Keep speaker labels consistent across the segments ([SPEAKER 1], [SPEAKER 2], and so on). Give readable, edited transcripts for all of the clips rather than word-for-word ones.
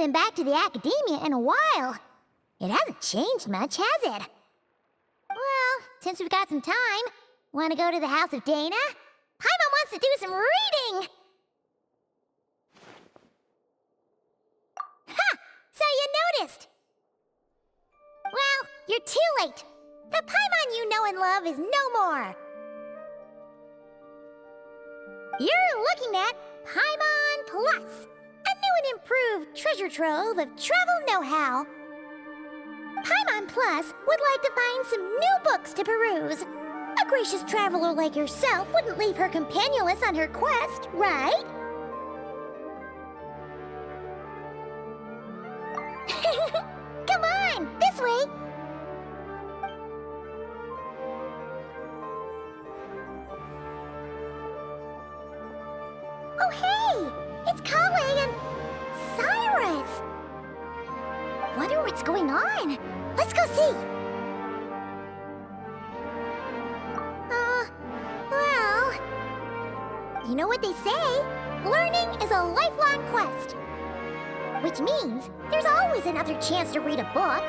[SPEAKER 1] been back to the academia in a while. It hasn't changed much, has it? Well, since we've got some time, want to go to the house of Dana? Paimon wants to do some reading! Ha! So you noticed! Well, you're too late. The Paimon you know and love is no more. You're looking at Paimon Plus, a new and improved treasure trove of travel know-how. Paimon Plus would like to find some new books to peruse. A gracious traveler like yourself wouldn't leave her companionless on her quest, right? Come on, this way! Oh hey! It's Kaveh and Cyrus! Wonder what's going on. Let's go see! Well... You know what they say? Learning is a lifelong quest. Which means there's always another chance to read a book.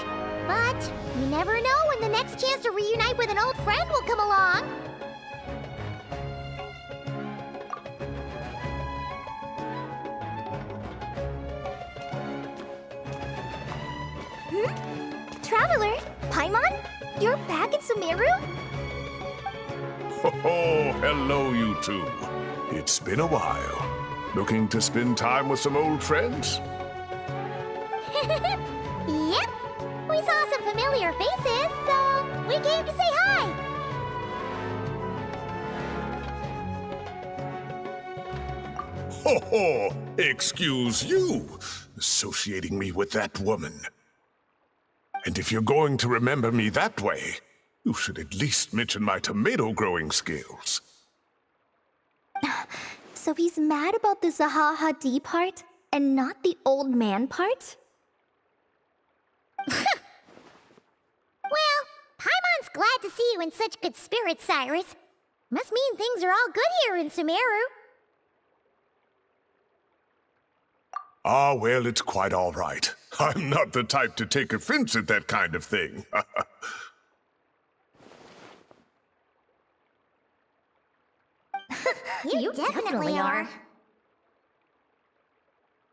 [SPEAKER 1] But you never know when the next chance to reunite with an old friend will come along. Traveler, Paimon? You're back in Sumeru?
[SPEAKER 2] Oh, hello, you two. It's been a while. Looking to spend time with some old friends?
[SPEAKER 1] Yep. We saw some familiar faces, so we came to say hi.
[SPEAKER 2] Ho ho! Excuse you, associating me with that woman. And if you're going to remember me that way, you should at least mention my tomato-growing skills.
[SPEAKER 3] So he's mad about the Zaha D part, and not the old man part?
[SPEAKER 1] Well, Paimon's glad to see you in such good spirits, Cyrus. Must mean things are all good here in Sumeru.
[SPEAKER 2] Ah, well, it's quite all right. I'm not the type to take offense at that kind of thing.
[SPEAKER 1] You definitely are.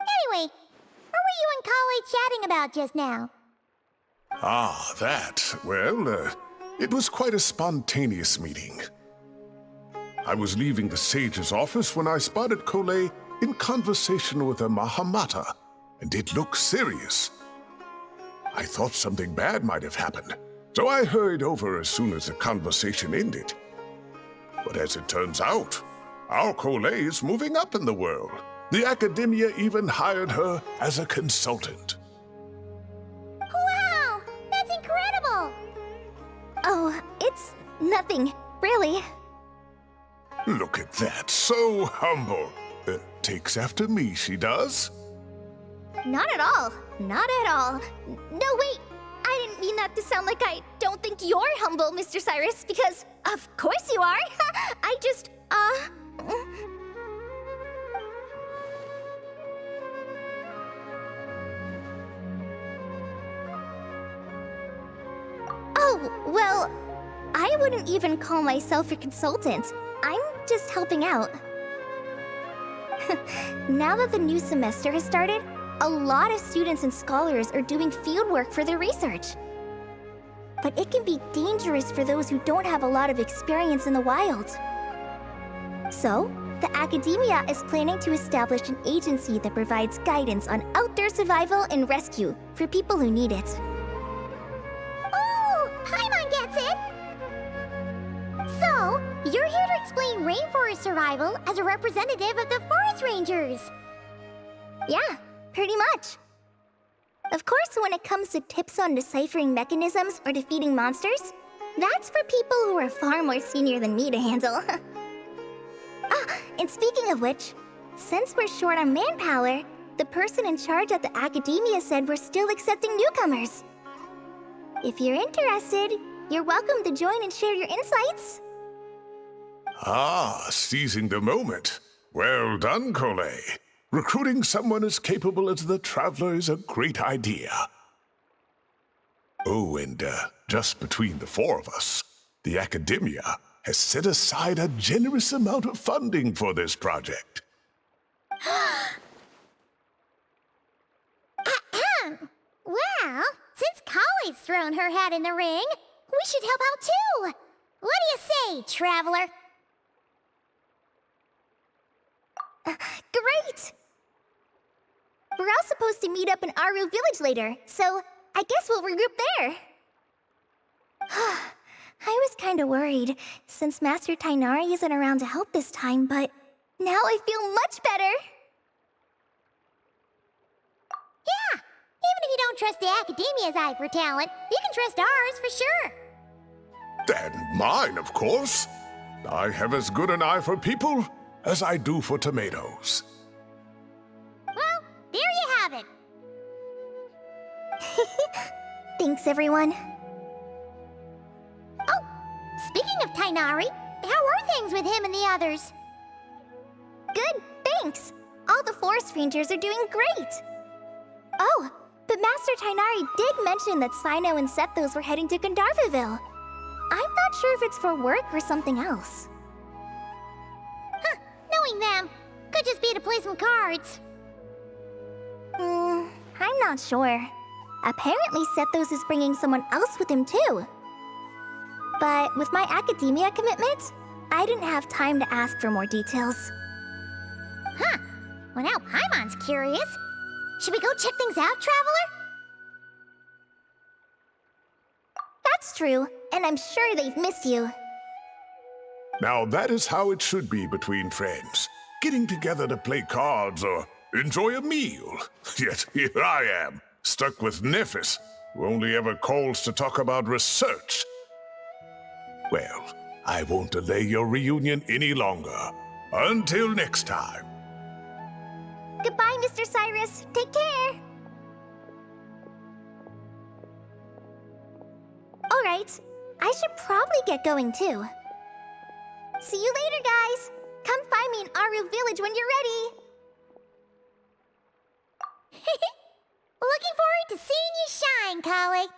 [SPEAKER 1] Anyway, what were you and Kaveh chatting about just now?
[SPEAKER 2] Ah, that. Well, it was quite a spontaneous meeting. I was leaving the sage's office when I spotted Kaveh in conversation with a Mahamata, and it looked serious. I thought something bad might have happened, so I hurried over as soon as the conversation ended. But as it turns out, our Kaveh is moving up in the world. The academia even hired her as a consultant.
[SPEAKER 1] Wow! That's incredible!
[SPEAKER 3] Oh, it's nothing, really.
[SPEAKER 2] Look at that, so humble. Takes after me, she does.
[SPEAKER 3] Not at all. Not at all. No, wait. I didn't mean that to sound like I don't think you're humble, Mr. Cyrus, because of course you are. I just, Oh, well, I wouldn't even call myself a consultant. I'm just helping out. Now that the new semester has started, a lot of students and scholars are doing fieldwork for their research. But it can be dangerous for those who don't have a lot of experience in the wild. So, the academia is planning to establish an agency that provides guidance on outdoor survival and rescue for people who need it.
[SPEAKER 1] Oh, Paimon gets it! So, you're here to explain rainforest survival as a representative of the forest rangers.
[SPEAKER 3] Yeah, pretty much. Of course, when it comes to tips on deciphering mechanisms or defeating monsters, that's for people who are far more senior than me to handle. And speaking of which, since we're short on manpower, the person in charge at the academia said we're still accepting newcomers. If you're interested, you're welcome to join and share your insights.
[SPEAKER 2] Ah, seizing the moment. Well done, Kaveh. Recruiting someone as capable as the Traveler is a great idea. Oh, and just between the four of us, the Academia has set aside a generous amount of funding for this project.
[SPEAKER 1] Well, since Kali's thrown her hat in the ring, we should help out too. What do you say, Traveler?
[SPEAKER 3] Great! We're all supposed to meet up in Aru Village later, so I guess we'll regroup there. I was kinda worried, since Master Tighnari isn't around to help this time, but now I feel much better!
[SPEAKER 1] Yeah! Even if you don't trust the Academia's eye for talent, you can trust ours for sure.
[SPEAKER 2] And mine, of course. I have as good an eye for people as I do for tomatoes.
[SPEAKER 1] Well, there you have it.
[SPEAKER 3] Thanks, everyone.
[SPEAKER 1] Oh, speaking of Tighnari, how are things with him and the others?
[SPEAKER 3] Good, thanks. All the forest rangers are doing great. Oh, but Master Tighnari did mention that Cyno and Sethos were heading to Gandharvaville. I'm not sure if it's for work or something else.
[SPEAKER 1] Huh, knowing them, could just be to play some cards.
[SPEAKER 3] I'm not sure. Apparently Sethos is bringing someone else with him too. But with my academia commitment, I didn't have time to ask for more details.
[SPEAKER 1] Huh, well now Paimon's curious. Should we go check things out, Traveler?
[SPEAKER 3] That's true, and I'm sure they've missed you.
[SPEAKER 2] Now that is how it should be between friends. Getting together to play cards or enjoy a meal. Yet here I am, stuck with Nephis, who only ever calls to talk about research. Well, I won't delay your reunion any longer. Until next time.
[SPEAKER 3] Goodbye, Mr. Cyrus. Take care. All right, I should probably get going too. See you later, guys. Come find me in Aru Village when you're ready.
[SPEAKER 1] Looking forward to seeing you shine, Kaveh.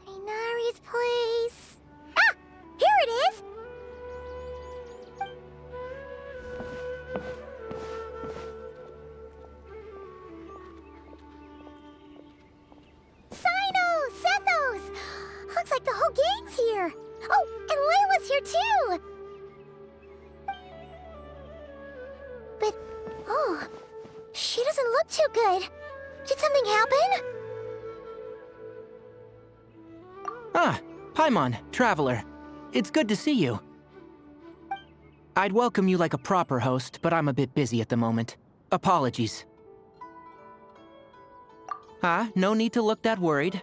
[SPEAKER 1] Tighnari's place. Ah! Here it is! Cyno! Sethos! Looks like the whole gang's here. Oh, and Layla's here too! But, oh, she doesn't look too good. Did something happen?
[SPEAKER 4] Ah, Paimon, Traveler. It's good to see you. I'd welcome you like a proper host, but I'm a bit busy at the moment. Apologies. No need to look that worried.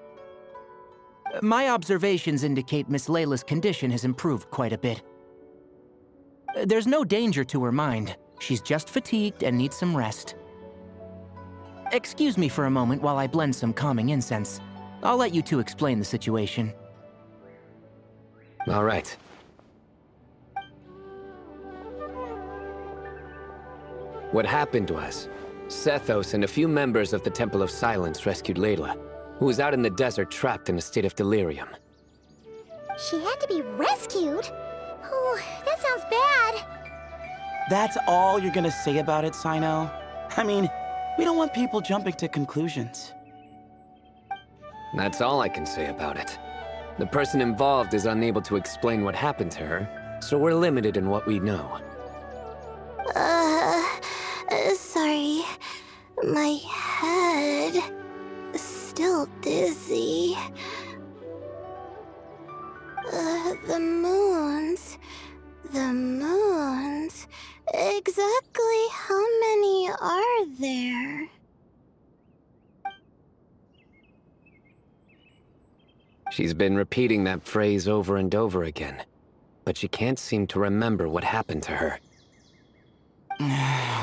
[SPEAKER 4] My observations indicate Miss Layla's condition has improved quite a bit. There's no danger to her mind. She's just fatigued and needs some rest. Excuse me for a moment while I blend some calming incense. I'll let you two explain the situation.
[SPEAKER 5] All right. What happened was, Sethos and a few members of the Temple of Silence rescued Layla, who was out in the desert trapped in a state of delirium.
[SPEAKER 1] She had to be rescued? Oh, that sounds bad.
[SPEAKER 6] That's all you're gonna say about it, Cyno? I mean, we don't want people jumping to conclusions.
[SPEAKER 5] That's all I can say about it. The person involved is unable to explain what happened to her, so we're limited in what we know.
[SPEAKER 3] Sorry. My head... still dizzy. The moons... Exactly how many are there?
[SPEAKER 5] She's been repeating that phrase over and over again, but she can't seem to remember what happened to her.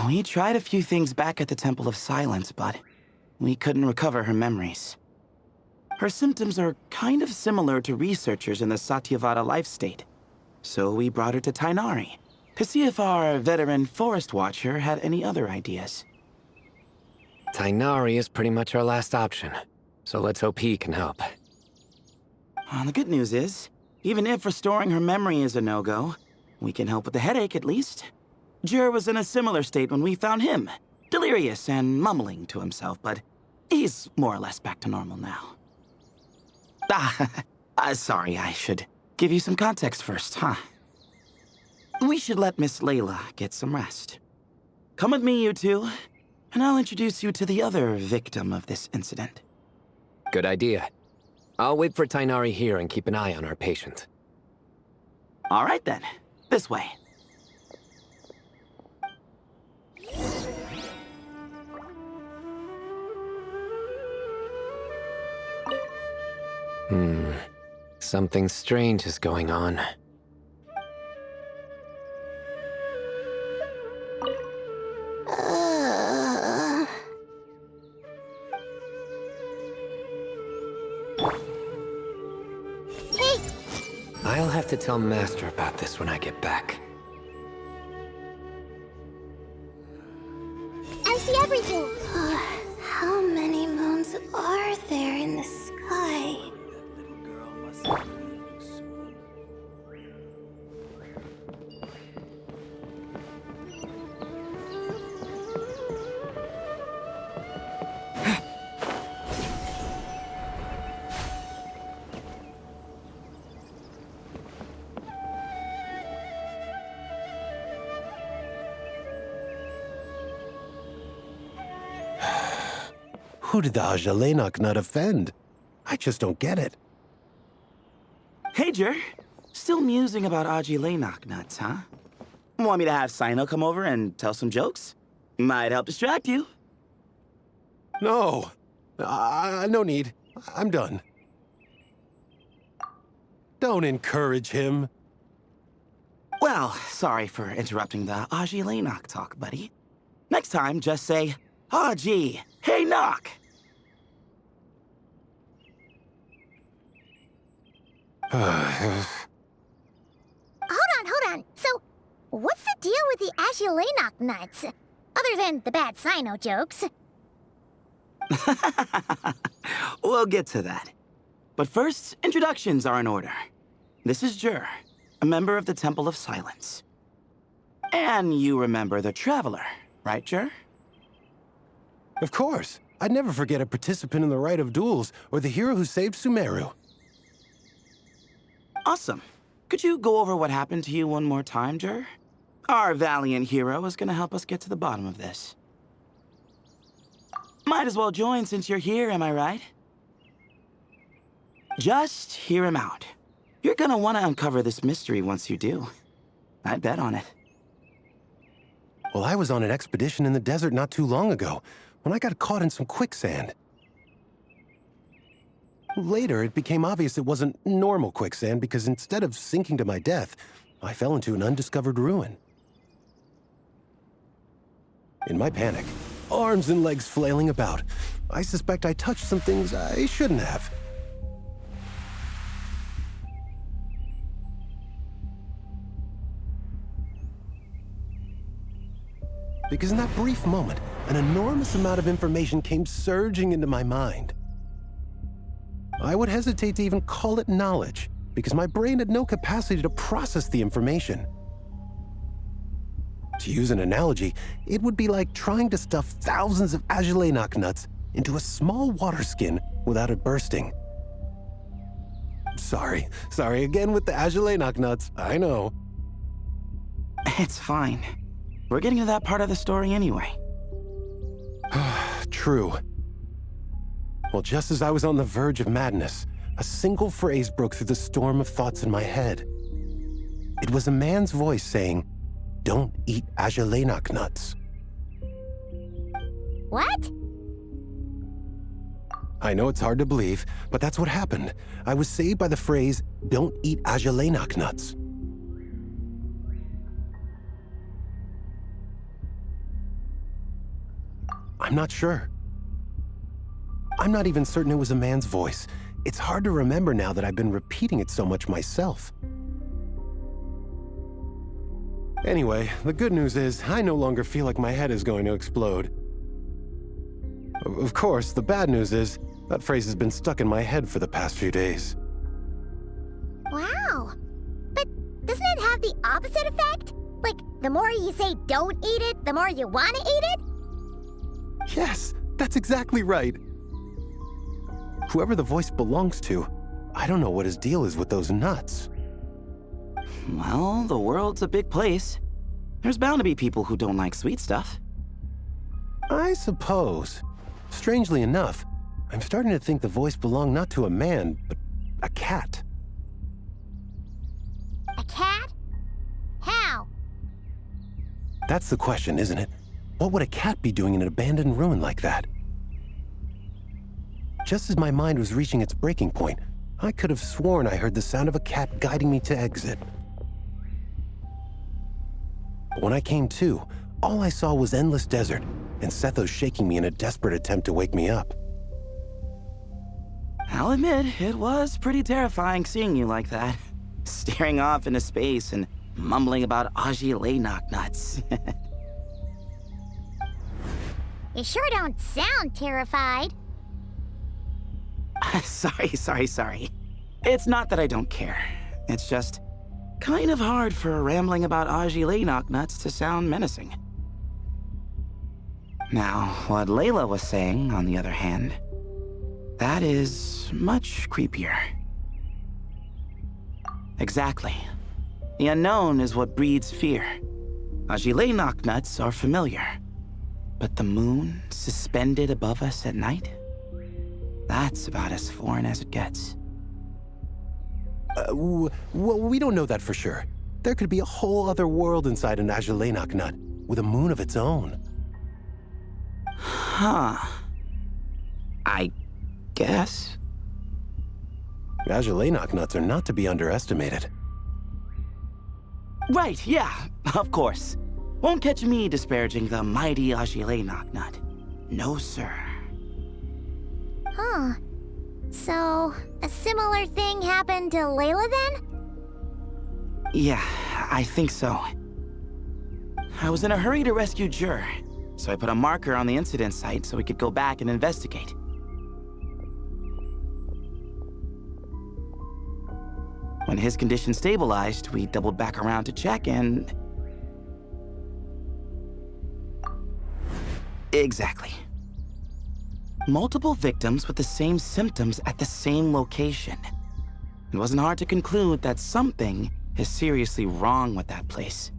[SPEAKER 6] We tried a few things back at the Temple of Silence, but we couldn't recover her memories. Her symptoms are kind of similar to researchers in the Satyavada life state, so we brought her to Tighnari to see if our veteran forest watcher had any other ideas.
[SPEAKER 5] Tighnari is pretty much our last option, so let's hope he can help.
[SPEAKER 6] The good news is, even if restoring her memory is a no-go, we can help with the headache at least. Jur was in a similar state when we found him, delirious and mumbling to himself, but he's more or less back to normal now. Sorry, I should give you some context first, huh? We should let Miss Layla get some rest. Come with me, you two, and I'll introduce you to the other victim of this incident.
[SPEAKER 5] Good idea. I'll wait for Tighnari here and keep an eye on our patient.
[SPEAKER 6] All right then, this way.
[SPEAKER 5] Something strange is going on. I'll have to tell Master about this when I get back.
[SPEAKER 1] I see everything.
[SPEAKER 3] How many moons are there in the sky?
[SPEAKER 7] Who did the Ajalenak not offend? I just don't get it.
[SPEAKER 6] Hey, Jur. Still musing about Ajalenak nuts, huh? Want me to have Cyno come over and tell some jokes? Might help distract you.
[SPEAKER 7] No. No need. I'm done. Don't encourage him.
[SPEAKER 6] Well, sorry for interrupting the Ajalenak talk, buddy. Next time, just say, Aji, hey, knock!
[SPEAKER 1] Hold on. So, what's the deal with the Ajalenak nuts? Other than the bad Cyno jokes.
[SPEAKER 6] We'll get to that. But first, introductions are in order. This is Jur, a member of the Temple of Silence. And you remember the Traveler, right, Jur?
[SPEAKER 7] Of course. I'd never forget a participant in the Rite of Duels or the hero who saved Sumeru.
[SPEAKER 6] Awesome. Could you go over what happened to you one more time, Jur? Our valiant hero is gonna help us get to the bottom of this. Might as well join since you're here, am I right? Just hear him out. You're gonna want to uncover this mystery once you do. I'd bet on it.
[SPEAKER 7] Well, I was on an expedition in the desert not too long ago, when I got caught in some quicksand. Later, it became obvious it wasn't normal quicksand because instead of sinking to my death, I fell into an undiscovered ruin. In my panic, arms and legs flailing about, I suspect I touched some things I shouldn't have. Because in that brief moment, an enormous amount of information came surging into my mind. I would hesitate to even call it knowledge, because my brain had no capacity to process the information. To use an analogy, it would be like trying to stuff thousands of Ajalenak nuts into a small water skin without it bursting. Sorry again with the Ajalay nuts. I know.
[SPEAKER 6] It's fine. We're getting to that part of the story anyway.
[SPEAKER 7] True. Well, just as I was on the verge of madness, a single phrase broke through the storm of thoughts in my head. It was a man's voice saying, "Don't eat Ajalay nuts."
[SPEAKER 1] What?
[SPEAKER 7] I know it's hard to believe, but that's what happened. I was saved by the phrase, "Don't eat Ajalay nuts." I'm not sure. I'm not even certain it was a man's voice. It's hard to remember now that I've been repeating it so much myself. Anyway, the good news is I no longer feel like my head is going to explode. Of course, the bad news is that phrase has been stuck in my head for the past few days.
[SPEAKER 1] Wow. But doesn't it have the opposite effect? Like, the more you say don't eat it, the more you want to eat it?
[SPEAKER 7] Yes, that's exactly right. Whoever the voice belongs to, I don't know what his deal is with those nuts.
[SPEAKER 6] Well, the world's a big place. There's bound to be people who don't like sweet stuff.
[SPEAKER 7] I suppose. Strangely enough, I'm starting to think the voice belonged not to a man, but a cat.
[SPEAKER 1] A cat? How?
[SPEAKER 7] That's the question, isn't it? What would a cat be doing in an abandoned ruin like that? Just as my mind was reaching its breaking point, I could have sworn I heard the sound of a cat guiding me to exit. But when I came to, all I saw was endless desert, and Sethos shaking me in a desperate attempt to wake me up.
[SPEAKER 6] I'll admit, it was pretty terrifying seeing you like that. Staring off into space and mumbling about Ajalay nuts.
[SPEAKER 1] You sure don't sound terrified.
[SPEAKER 6] Sorry. It's not that I don't care. It's just kind of hard for rambling about Ajalay nuts to sound menacing. Now, what Layla was saying, on the other hand, that is much creepier. Exactly. The unknown is what breeds fear. Ajalay nuts are familiar. But the moon suspended above us at night? That's about as foreign as it gets.
[SPEAKER 7] Well, we don't know that for sure. There could be a whole other world inside an Ajalay nut, with a moon of its own.
[SPEAKER 6] Huh. I guess.
[SPEAKER 7] Ajalay nuts are not to be underestimated.
[SPEAKER 6] Right, yeah, of course. Won't catch me disparaging the mighty Ajalay nut. No, sir.
[SPEAKER 1] Huh. So, a similar thing happened to Layla then?
[SPEAKER 6] Yeah, I think so. I was in a hurry to rescue Jur, so I put a marker on the incident site so we could go back and investigate. When his condition stabilized, we doubled back around to check and... Exactly. Multiple victims with the same symptoms at the same location. It wasn't hard to conclude that something is seriously wrong with that place.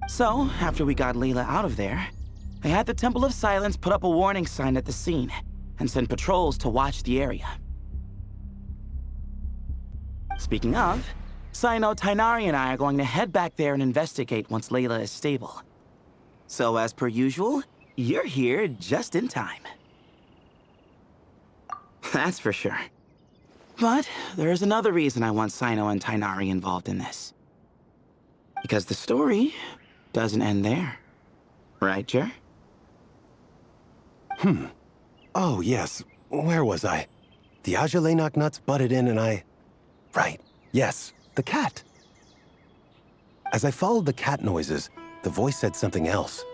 [SPEAKER 6] So, after we got Layla out of there, I had the Temple of Silence put up a warning sign at the scene and send patrols to watch the area. Speaking of, Cyno, Tighnari, and I are going to head back there and investigate once Layla is stable. So as per usual, you're here just in time. That's for sure. But there's another reason I want Cyno and Tighnari involved in this. Because the story doesn't end there. Right, Jer?
[SPEAKER 7] Oh, yes. Where was I? The Ajalay nuts butted in and I... Right. Yes, the cat. As I followed the cat noises, the voice said something else.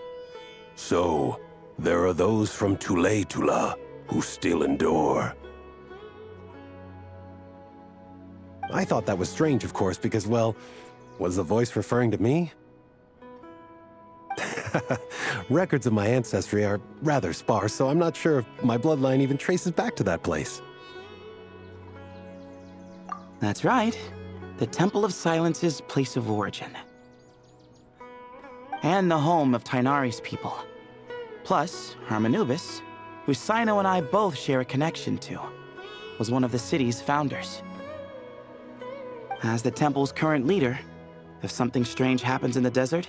[SPEAKER 7] So, there are those from Tula who still endure. I thought that was strange, of course, because, well, was the voice referring to me? Records of my ancestry are rather sparse, so I'm not sure if my bloodline even traces back to that place.
[SPEAKER 6] That's right. The Temple of Silence's place of origin. And the home of Tighnari's people. Plus, Harmonubis, who Cyno and I both share a connection to, was one of the city's founders. As the temple's current leader, if something strange happens in the desert,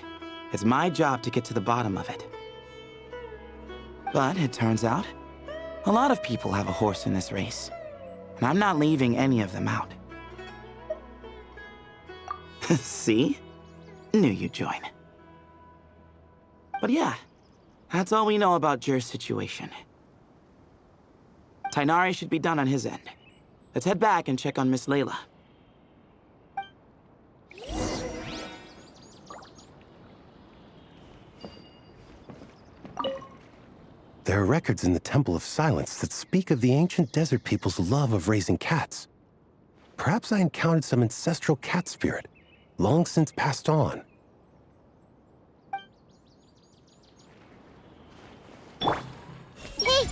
[SPEAKER 6] it's my job to get to the bottom of it. But it turns out, a lot of people have a horse in this race, and I'm not leaving any of them out. See? Knew you'd join. But yeah, that's all we know about Jur's situation. Tighnari should be done on his end. Let's head back and check on Miss Layla.
[SPEAKER 7] There are records in the Temple of Silence that speak of the ancient desert people's love of raising cats. Perhaps I encountered some ancestral cat spirit, long since passed on.
[SPEAKER 1] Hey!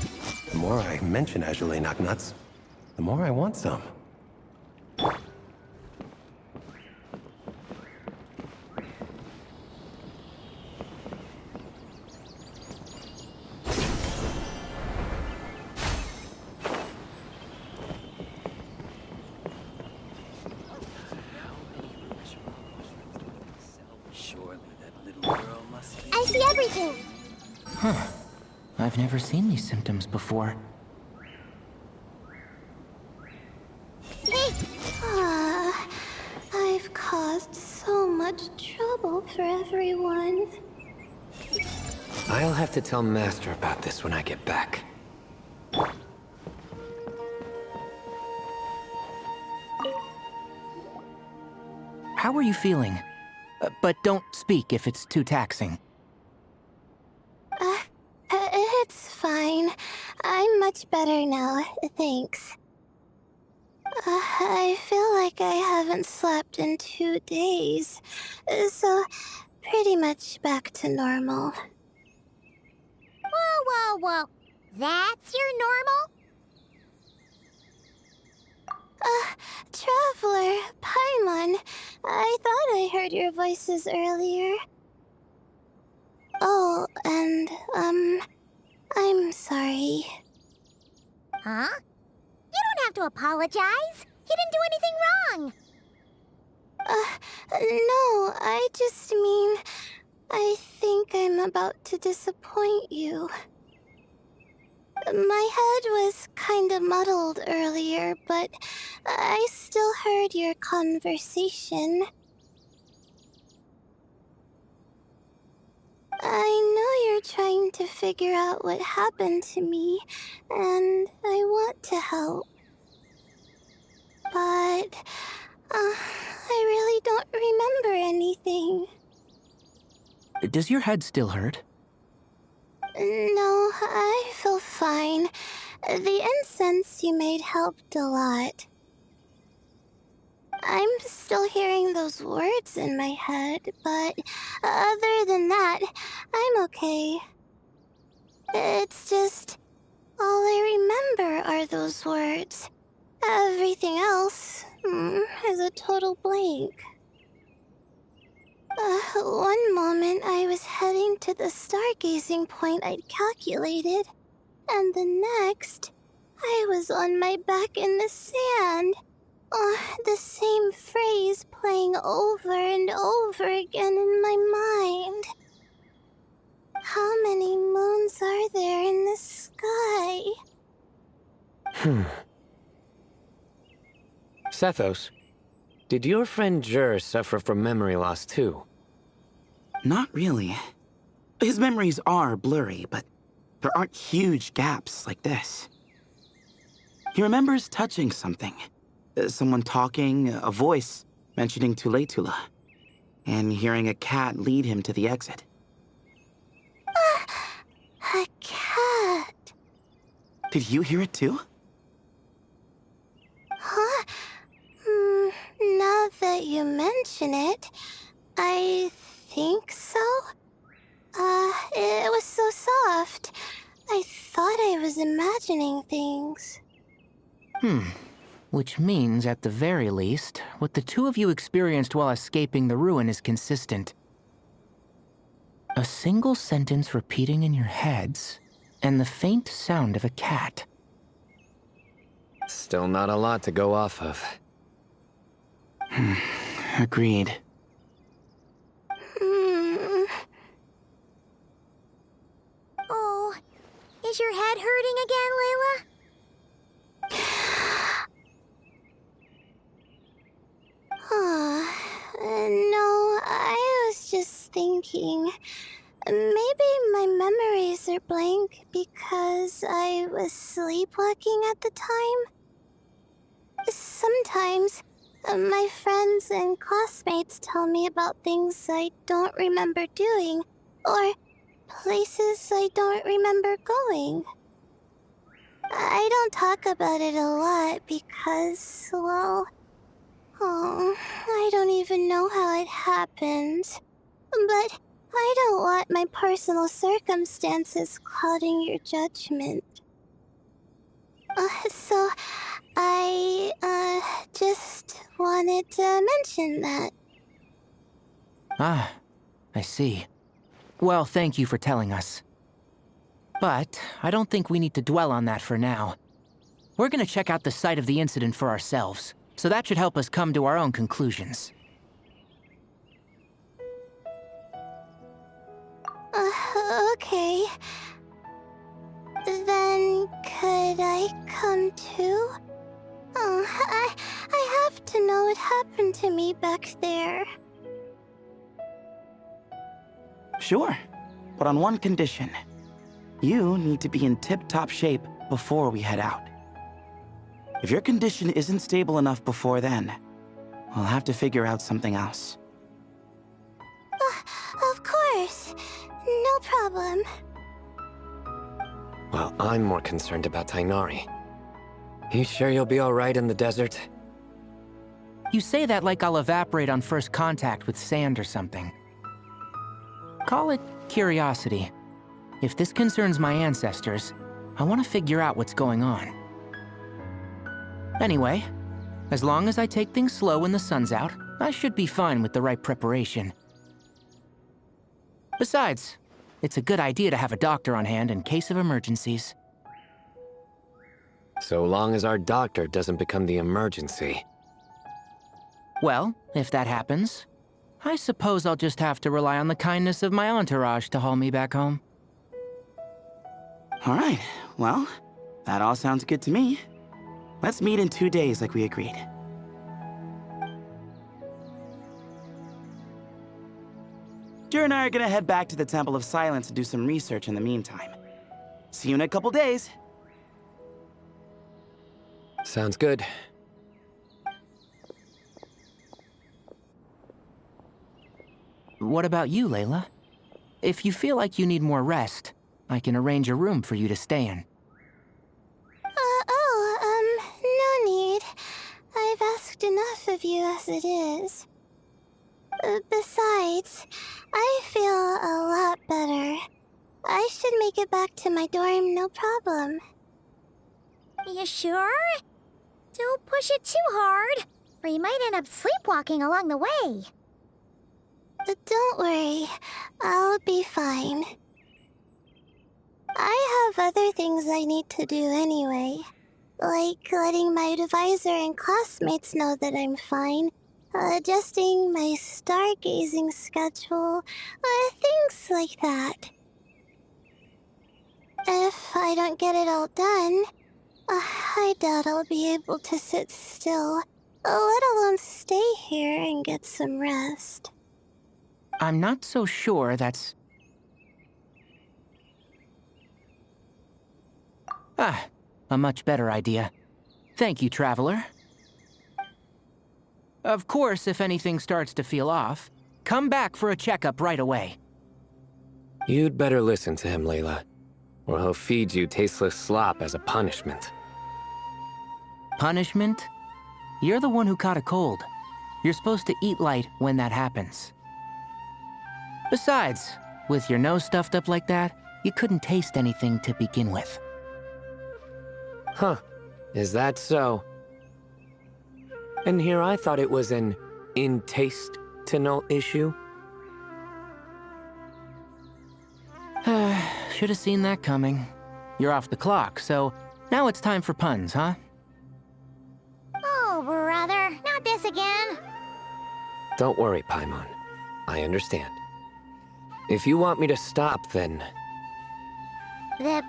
[SPEAKER 7] The more I mention Azulay Knocknuts, the more I want some.
[SPEAKER 1] I see everything!
[SPEAKER 4] Huh. I've never seen these symptoms before.
[SPEAKER 1] Hey!
[SPEAKER 3] I've caused so much trouble for everyone.
[SPEAKER 5] I'll have to tell Master about this when I get back.
[SPEAKER 4] How are you feeling? But don't speak if it's too taxing.
[SPEAKER 3] It's fine. I'm much better now, thanks. I feel like I haven't slept in 2 days, so pretty much back to normal.
[SPEAKER 1] Whoa. That's your normal?
[SPEAKER 3] Traveler, Paimon, I thought I heard your voices earlier. Oh, and, I'm sorry.
[SPEAKER 1] Huh? You don't have to apologize. You didn't do anything wrong.
[SPEAKER 3] No, I just mean, I think I'm about to disappoint you. My head was kinda muddled earlier, but I still heard your conversation. I know you're trying to figure out what happened to me, and I want to help. But, I really don't remember anything.
[SPEAKER 4] Does your head still hurt?
[SPEAKER 3] No, I feel fine. The incense you made helped a lot. I'm still hearing those words in my head, but other than that, I'm okay. It's just, all I remember are those words. Everything else is a total blank. One moment I was heading to the stargazing point I'd calculated, and the next, I was on my back in the sand. The same phrase playing over and over again in my mind. How many moons are there in the sky?
[SPEAKER 5] Sethos, did your friend Jur suffer from memory loss too?
[SPEAKER 6] Not really. His memories are blurry, but there aren't huge gaps like this. He remembers touching something. Someone talking, a voice mentioning Tuletula, and hearing a cat lead him to the exit.
[SPEAKER 3] A cat.
[SPEAKER 6] Did you hear it too?
[SPEAKER 3] Huh? Now that you mention it, I think so. It was so soft. I thought I was imagining things.
[SPEAKER 4] Which means, at the very least, what the two of you experienced while escaping the ruin is consistent. A single sentence repeating in your heads, and the faint sound of a cat.
[SPEAKER 5] Still not a lot to go off of.
[SPEAKER 6] Agreed.
[SPEAKER 1] Oh, is your head hurting again, Layla?
[SPEAKER 3] No, I was just thinking. Maybe my memories are blank because I was sleepwalking at the time. Sometimes, my friends and classmates tell me about things I don't remember doing, or places I don't remember going. I don't talk about it a lot because, well, I don't even know how it happened. But I don't want my personal circumstances clouding your judgment. So I, just wanted to mention that.
[SPEAKER 4] Ah, I see. Well, thank you for telling us. But I don't think we need to dwell on that for now. We're gonna check out the site of the incident for ourselves, so that should help us come to our own conclusions.
[SPEAKER 3] Okay. Then could I come too? I have to know what happened to me back there.
[SPEAKER 6] Sure, but on one condition. You need to be in tip-top shape before we head out. If your condition isn't stable enough before then, we'll have to figure out something else.
[SPEAKER 3] Of course. No problem.
[SPEAKER 5] Well, I'm more concerned about Tighnari. You sure you'll be alright in the desert?
[SPEAKER 4] You say that like I'll evaporate on first contact with sand or something. Call it curiosity. If this concerns my ancestors, I want to figure out what's going on. Anyway, as long as I take things slow when the sun's out, I should be fine with the right preparation. Besides, it's a good idea to have a doctor on hand in case of emergencies.
[SPEAKER 5] So long as our doctor doesn't become the emergency.
[SPEAKER 4] Well, if that happens, I suppose I'll just have to rely on the kindness of my entourage to haul me back home.
[SPEAKER 6] All right, well, that all sounds good to me. Let's meet in 2 days like we agreed. Jer and I are gonna head back to the Temple of Silence to do some research in the meantime. See you in a couple days.
[SPEAKER 5] Sounds good.
[SPEAKER 4] What about you, Layla? If you feel like you need more rest, I can arrange a room for you to stay in.
[SPEAKER 3] No need. I've asked enough of you as it is. Besides, I feel a lot better. I should make it back to my dorm, no problem.
[SPEAKER 1] You sure? Don't push it too hard, or you might end up sleepwalking along the way.
[SPEAKER 3] Don't worry, I'll be fine. I have other things I need to do anyway. Like letting my advisor and classmates know that I'm fine, adjusting my stargazing schedule, things like that. If I don't get it all done, I doubt I'll be able to sit still, let alone stay here and get some rest.
[SPEAKER 4] I'm not so sure that's... a much better idea. Thank you, Traveler. Of course, if anything starts to feel off, come back for a checkup right away.
[SPEAKER 5] You'd better listen to him, Layla, or he'll feed you tasteless slop as a punishment.
[SPEAKER 4] Punishment? You're the one who caught a cold. You're supposed to eat light when that happens. Besides, with your nose stuffed up like that, you couldn't taste anything to begin with.
[SPEAKER 5] Huh. Is that so? And here I thought it was an in-taste-to-know issue.
[SPEAKER 4] Should have seen that coming. You're off the clock, so now it's time for puns, huh?
[SPEAKER 1] Oh, brother, not this again.
[SPEAKER 5] Don't worry, Paimon. I understand. If you want me to stop, then
[SPEAKER 1] Then?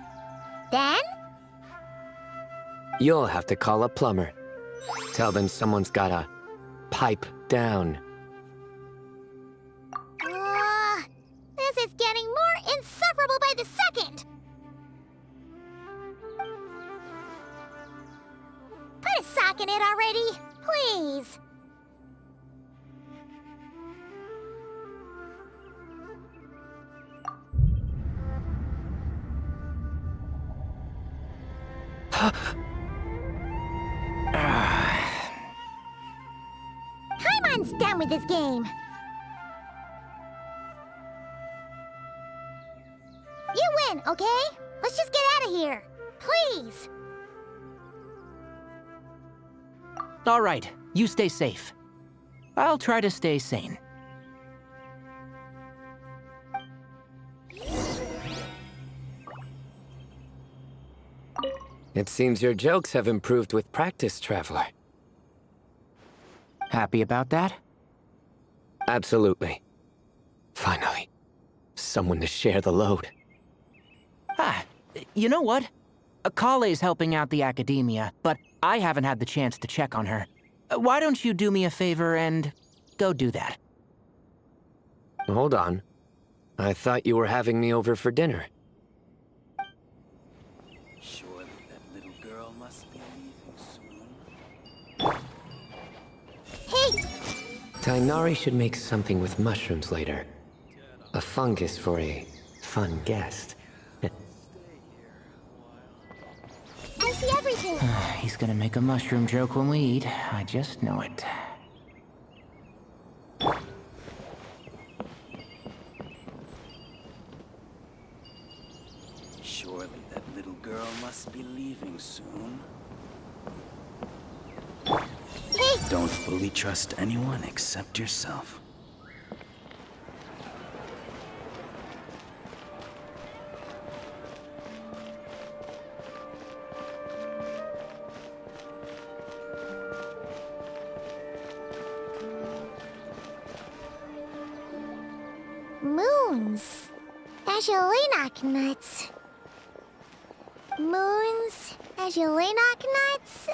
[SPEAKER 5] you'll have to call a plumber. Tell them someone's gotta pipe down.
[SPEAKER 1] This is getting more insufferable by the second. Put a sock in it already, please. Paimon's done with this game. You win, okay? Let's just get out of here. Please.
[SPEAKER 4] All right, you stay safe. I'll try to stay sane.
[SPEAKER 5] It seems your jokes have improved with practice, Traveler.
[SPEAKER 4] Happy about that?
[SPEAKER 5] Absolutely. Finally, someone to share the load.
[SPEAKER 4] Ah, you know what? Kale's helping out the academia, but I haven't had the chance to check on her. Why don't you do me a favor and go do that?
[SPEAKER 5] Hold on. I thought you were having me over for dinner.
[SPEAKER 6] Surely that little girl must be leaving soon.
[SPEAKER 1] Hey,
[SPEAKER 5] Tighnari should make something with mushrooms later. A fungus for a fun guest.
[SPEAKER 1] I see everything.
[SPEAKER 4] He's gonna make a mushroom joke when we eat. I just know it.
[SPEAKER 6] Surely that little girl must be leaving soon.
[SPEAKER 1] Hey,
[SPEAKER 6] Don't fully trust anyone except yourself.
[SPEAKER 1] moons. Ashalenak nuts. Moons, Ashalenak nuts?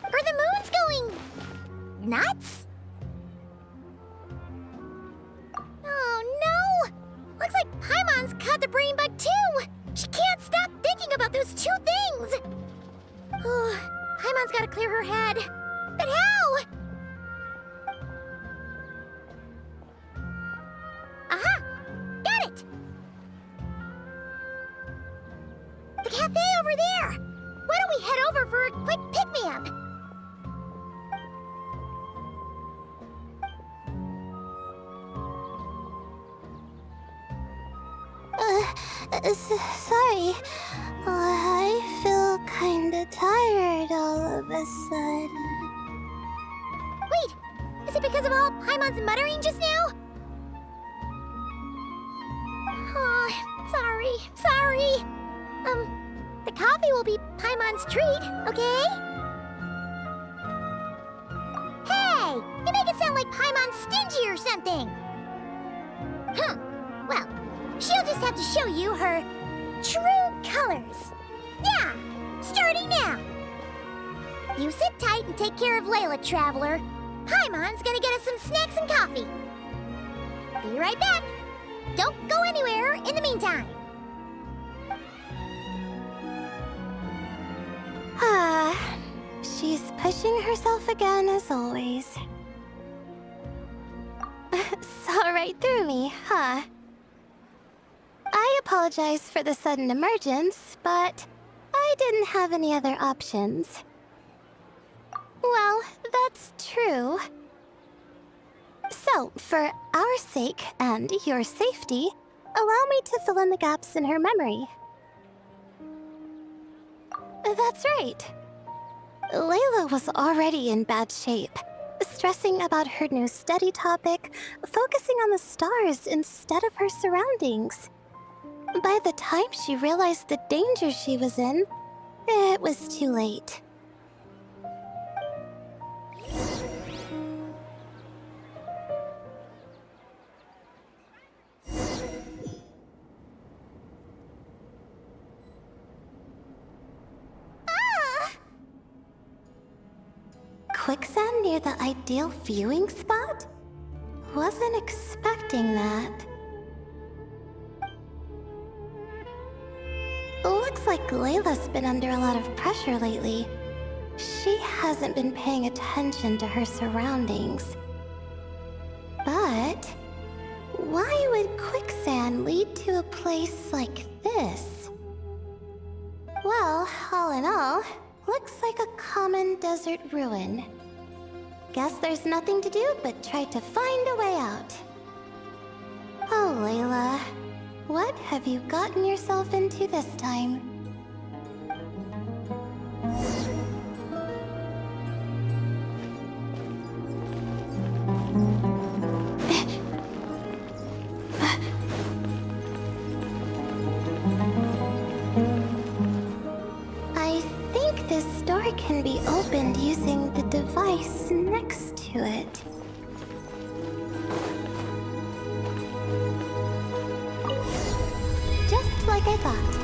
[SPEAKER 1] Are the moons going nuts? Oh no! Looks like Paimon's caught the brain bug too! She can't stop thinking about those two things! Oh, Paimon's gotta clear her head. But how? Aha! Got it! The cafe over there! Why don't we head over for a quick pick-me-up?
[SPEAKER 3] Sorry. I feel kinda tired all of a sudden.
[SPEAKER 1] Wait! Is it because of all Paimon's muttering just now? Oh, sorry. The coffee will be Paimon's treat, okay? Hey! You make it sound like Paimon's stingy or something! Huh. Well, she'll just have to show you her true colors. Yeah! Starting now! You sit tight and take care of Layla, Traveler. Paimon's gonna get us some snacks and coffee. Be right back. Don't go anywhere in the meantime.
[SPEAKER 3] She's pushing herself again as always. Saw right through me, huh? I apologize for the sudden emergence, but I didn't have any other options. Well, that's true. So, for our sake and your safety, allow me to fill in the gaps in her memory. That's right.
[SPEAKER 8] Layla was already in bad shape, stressing about her new study topic, focusing on the stars instead of her surroundings. By the time she realized the danger she was in, it was too late. Quicksand near the ideal viewing spot? Wasn't expecting that. Looks like Layla's been under a lot of pressure lately. She hasn't been paying attention to her surroundings. But why would quicksand lead to a place like this? Well, all in all, looks like a common desert ruin. Guess there's nothing to do but try to find a way out. Oh, Layla, what have you gotten yourself into this time? I think this door can be opened using the device next to it. Just like I thought.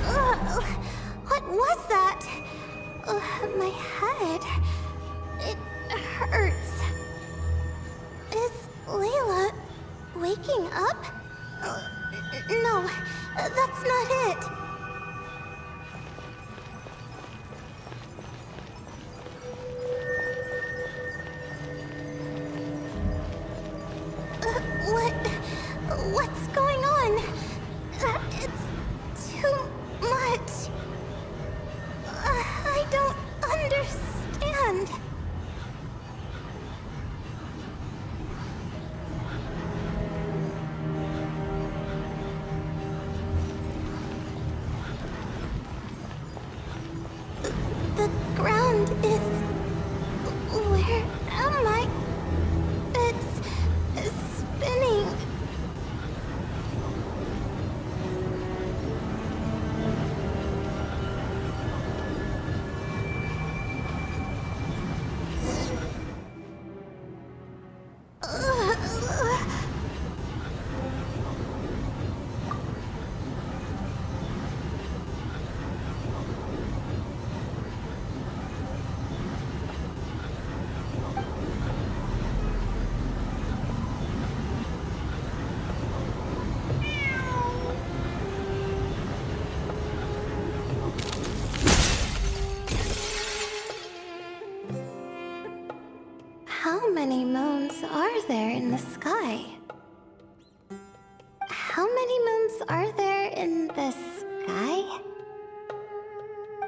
[SPEAKER 8] Ugh, what was that? My head. It hurts. Is Layla waking up? No, that's not it. What's going on? It's too much. I don't understand. The ground is... Where am I? It's spinning. How many moons are there in the sky? How many moons are there in the sky?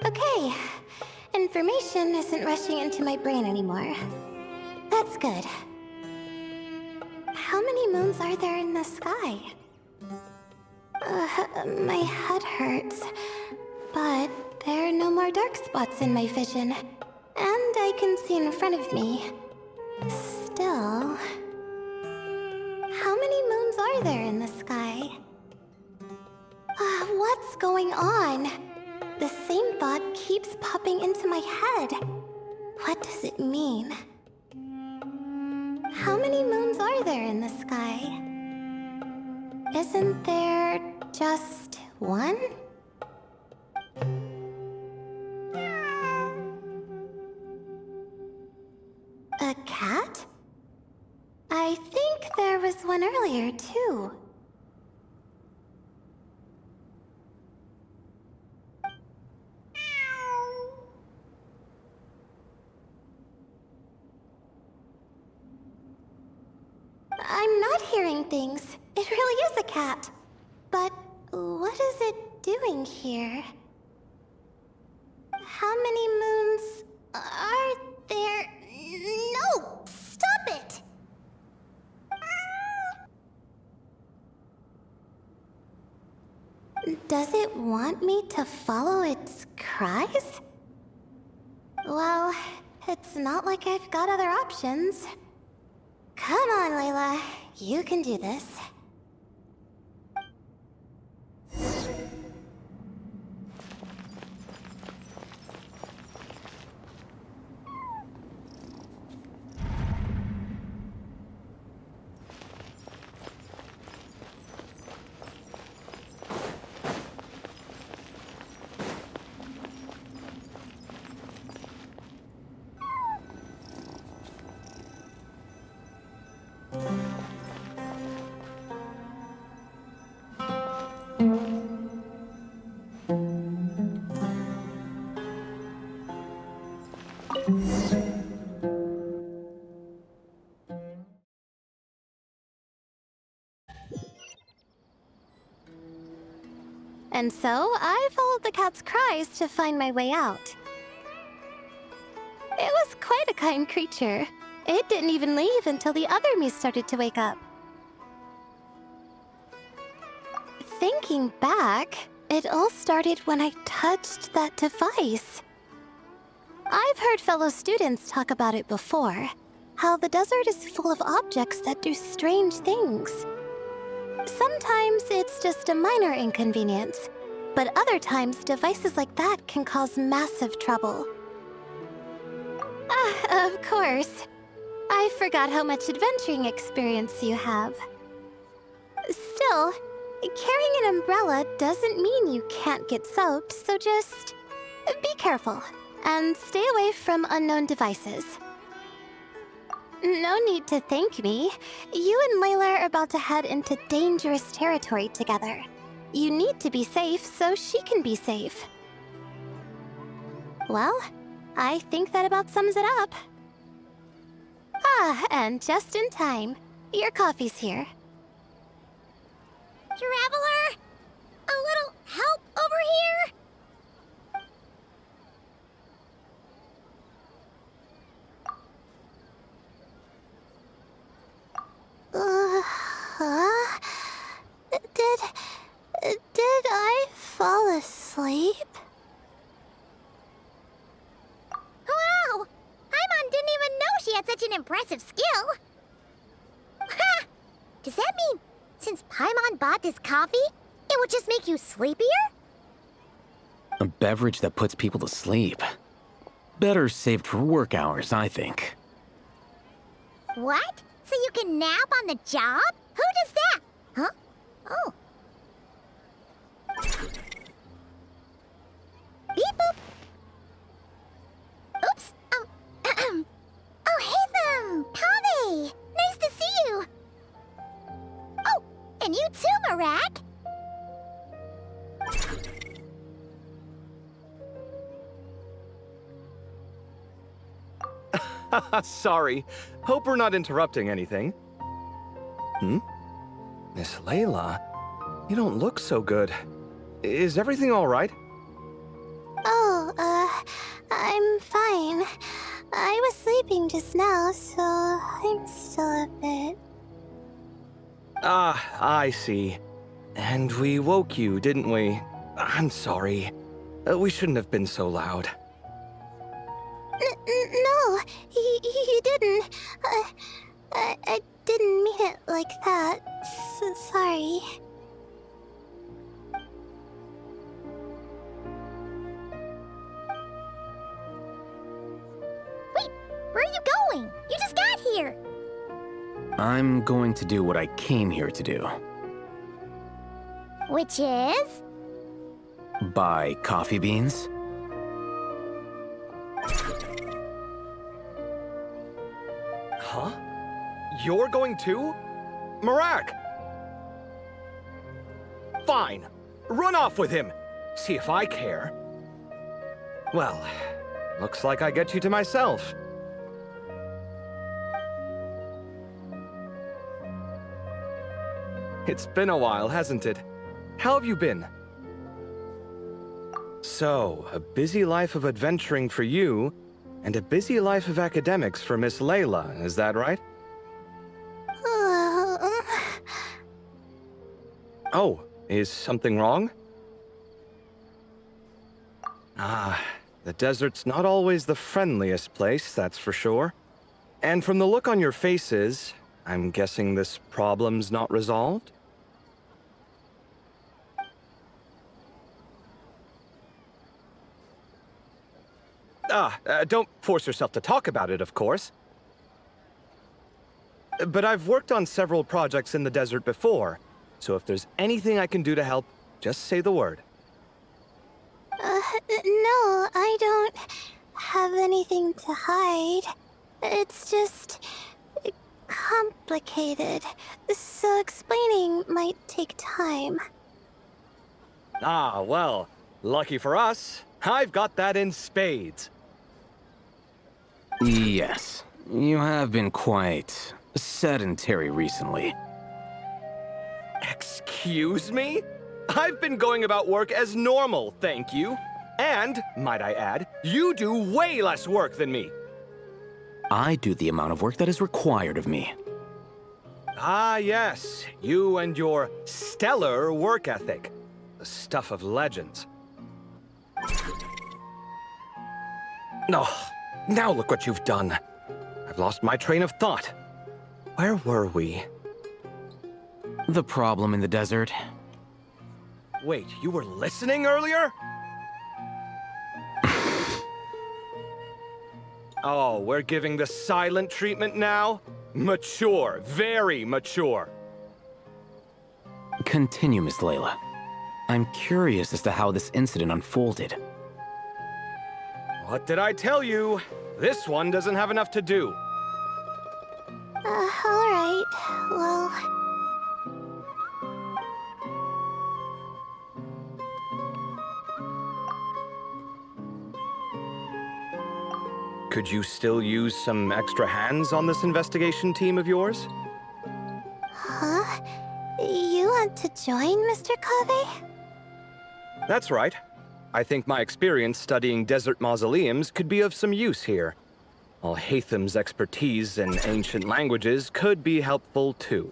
[SPEAKER 8] Okay, information isn't rushing into my brain anymore. That's good. How many moons are there in the sky? My head hurts, but there are no more dark spots in my vision, and I can see in front of me. Still... How many moons are there in the sky? What's going on? The same thought keeps popping into my head. What does it mean? How many moons are there in the sky? Isn't there just one? A cat? I think there was one earlier, too. I'm not hearing things. It really is a cat. But what is it doing here? How many moons are there? No! Stop it! Does it want me to follow its cries? Well, it's not like I've got other options. Come on, Layla. You can do this. And so, I followed the cat's cries to find my way out. It was quite a kind creature. It didn't even leave until the other me started to wake up. Thinking back, it all started when I touched that device. I've heard fellow students talk about it before, how the desert is full of objects that do strange things. Sometimes it's just a minor inconvenience, but other times devices like that can cause massive trouble. Of course. I forgot how much adventuring experience you have. Still, carrying an umbrella doesn't mean you can't get soaked, so just be careful and stay away from unknown devices. No need to thank me. You and Layla are about to head into dangerous territory together. You need to be safe so she can be safe. Well, I think that about sums it up. And just in time. Your coffee's here.
[SPEAKER 1] Traveler! A little help over here?
[SPEAKER 8] Did I fall asleep?
[SPEAKER 1] Wow! Paimon didn't even know she had such an impressive skill. Ha! Does that mean since Paimon bought this coffee, it would just make you sleepier?
[SPEAKER 9] A beverage that puts people to sleep. Better saved for work hours, I think.
[SPEAKER 1] What? So you can nap on the job? Who does that? Huh? Oh. Beep boop. Oops. Alhaitham! Kaveh! Nice to see you! Oh, and you too, Marak!
[SPEAKER 10] Sorry. Hope we're not interrupting anything. Miss Layla, you don't look so good. Is everything all right?
[SPEAKER 8] Oh, I'm fine. I was sleeping just now, so I'm still a bit...
[SPEAKER 10] Ah, I see. And we woke you, didn't we? I'm sorry. We shouldn't have been so loud.
[SPEAKER 8] No, you didn't. I didn't mean it like that. Sorry.
[SPEAKER 1] Wait, where are you going? You just got here.
[SPEAKER 9] I'm going to do what I came here to do.
[SPEAKER 1] Which is?
[SPEAKER 9] Buy coffee beans.
[SPEAKER 10] Huh? You're going too? Marak! Fine. Run off with him. See if I care. Well, looks like I get you to myself. It's been a while, hasn't it? How have you been? So, a busy life of adventuring for you, and a busy life of academics for Miss Layla, is that right? Oh, is something wrong? The desert's not always the friendliest place, that's for sure. And from the look on your faces, I'm guessing this problem's not resolved? Don't force yourself to talk about it, of course. But I've worked on several projects in the desert before, so if there's anything I can do to help, just say the word.
[SPEAKER 8] No, I don't have anything to hide. It's just complicated, so explaining might take time.
[SPEAKER 10] Well, lucky for us, I've got that in spades.
[SPEAKER 9] Yes, you have been quite sedentary recently.
[SPEAKER 10] Excuse me? I've been going about work as normal, thank you. And, might I add, you do way less work than me.
[SPEAKER 9] I do the amount of work that is required of me.
[SPEAKER 10] Yes, you and your stellar work ethic. The stuff of legends. Now look what you've done. I've lost my train of thought. Where were we?
[SPEAKER 9] The problem in the desert.
[SPEAKER 10] Wait, you were listening earlier? Oh, we're giving the silent treatment now? Mature, very mature.
[SPEAKER 9] Continue, Miss Layla. I'm curious as to how this incident unfolded.
[SPEAKER 10] What did I tell you? This one doesn't have enough to do.
[SPEAKER 8] Alright. Well...
[SPEAKER 10] Could you still use some extra hands on this investigation team of yours?
[SPEAKER 8] Huh? You want to join, Mr. Kaveh?
[SPEAKER 10] That's right. I think my experience studying desert mausoleums could be of some use here. Alhaitham's expertise in ancient languages could be helpful too.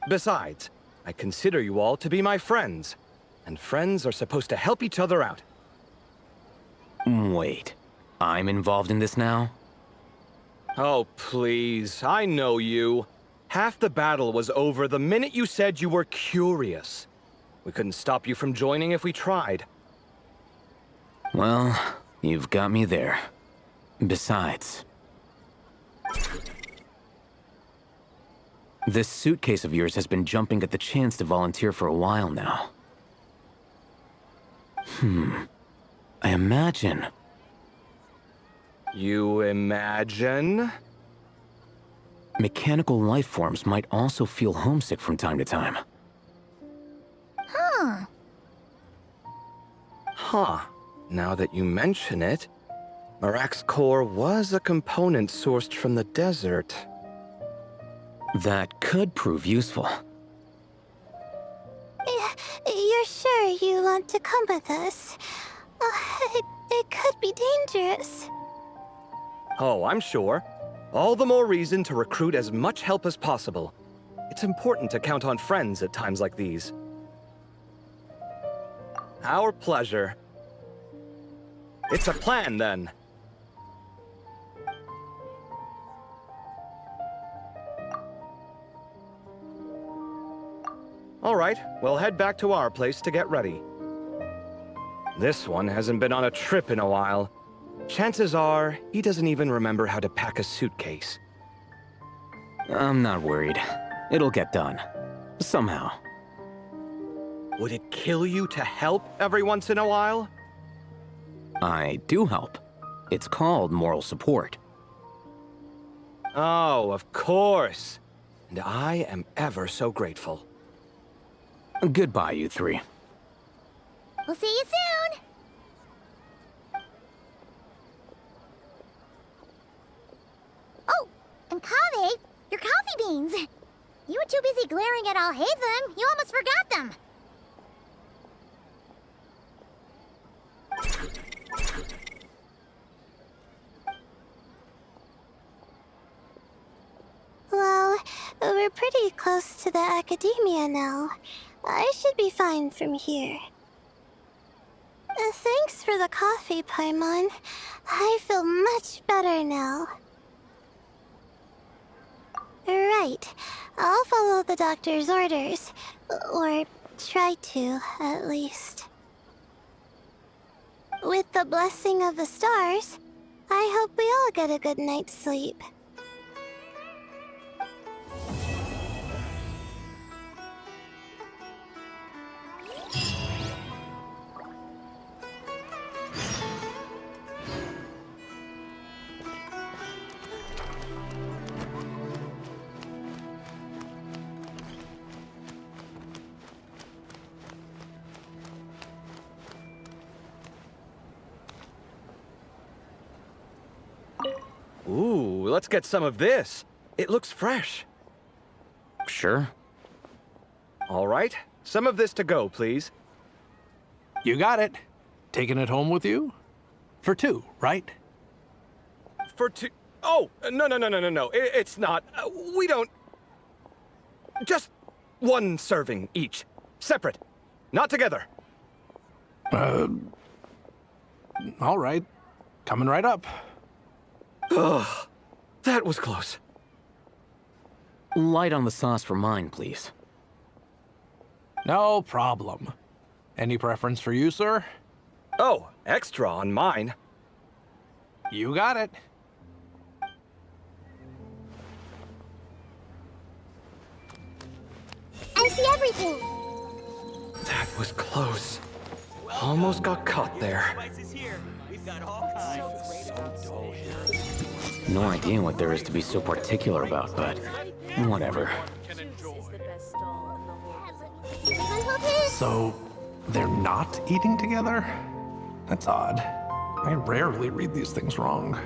[SPEAKER 10] Besides, I consider you all to be my friends, and friends are supposed to help each other out.
[SPEAKER 9] Wait, I'm involved in this now?
[SPEAKER 10] Oh, please, I know you. Half the battle was over the minute you said you were curious. We couldn't stop you from joining if we tried.
[SPEAKER 9] Well, you've got me there. Besides... this suitcase of yours has been jumping at the chance to volunteer for a while now. I imagine...
[SPEAKER 10] You imagine?
[SPEAKER 9] mechanical life forms might also feel homesick from time to time.
[SPEAKER 10] Huh. Now that you mention it, Marak's core was a component sourced from the desert.
[SPEAKER 9] That could prove useful.
[SPEAKER 8] You're sure you want to come with us? It could be dangerous.
[SPEAKER 10] Oh, I'm sure. All the more reason to recruit as much help as possible. It's important to count on friends at times like these. Our pleasure. It's a plan, then. All right, we'll head back to our place to get ready. This one hasn't been on a trip in a while. Chances are, he doesn't even remember how to pack a suitcase.
[SPEAKER 9] I'm not worried. It'll get done. Somehow.
[SPEAKER 10] Would it kill you to help every once in a while?
[SPEAKER 9] I do help. It's called moral support.
[SPEAKER 10] Oh, of course. And I am ever so grateful.
[SPEAKER 9] Goodbye, you three.
[SPEAKER 1] We'll see you soon! Oh, and Kaveh, your coffee beans! You were too busy glaring at Alhaitham, you almost forgot them!
[SPEAKER 8] Well, we're pretty close to the academia now. I should be fine from here. Thanks for the coffee, Paimon. I feel much better now. Right. I'll follow the doctor's orders. Or try to, at least. With the blessing of the stars, I hope we all get a good night's sleep.
[SPEAKER 10] Ooh, let's get some of this. It looks fresh.
[SPEAKER 9] Sure.
[SPEAKER 10] All right, some of this to go, please.
[SPEAKER 11] You got it. Taking it home with you? For 2, right?
[SPEAKER 10] For 2... Oh, no. It's not. We don't... Just 1 serving each. Separate. Not together.
[SPEAKER 11] All right. Coming right up.
[SPEAKER 10] Ugh, that was close.
[SPEAKER 9] Light on the sauce for mine, please.
[SPEAKER 11] No problem. Any preference for you, sir?
[SPEAKER 10] Oh, extra on mine.
[SPEAKER 11] You got it.
[SPEAKER 1] I see everything.
[SPEAKER 10] That was close. Almost got caught there.
[SPEAKER 9] No idea what there is to be so particular about, but whatever.
[SPEAKER 11] So, they're not eating together? That's odd. I rarely read these things wrong.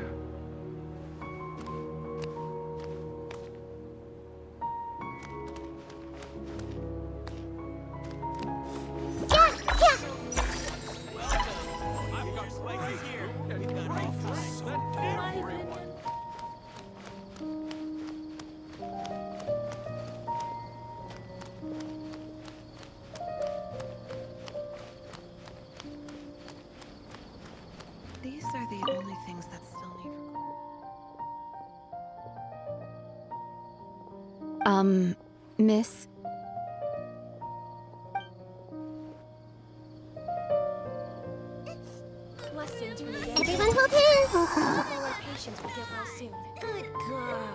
[SPEAKER 12] These are the only things that still need... Miss?
[SPEAKER 1] Everyone hold hands.
[SPEAKER 8] Patients will get well soon. Good girl.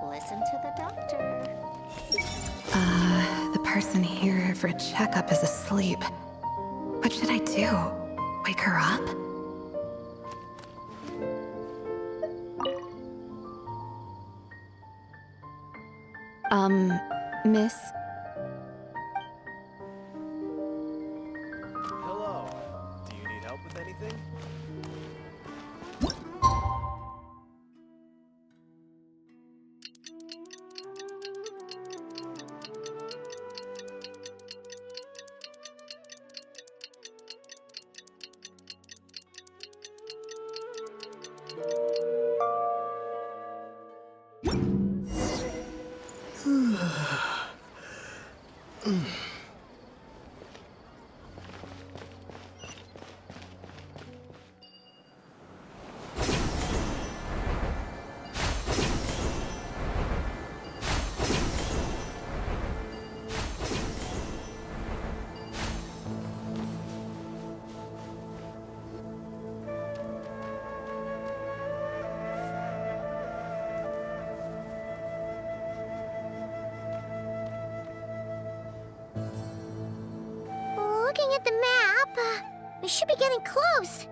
[SPEAKER 8] Listen to the doctor.
[SPEAKER 12] The person here for a checkup is asleep. What should I do? Wake her up? Miss?
[SPEAKER 13] Hello. Do you need help with anything?
[SPEAKER 1] Looking at the map, we should be getting close.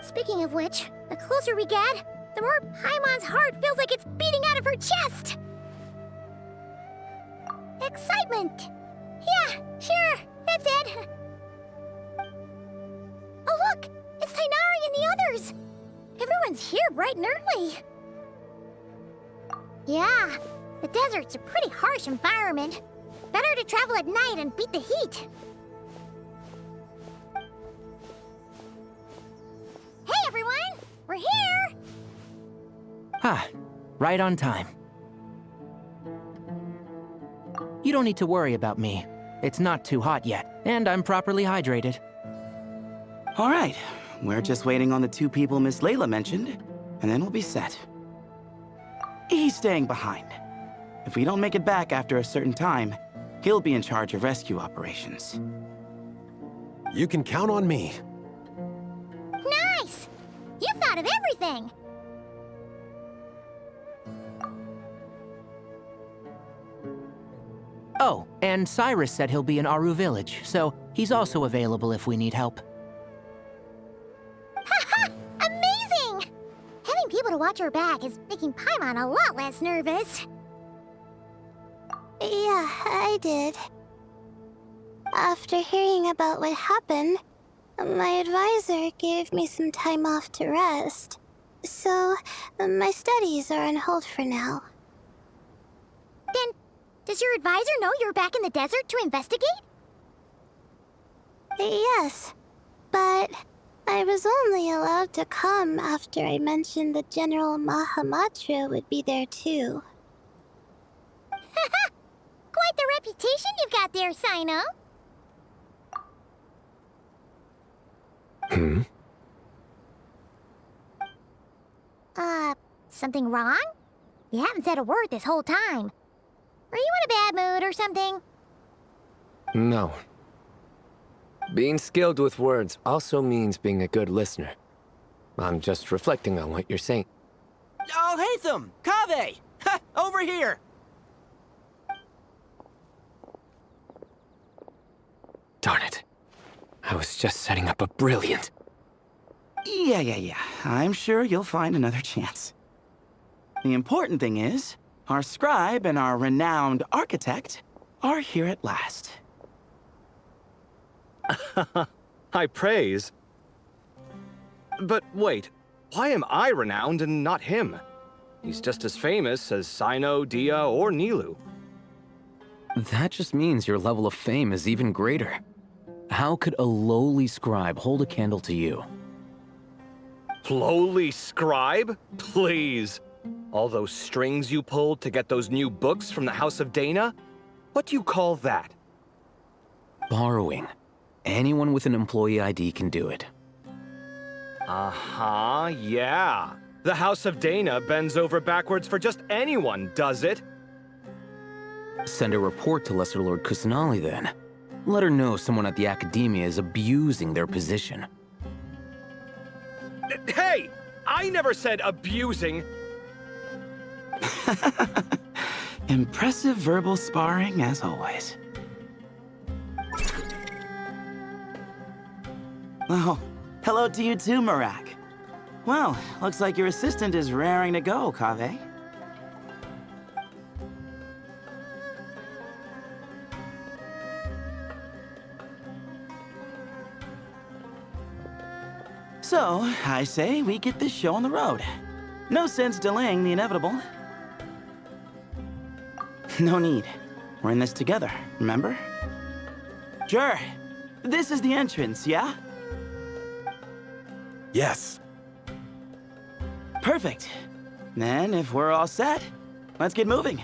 [SPEAKER 1] Speaking of which, the closer we get, the more Paimon's heart feels like it's beating out of her chest. Excitement! Yeah, sure, that's it. Oh look, it's Tighnari and the others. Everyone's here bright and early. Yeah, the desert's a pretty harsh environment. Better to travel at night and beat the heat. Hey everyone, we're here!
[SPEAKER 4] Ah, right on time. You don't need to worry about me. It's not too hot yet, and I'm properly hydrated.
[SPEAKER 6] All right, we're just waiting on the 2 people Miss Layla mentioned, and then we'll be set. He's staying behind. If we don't make it back after a certain time, he'll be in charge of rescue operations.
[SPEAKER 7] You can count on me.
[SPEAKER 1] Nice! You thought of everything!
[SPEAKER 4] Oh, and Cyrus said he'll be in Aru Village, so he's also available if we need help.
[SPEAKER 1] Haha! Amazing! Having people to watch our back is making Paimon a lot less nervous.
[SPEAKER 8] Yeah, I did. After hearing about what happened, my advisor gave me some time off to rest. So, my studies are on hold for now.
[SPEAKER 1] Then, does your advisor know you're back in the desert to investigate?
[SPEAKER 8] Yes, but I was only allowed to come after I mentioned that General Mahamatra would be there too.
[SPEAKER 1] Haha! Quite the reputation you've got there, Cyno. Something wrong? You haven't said a word this whole time. Are you in a bad mood or something?
[SPEAKER 5] No. Being skilled with words also means being a good listener. I'm just reflecting on what you're saying.
[SPEAKER 4] Alhaitham! Kaveh! Ha! Over here!
[SPEAKER 5] Darn it. I was just setting up a brilliant...
[SPEAKER 6] Yeah. I'm sure you'll find another chance. The important thing is, our scribe and our renowned architect are here at last.
[SPEAKER 10] High praise. But wait, why am I renowned and not him? He's just as famous as Cyno, Dia, or Nilou.
[SPEAKER 9] That just means your level of fame is even greater. How could a lowly scribe hold a candle to you?
[SPEAKER 10] Lowly scribe? Please. All those strings you pulled to get those new books from the House of Dana? What do you call that?
[SPEAKER 9] Borrowing. Anyone with an employee ID can do it.
[SPEAKER 10] Uh-huh, yeah. The House of Dana bends over backwards for just anyone, does it?
[SPEAKER 9] Send a report to Lesser Lord Kusanali then. Let her know someone at the Academia is abusing their position.
[SPEAKER 10] Hey! I never said abusing!
[SPEAKER 6] Impressive verbal sparring, as always. Oh, hello to you too, Marak. Well, looks like your assistant is raring to go, Kaveh. So, I say we get this show on the road. No sense delaying the inevitable. No need. We're in this together, remember? Sure. This is the entrance, yeah?
[SPEAKER 7] Yes.
[SPEAKER 6] Perfect. Then, if we're all set, let's get moving.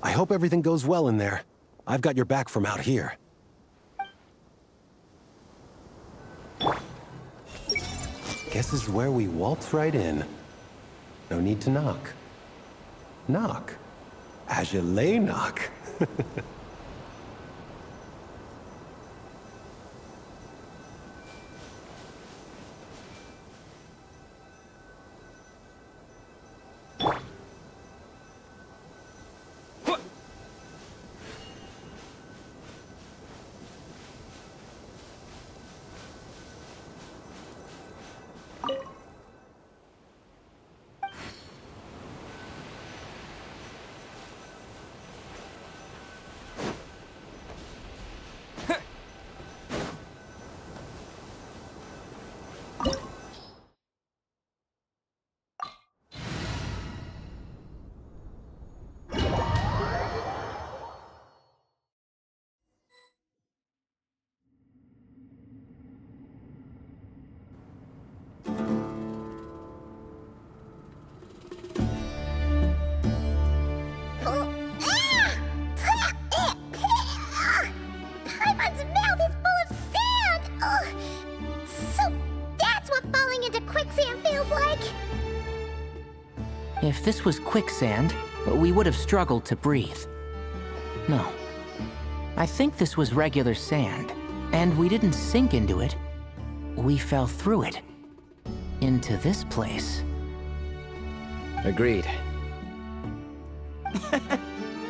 [SPEAKER 7] I hope everything goes well in there. I've got your back from out here. Guess this is where we waltz right in. No need to knock. Knock. As you lay knock.
[SPEAKER 4] If this was quicksand, we would have struggled to breathe. No. I think this was regular sand, and we didn't sink into it. We fell through it. Into this place.
[SPEAKER 5] Agreed.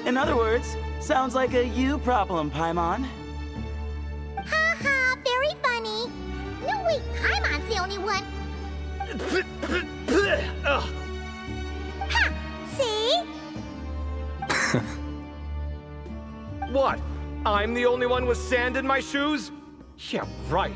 [SPEAKER 6] In other words, sounds like a you problem, Paimon.
[SPEAKER 1] Ha ha, very funny. No, wait, Paimon's the only one. Ha! See?
[SPEAKER 10] What? I'm the only one with sand in my shoes? Yeah, right.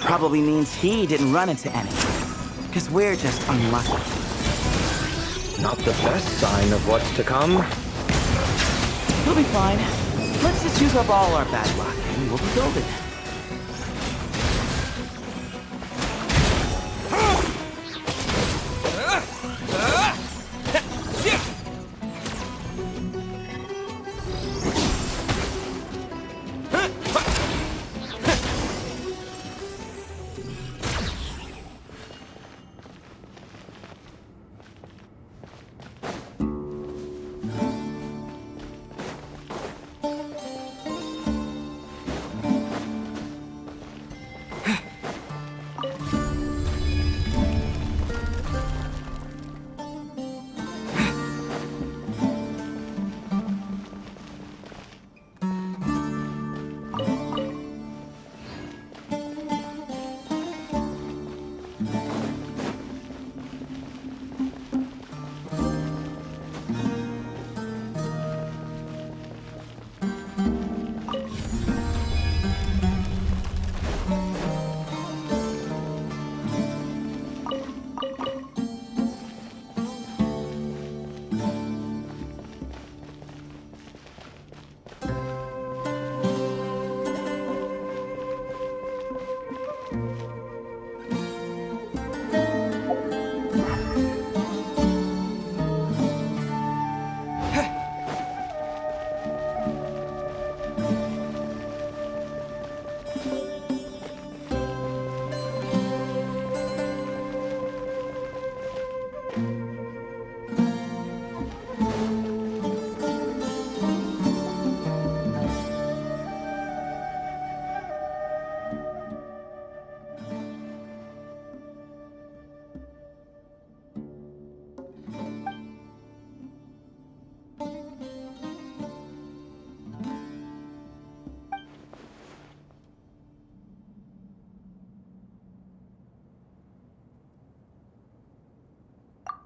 [SPEAKER 6] Probably means he didn't run into any. Because we're just unlucky.
[SPEAKER 10] Not the best sign of what's to come.
[SPEAKER 6] We'll be fine. Let's just use up all our bad luck, and we'll be golden.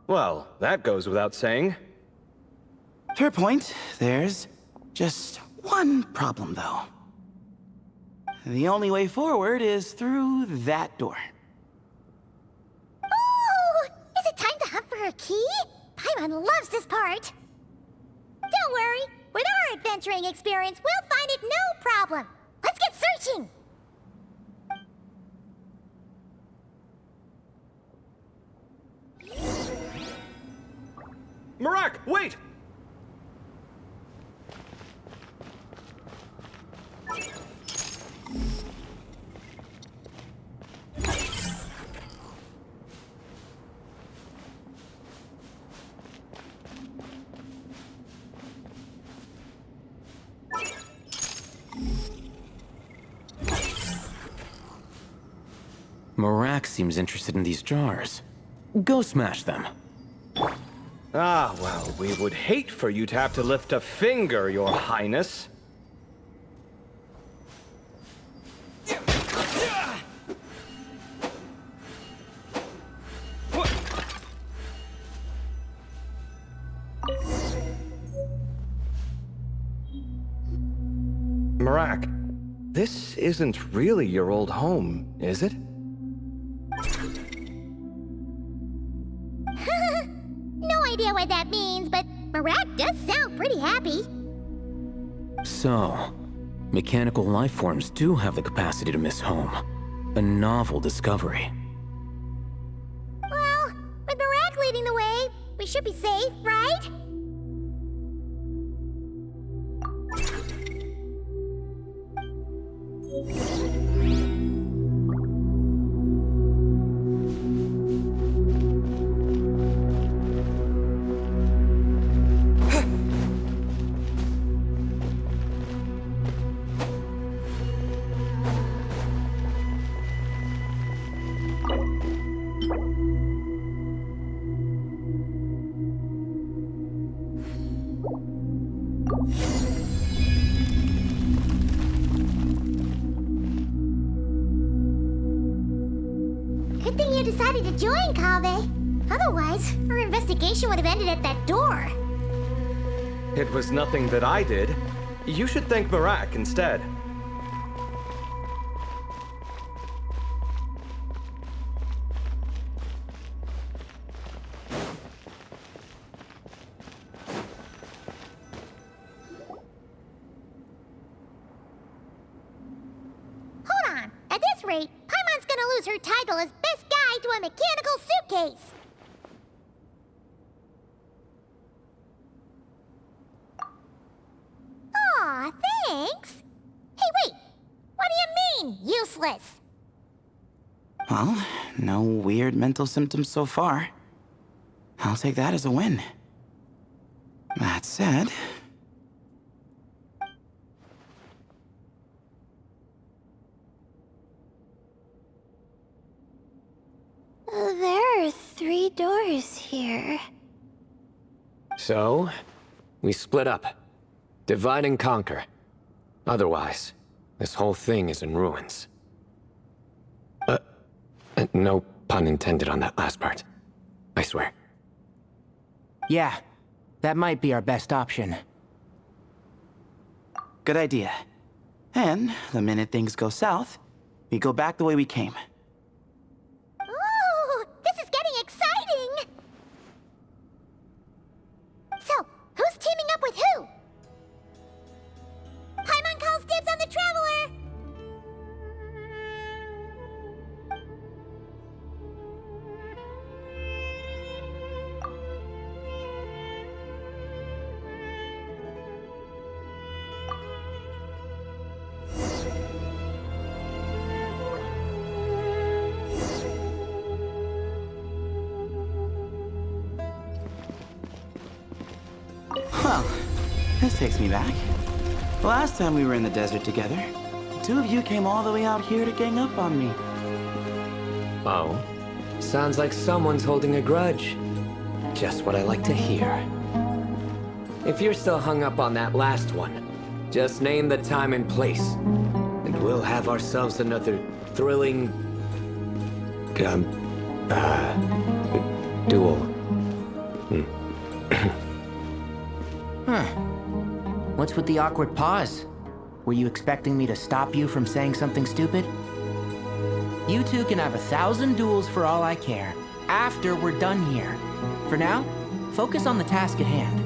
[SPEAKER 10] Well, that goes without saying.
[SPEAKER 6] Fair point. There's just one problem, though. The only way forward is through that door.
[SPEAKER 1] Oh! Is it time to hunt for a key? Paimon loves this part. Don't worry. With our adventuring experience, we'll find it no problem. Let's get searching!
[SPEAKER 10] Marak, wait!
[SPEAKER 9] Marak seems interested in these jars. Go smash them.
[SPEAKER 10] Ah, well, we would hate for you to have to lift a finger, Your Highness. Marak, this isn't really your old home, is it?
[SPEAKER 1] No idea what that means, but Marak does sound pretty happy.
[SPEAKER 9] So, mechanical life forms do have the capacity to miss home. A novel discovery.
[SPEAKER 1] Well, with Marak leading the way, we should be safe, right? Good thing you decided to join, Kaveh. Otherwise, our investigation would have ended at that door.
[SPEAKER 10] It was nothing that I did. You should thank Marak instead.
[SPEAKER 1] Hold on. At this rate, Paimon's gonna lose her title as best guy to a mechanical suitcase. Aw, thanks. Hey, wait. What do you mean, useless?
[SPEAKER 6] Well, no weird mental symptoms so far. I'll take that as a win. That said...
[SPEAKER 8] There are 3 doors here.
[SPEAKER 5] So, we split up. Divide and conquer. Otherwise, this whole thing is in ruins. No pun intended on that last part. I swear.
[SPEAKER 4] Yeah, that might be our best option.
[SPEAKER 6] Good idea. And the minute things go south, we go back the way we came.
[SPEAKER 1] Ooh, this is getting exciting! So, who's teaming up with who? Paimon calls dibs on the Traveler!
[SPEAKER 6] Well, this takes me back. Last time we were in the desert together, the 2 of you came all the way out here to gang up on me.
[SPEAKER 5] Oh? Sounds like someone's holding a grudge. Just what I like to hear. If you're still hung up on that last one, just name the time and place, and we'll have ourselves another thrilling... duel.
[SPEAKER 4] Huh. What's with the awkward pause? Were you expecting me to stop you from saying something stupid? You two can have 1,000 duels for all I care, after we're done here. For now, focus on the task at hand.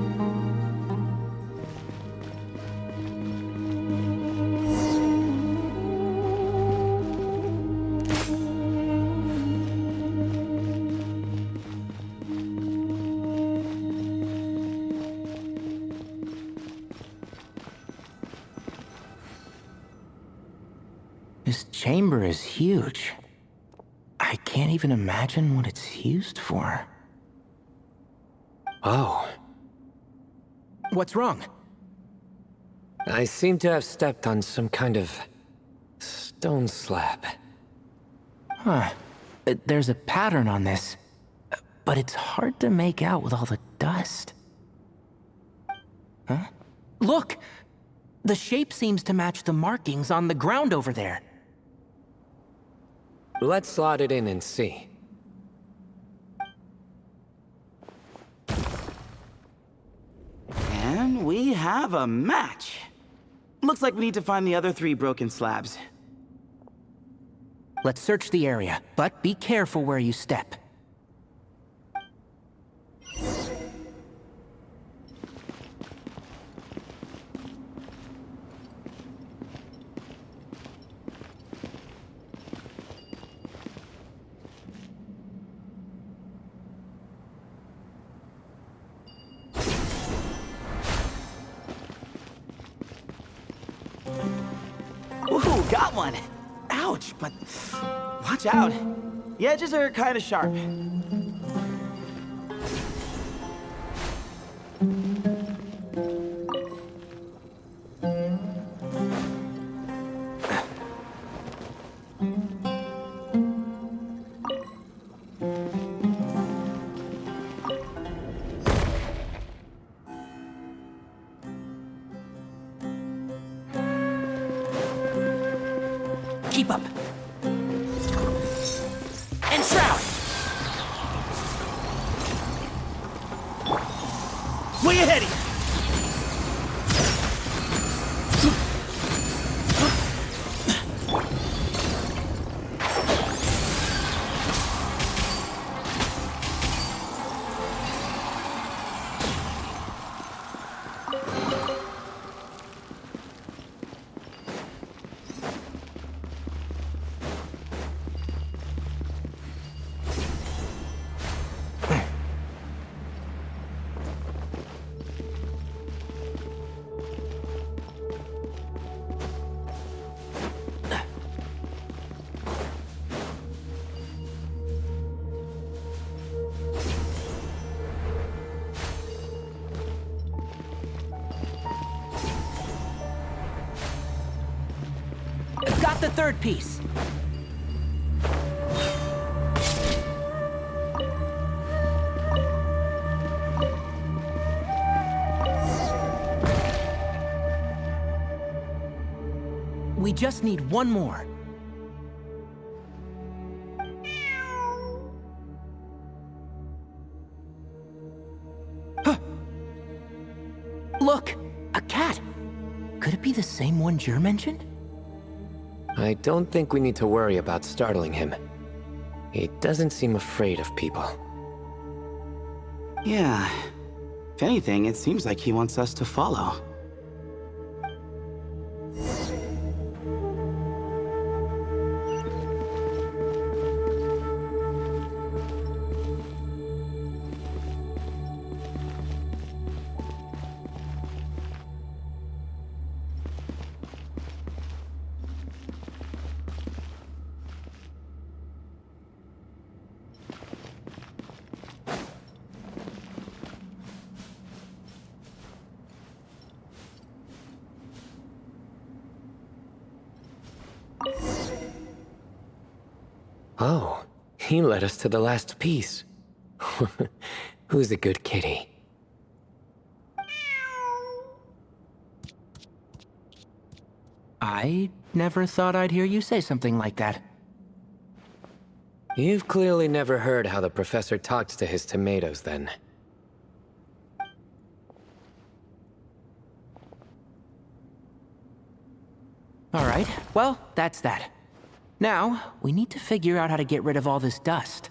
[SPEAKER 4] This chamber is huge. I can't even imagine what it's used for.
[SPEAKER 5] Oh.
[SPEAKER 4] What's wrong?
[SPEAKER 5] I seem to have stepped on some kind of stone slab.
[SPEAKER 4] Huh. There's a pattern on this, but it's hard to make out with all the dust. Huh? Look! The shape seems to match the markings on the ground over there.
[SPEAKER 5] Let's slot it in and see.
[SPEAKER 6] And we have a match. Looks like we need to find the other 3 broken slabs.
[SPEAKER 4] Let's search the area, but be careful where you step.
[SPEAKER 6] Ooh, got one! Ouch, but watch out. The edges are kind of sharp.
[SPEAKER 4] Keep up. And shroud! Way ahead of you! Got the 3rd piece. We just need one more. Huh. Look, a cat. Could it be the same one Jer mentioned?
[SPEAKER 5] I don't think we need to worry about startling him. He doesn't seem afraid of people.
[SPEAKER 6] Yeah. If anything, it seems like he wants us to follow.
[SPEAKER 5] Oh, he led us to the last piece. Who's a good kitty?
[SPEAKER 4] I never thought I'd hear you say something like that.
[SPEAKER 5] You've clearly never heard how the professor talks to his tomatoes, then.
[SPEAKER 4] All right, well, that's that. Now, we need to figure out how to get rid of all this dust.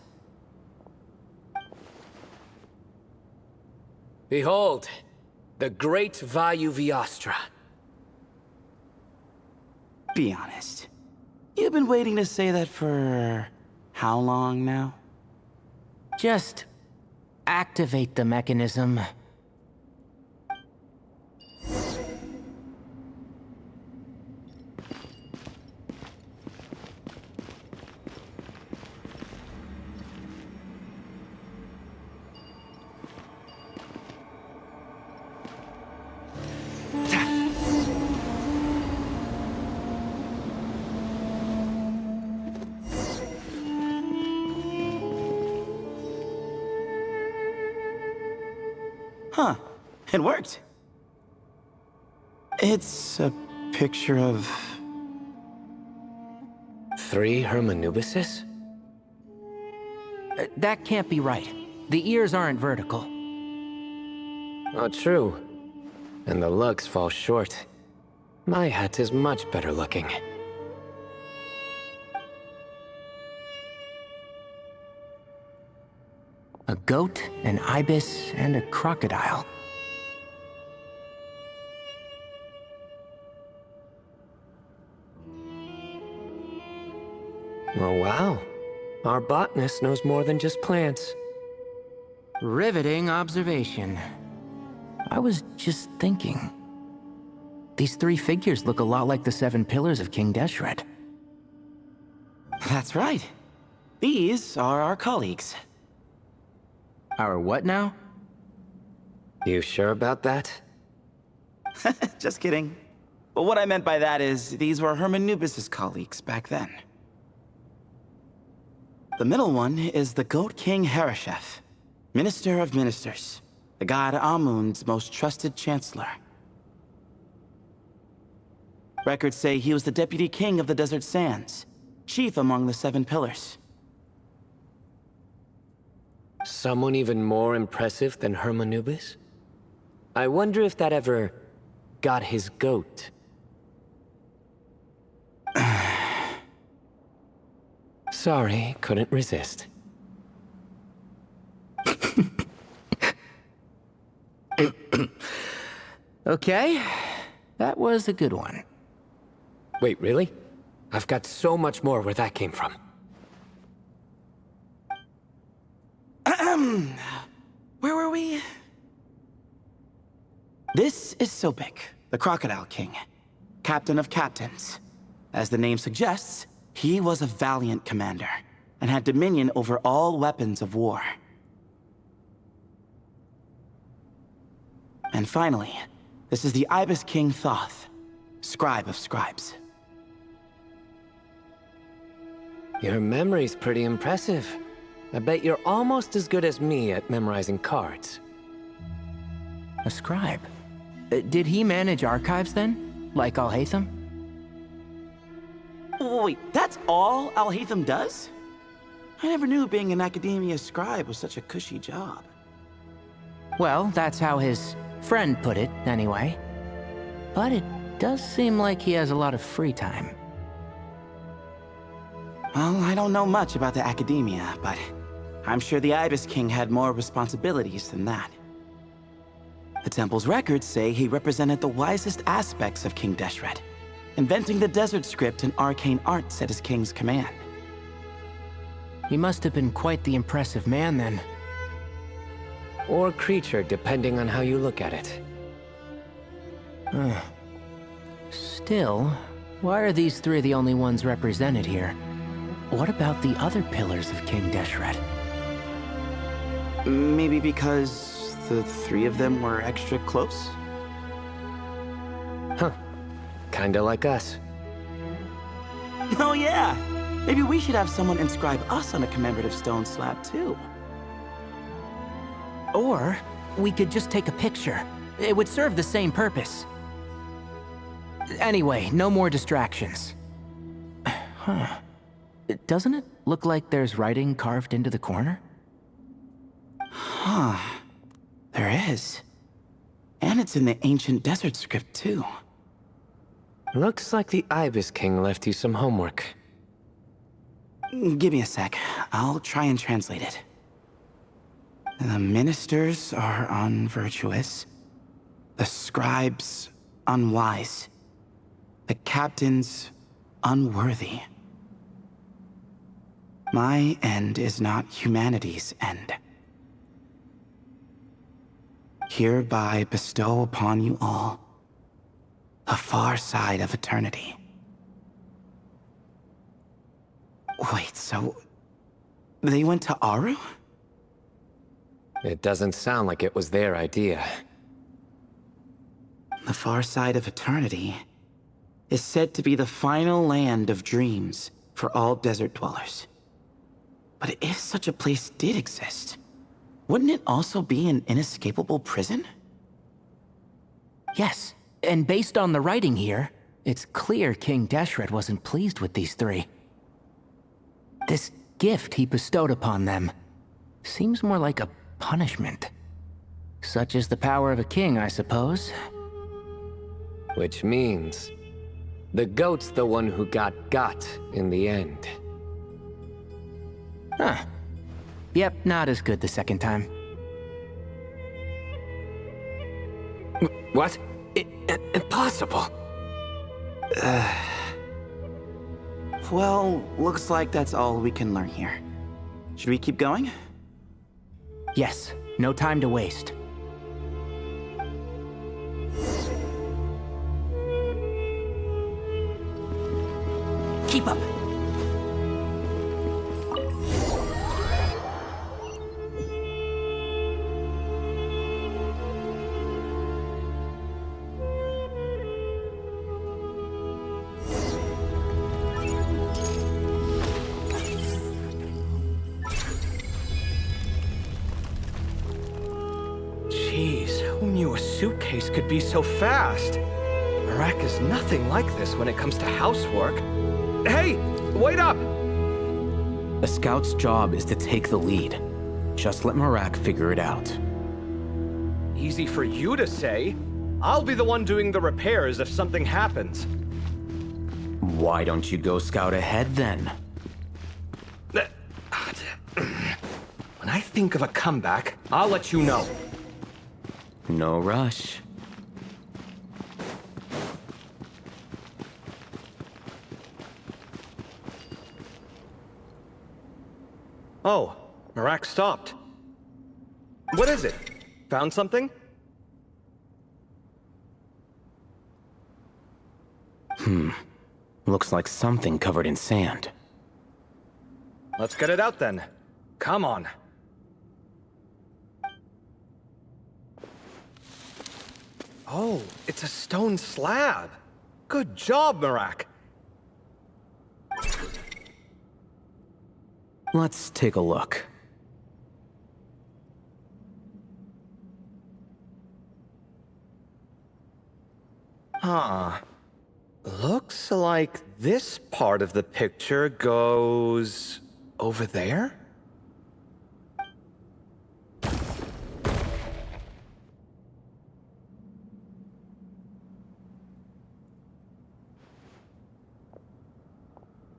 [SPEAKER 5] Behold, the great Vayuvyastra.
[SPEAKER 6] Be honest. You've been waiting to say that for how long now?
[SPEAKER 4] Just activate the mechanism.
[SPEAKER 6] Huh, it worked. It's a picture of...
[SPEAKER 5] 3 Hermanubises?
[SPEAKER 4] That can't be right. The ears aren't vertical.
[SPEAKER 5] Oh, true. And the lugs fall short. My hat is much better looking.
[SPEAKER 4] A goat, an ibis, and a crocodile.
[SPEAKER 5] Oh, wow. Our botanist knows more than just plants.
[SPEAKER 4] Riveting observation. I was just thinking. These 3 figures look a lot like the 7 pillars of King Deshret.
[SPEAKER 6] That's right. These are our colleagues.
[SPEAKER 4] Our what now?
[SPEAKER 5] You sure about that?
[SPEAKER 6] Just kidding. But what I meant by that is, these were Hermanubis' colleagues back then. The middle one is the Goat King Harashef, Minister of Ministers, the god Amun's most trusted chancellor. Records say he was the deputy king of the Desert Sands, chief among the 7 pillars.
[SPEAKER 5] Someone even more impressive than Hermanubis? I wonder if that ever got his goat. Sorry, couldn't resist.
[SPEAKER 4] Okay, that was a good one.
[SPEAKER 5] Wait, really? I've got so much more where that came from.
[SPEAKER 6] Where were we? This is Sobek, the Crocodile King, Captain of Captains. As the name suggests, he was a valiant commander, and had dominion over all weapons of war. And finally, this is the Ibis King Thoth, Scribe of Scribes.
[SPEAKER 5] Your memory's pretty impressive. I bet you're almost as good as me at memorizing cards.
[SPEAKER 4] A scribe? Did he manage archives then? Like Alhaitham?
[SPEAKER 6] Wait, that's all Alhaitham does? I never knew being an academia scribe was such a cushy job.
[SPEAKER 4] Well, that's how his friend put it, anyway. But it does seem like he has a lot of free time.
[SPEAKER 6] Well, I don't know much about the academia, but I'm sure the Ibis King had more responsibilities than that. The temple's records say he represented the wisest aspects of King Deshret, inventing the desert script and arcane arts at his king's command.
[SPEAKER 4] He must have been quite the impressive man, then.
[SPEAKER 5] Or creature, depending on how you look at it.
[SPEAKER 4] Still, why are these 3 the only ones represented here? What about the other pillars of King Deshret?
[SPEAKER 6] Maybe because the 3 of them were extra close?
[SPEAKER 5] Huh. Kinda like us.
[SPEAKER 6] Oh yeah! Maybe we should have someone inscribe us on a commemorative stone slab too.
[SPEAKER 4] Or, we could just take a picture. It would serve the same purpose. Anyway, no more distractions. Huh. Doesn't it look like there's writing carved into the corner?
[SPEAKER 6] Huh. There is. And it's in the ancient desert script too.
[SPEAKER 5] Looks like the Ibis King left you some homework.
[SPEAKER 6] Give me a sec. I'll try and translate it. The ministers are unvirtuous. The scribes unwise. The captains unworthy. My end is not humanity's end. Hereby bestow upon you all the far side of eternity. Wait, so they went to Aru?
[SPEAKER 5] It doesn't sound like it was their idea.
[SPEAKER 6] The far side of eternity is said to be the final land of dreams for all desert dwellers. But if such a place did exist, Wouldn't it also be an inescapable prison?
[SPEAKER 4] Yes, and based on the writing here, it's clear King Deshret wasn't pleased with these three. This gift he bestowed upon them seems more like a punishment. Such is the power of a king, I suppose.
[SPEAKER 5] Which means the goat's the one who got in the end.
[SPEAKER 4] Huh. Yep, not as good the second time.
[SPEAKER 5] What? Impossible.
[SPEAKER 6] Well, looks like that's all we can learn here. Should we keep going?
[SPEAKER 4] Yes, no time to waste.
[SPEAKER 6] Keep up!
[SPEAKER 10] Jeez, who knew a suitcase could be so fast? Marak is nothing like this when it comes to housework. Hey, wait up!
[SPEAKER 9] A scout's job is to take the lead. Just let Marak figure it out.
[SPEAKER 10] Easy for you to say. I'll be the one doing the repairs if something happens.
[SPEAKER 9] Why don't you go scout ahead then?
[SPEAKER 10] When I think of a comeback, I'll let you know.
[SPEAKER 9] No rush.
[SPEAKER 10] Oh, Marak stopped. What is it? Found something?
[SPEAKER 9] Looks like something covered in sand.
[SPEAKER 10] Let's get it out then. Come on. Oh, it's a stone slab. Good job, Marak.
[SPEAKER 9] Let's take a look.
[SPEAKER 10] Huh. Looks like this part of the picture goes over there?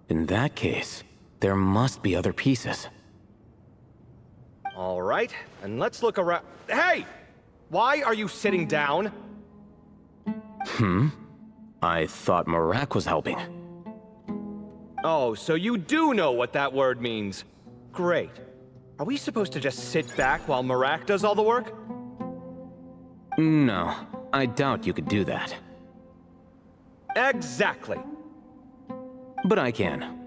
[SPEAKER 9] In that case, there must be other pieces.
[SPEAKER 10] All right, and let's look around. Hey! Why are you sitting down?
[SPEAKER 9] I thought Marak was helping.
[SPEAKER 10] Oh, so you do know what that word means. Great. Are we supposed to just sit back while Marak does all the work?
[SPEAKER 9] No, I doubt you could do that.
[SPEAKER 10] Exactly.
[SPEAKER 9] But I can.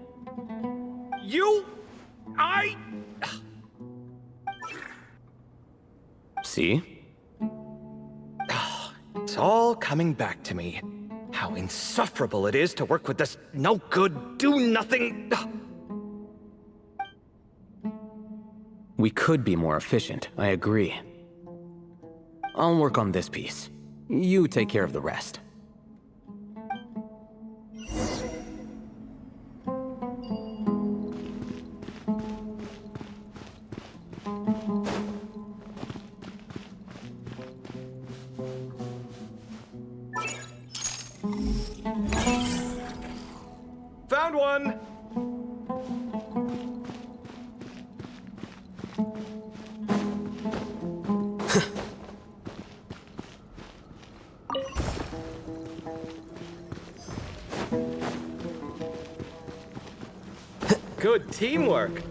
[SPEAKER 9] See?
[SPEAKER 10] It's all coming back to me. How insufferable it is to work with this no-good, do-nothing...
[SPEAKER 9] We could be more efficient, I agree. I'll work on this piece. You take care of the rest.
[SPEAKER 10] Found one! Good teamwork.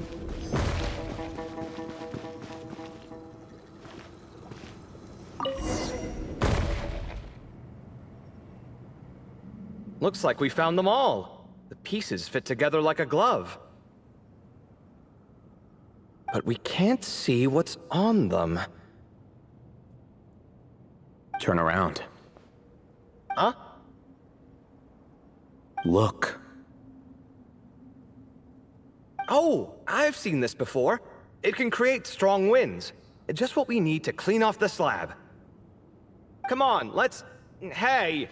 [SPEAKER 10] Looks like we found them all. The pieces fit together like a glove. But we can't see what's on them.
[SPEAKER 9] Turn around.
[SPEAKER 10] Huh?
[SPEAKER 9] Look.
[SPEAKER 10] Oh, I've seen this before. It can create strong winds. Just what we need to clean off the slab. Come on, let's... Hey!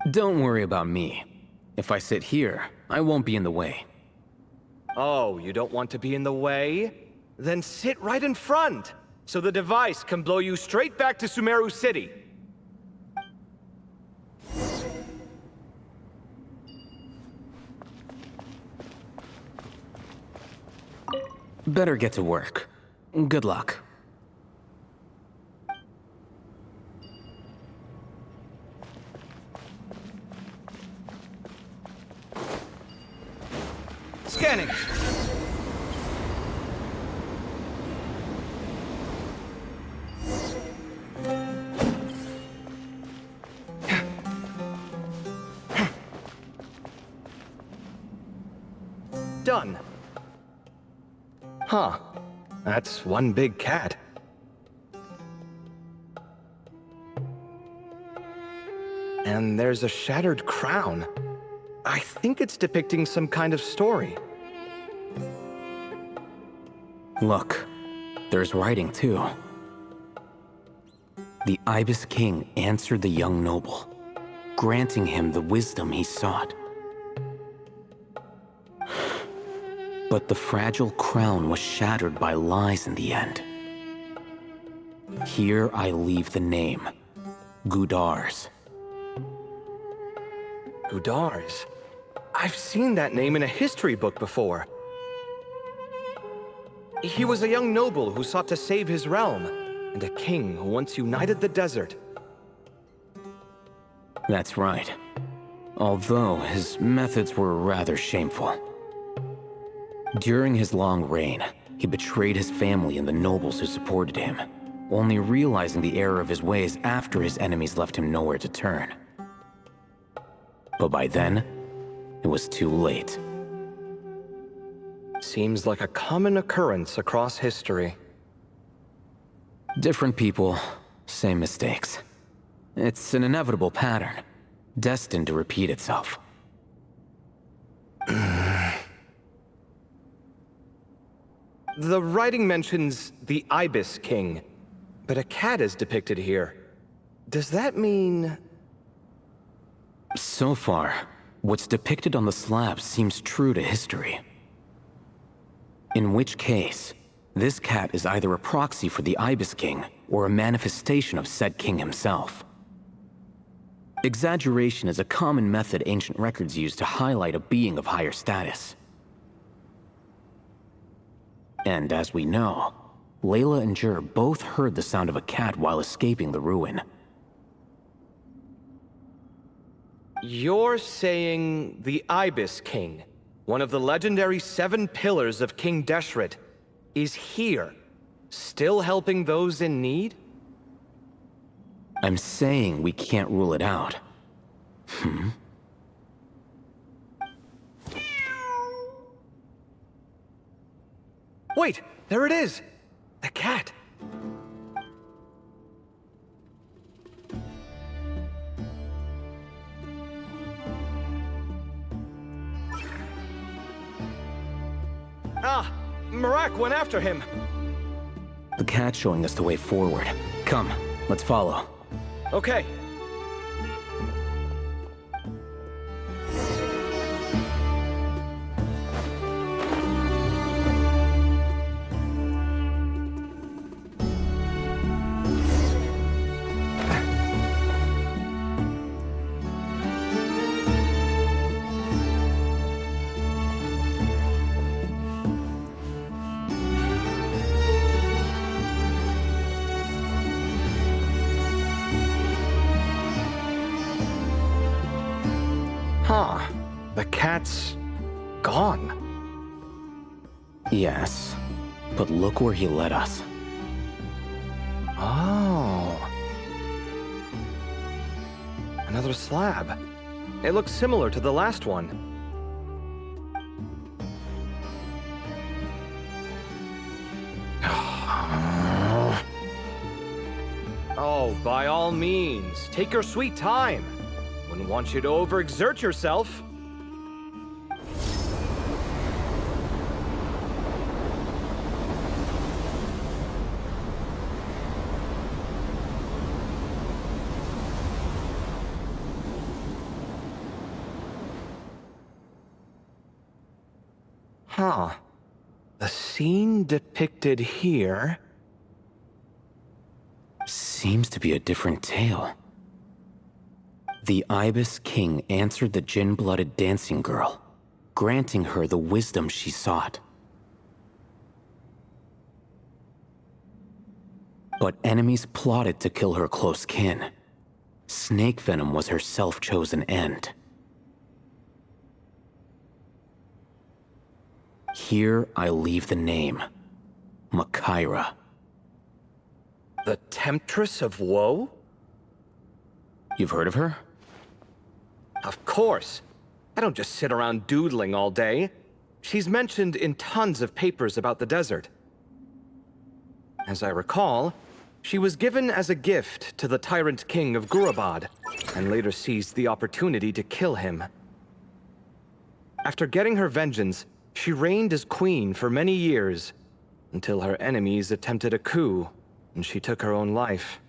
[SPEAKER 9] Don't worry about me. If I sit here, I won't be in the way.
[SPEAKER 10] Oh, you don't want to be in the way? Then sit right in front, so the device can blow you straight back to Sumeru City.
[SPEAKER 9] Better get to work. Good luck.
[SPEAKER 10] Scanning! Done. Huh. That's one big cat. And there's a shattered crown. I think it's depicting some kind of story.
[SPEAKER 9] Look, there's writing too. The Ibis King answered the young noble, granting him the wisdom he sought. But the fragile crown was shattered by lies in the end. Here I leave the name, Gudars.
[SPEAKER 10] Gudars? I've seen that name in a history book before. He was a young noble who sought to save his realm, and a king who once united the desert.
[SPEAKER 9] That's right. Although his methods were rather shameful. During his long reign, he betrayed his family and the nobles who supported him, only realizing the error of his ways after his enemies left him nowhere to turn. But by then, it was too late.
[SPEAKER 10] Seems like a common occurrence across history.
[SPEAKER 9] Different people, same mistakes. It's an inevitable pattern, destined to repeat itself.
[SPEAKER 10] The writing mentions the Ibis King, but a cat is depicted here. Does that mean...
[SPEAKER 9] So far, what's depicted on the slab seems true to history. In which case, this cat is either a proxy for the Ibis King or a manifestation of said king himself. Exaggeration is a common method ancient records use to highlight a being of higher status. And as we know, Layla and Jur both heard the sound of a cat while escaping the ruin.
[SPEAKER 10] You're saying the Ibis King, one of the legendary 7 pillars of King Deshret, is here, still helping those in need?
[SPEAKER 9] I'm saying we can't rule it out.
[SPEAKER 10] Wait, there it is! The cat! Ah! Marak went after him!
[SPEAKER 9] The cat's showing us the way forward. Come, let's follow.
[SPEAKER 10] Okay. Huh. The cat's... gone.
[SPEAKER 9] Yes, but look where he led us.
[SPEAKER 10] Oh. Another slab. It looks similar to the last one. Oh, by all means, take your sweet time. Wouldn't want you to overexert yourself. Huh. The scene depicted here...
[SPEAKER 9] Seems to be a different tale. The Ibis King answered the gin-blooded dancing girl, granting her the wisdom she sought. But enemies plotted to kill her close kin. Snake venom was her self-chosen end. Here I leave the name, Makaira.
[SPEAKER 10] The Temptress of Woe?
[SPEAKER 9] You've heard of her?
[SPEAKER 10] Of course. I don't just sit around doodling all day. She's mentioned in tons of papers about the desert. As I recall, she was given as a gift to the tyrant king of Gurabad, and later seized the opportunity to kill him. After getting her vengeance, she reigned as queen for many years, until her enemies attempted a coup, and she took her own life.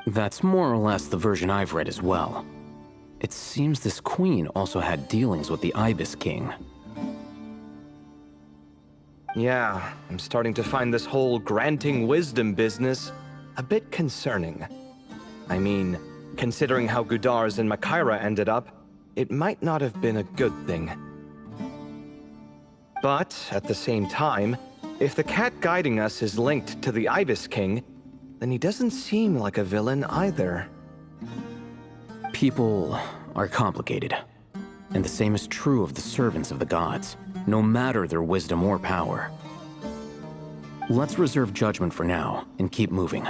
[SPEAKER 9] That's more or less the version I've read as well. It seems this queen also had dealings with the Ibis King.
[SPEAKER 10] Yeah, I'm starting to find this whole granting wisdom business a bit concerning. I mean, considering how Gudars and Makaira ended up, it might not have been a good thing. But, at the same time, if the cat guiding us is linked to the Ibis King, then he doesn't seem like a villain either.
[SPEAKER 9] People are complicated, and the same is true of the servants of the gods, no matter their wisdom or power. Let's reserve judgment for now, and keep moving.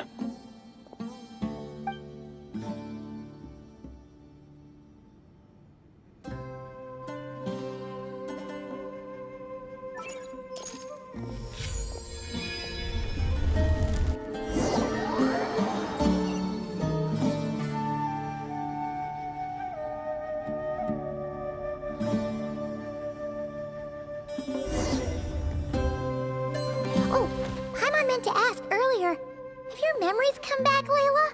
[SPEAKER 1] Oh, Paimon meant to ask earlier. Have your memories come back, Layla?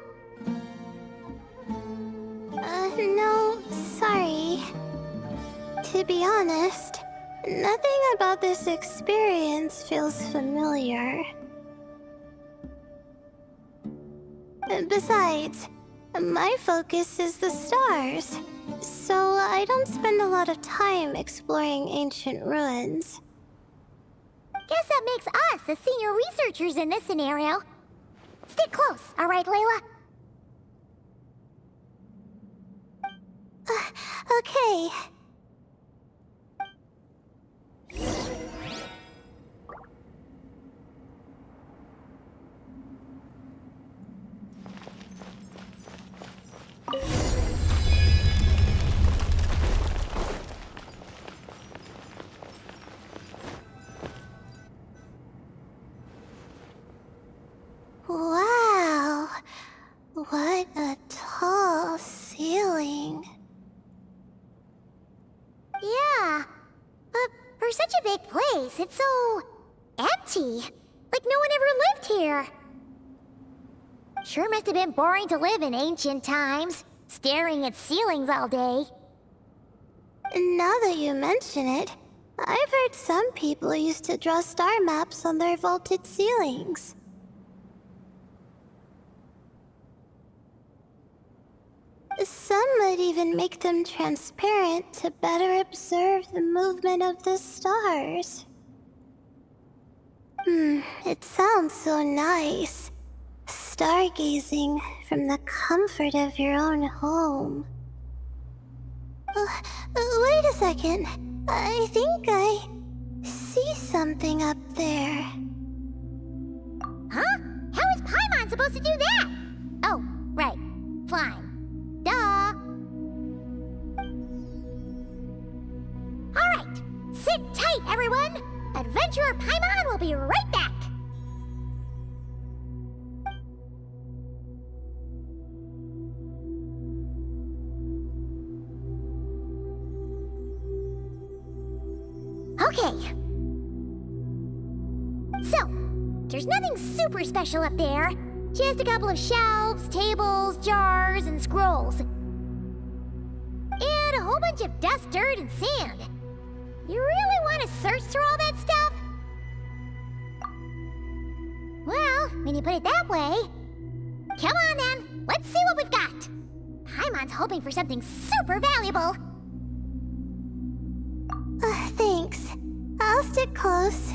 [SPEAKER 8] No, sorry. To be honest, nothing about this experience feels familiar. Besides, my focus is the stars, so I don't spend a lot of time exploring ancient ruins.
[SPEAKER 1] Guess that makes us the senior researchers in this scenario. Stick close, all right, Layla?
[SPEAKER 8] Okay. Wow, what a tall ceiling.
[SPEAKER 1] Yeah, but for such a big place, it's so empty. Like no one ever lived here. Sure must have been boring to live in ancient times, staring at ceilings all day.
[SPEAKER 8] Now that you mention it, I've heard some people used to draw star maps on their vaulted ceilings. Some might even make them transparent to better observe the movement of the stars. It sounds so nice. Stargazing from the comfort of your own home. Wait a second. I think I see something up there.
[SPEAKER 1] Huh? How is Paimon supposed to do that? Oh, right. Flying. Duh. Alright, sit tight, everyone! Adventurer Paimon will be right back! Okay. So, there's nothing super special up there. Just a couple of shelves, tables, jars, and scrolls. And a whole bunch of dust, dirt, and sand. You really want to search through all that stuff? Well, when you put it that way... Come on then, let's see what we've got. Paimon's hoping for something super valuable.
[SPEAKER 8] Thanks. I'll stick close.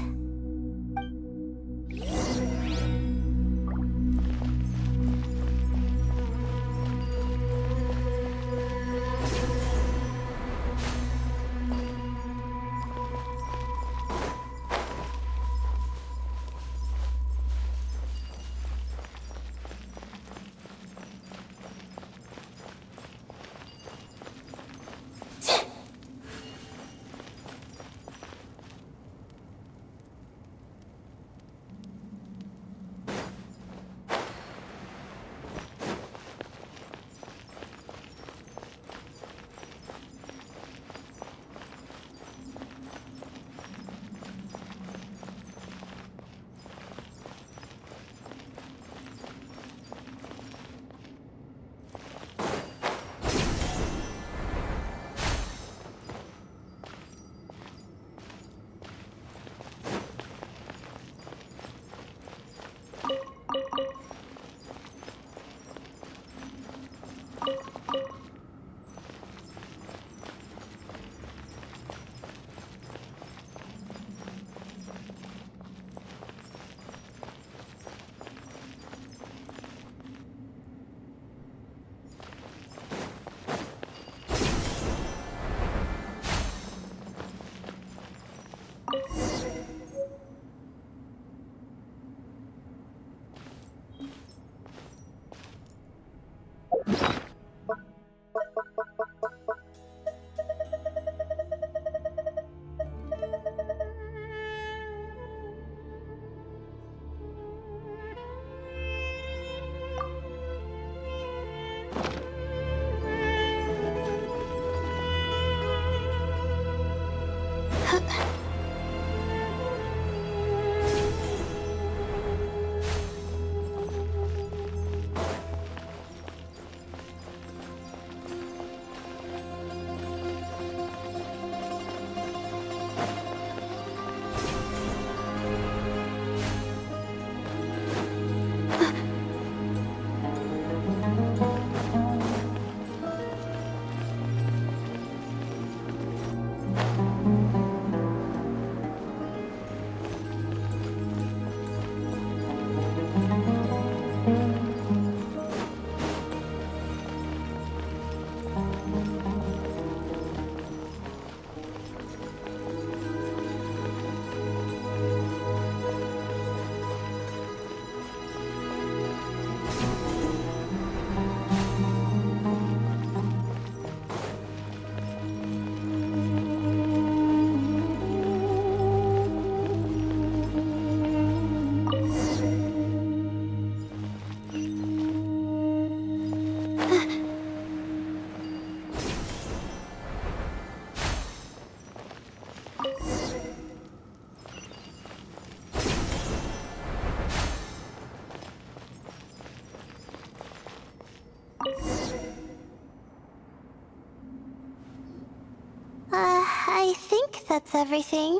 [SPEAKER 8] I think that's everything.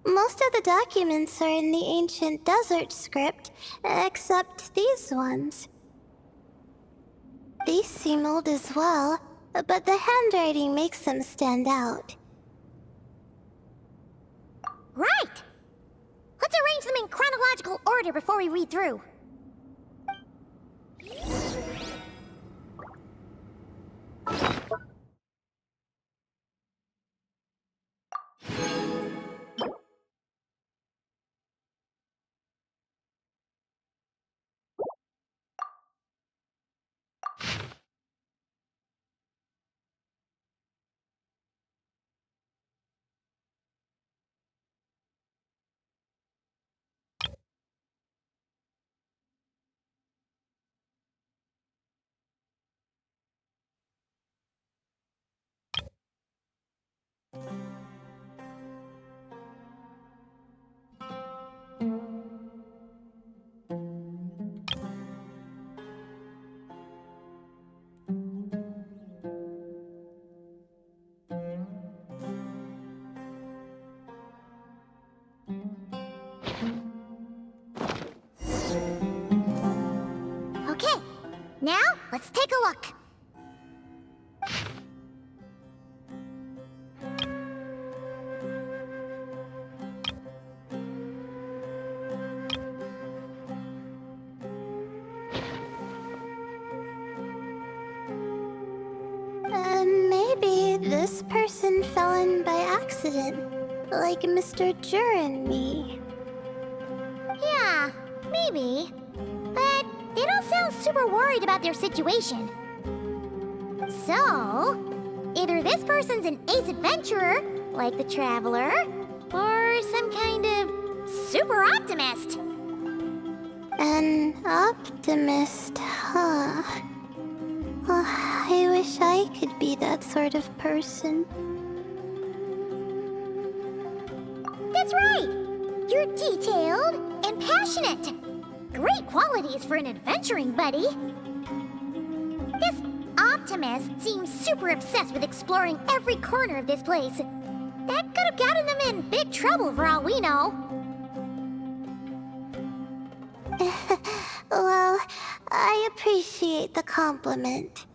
[SPEAKER 8] Most of the documents are in the ancient desert script, except these ones. These seem old as well, but the handwriting makes them stand out.
[SPEAKER 1] Right! Let's arrange them in chronological order before we read through. let's take a look.
[SPEAKER 8] Maybe this person fell in by accident, like Mr. Jur and me.
[SPEAKER 1] Yeah, maybe. But they don't sound super worried about their situation. So, either this person's an ace adventurer, like the Traveler, or some kind of super optimist.
[SPEAKER 8] An optimist, huh? Oh, I wish I could be that sort of person.
[SPEAKER 1] That's right! You're detailed and passionate. Great qualities for an adventuring buddy. This optimist seems super obsessed with exploring every corner of this place. That could have gotten them in big trouble for all we know.
[SPEAKER 8] Well, I appreciate the compliment.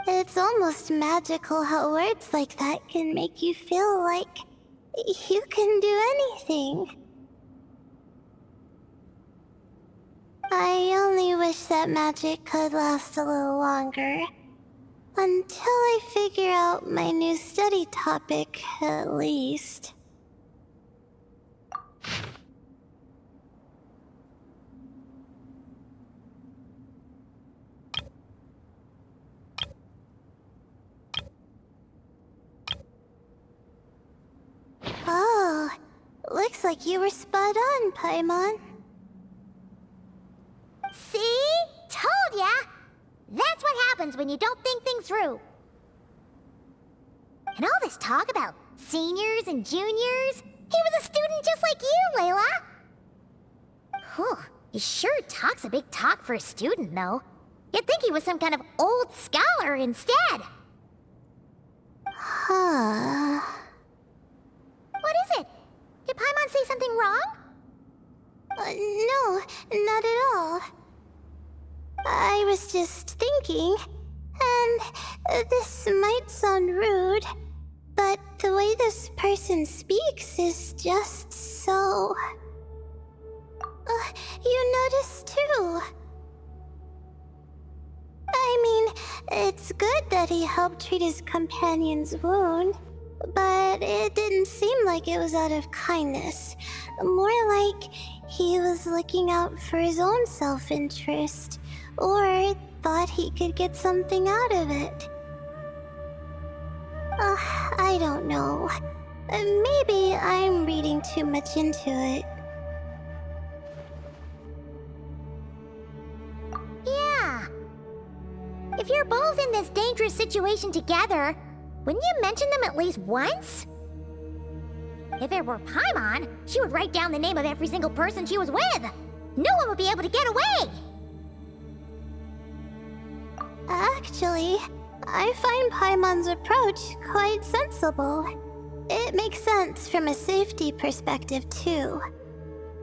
[SPEAKER 8] It's almost magical how words like that can make you feel like you can do anything. I only wish that magic could last a little longer. Until I figure out my new study topic, at least. Oh, looks like you were spot on, Paimon.
[SPEAKER 1] See? Told ya! That's what happens when you don't think things through. And all this talk about seniors and juniors, he was a student just like you, Layla! Whew, he sure talks a big talk for a student, though. You'd think he was some kind of old scholar instead.
[SPEAKER 8] Huh.
[SPEAKER 1] What is it? Did Paimon say something wrong?
[SPEAKER 8] No, not at all. I was just thinking, and this might sound rude, but the way this person speaks is just so... you notice too. I mean, it's good that he helped treat his companion's wound, but it didn't seem like it was out of kindness. More like he was looking out for his own self-interest, or thought he could get something out of it. I don't know. Maybe I'm reading too much into it.
[SPEAKER 1] Yeah. If you're both in this dangerous situation together, wouldn't you mention them at least once? If it were Paimon, she would write down the name of every single person she was with. No one would be able to get away.
[SPEAKER 8] Actually, I find Paimon's approach quite sensible. It makes sense from a safety perspective, too.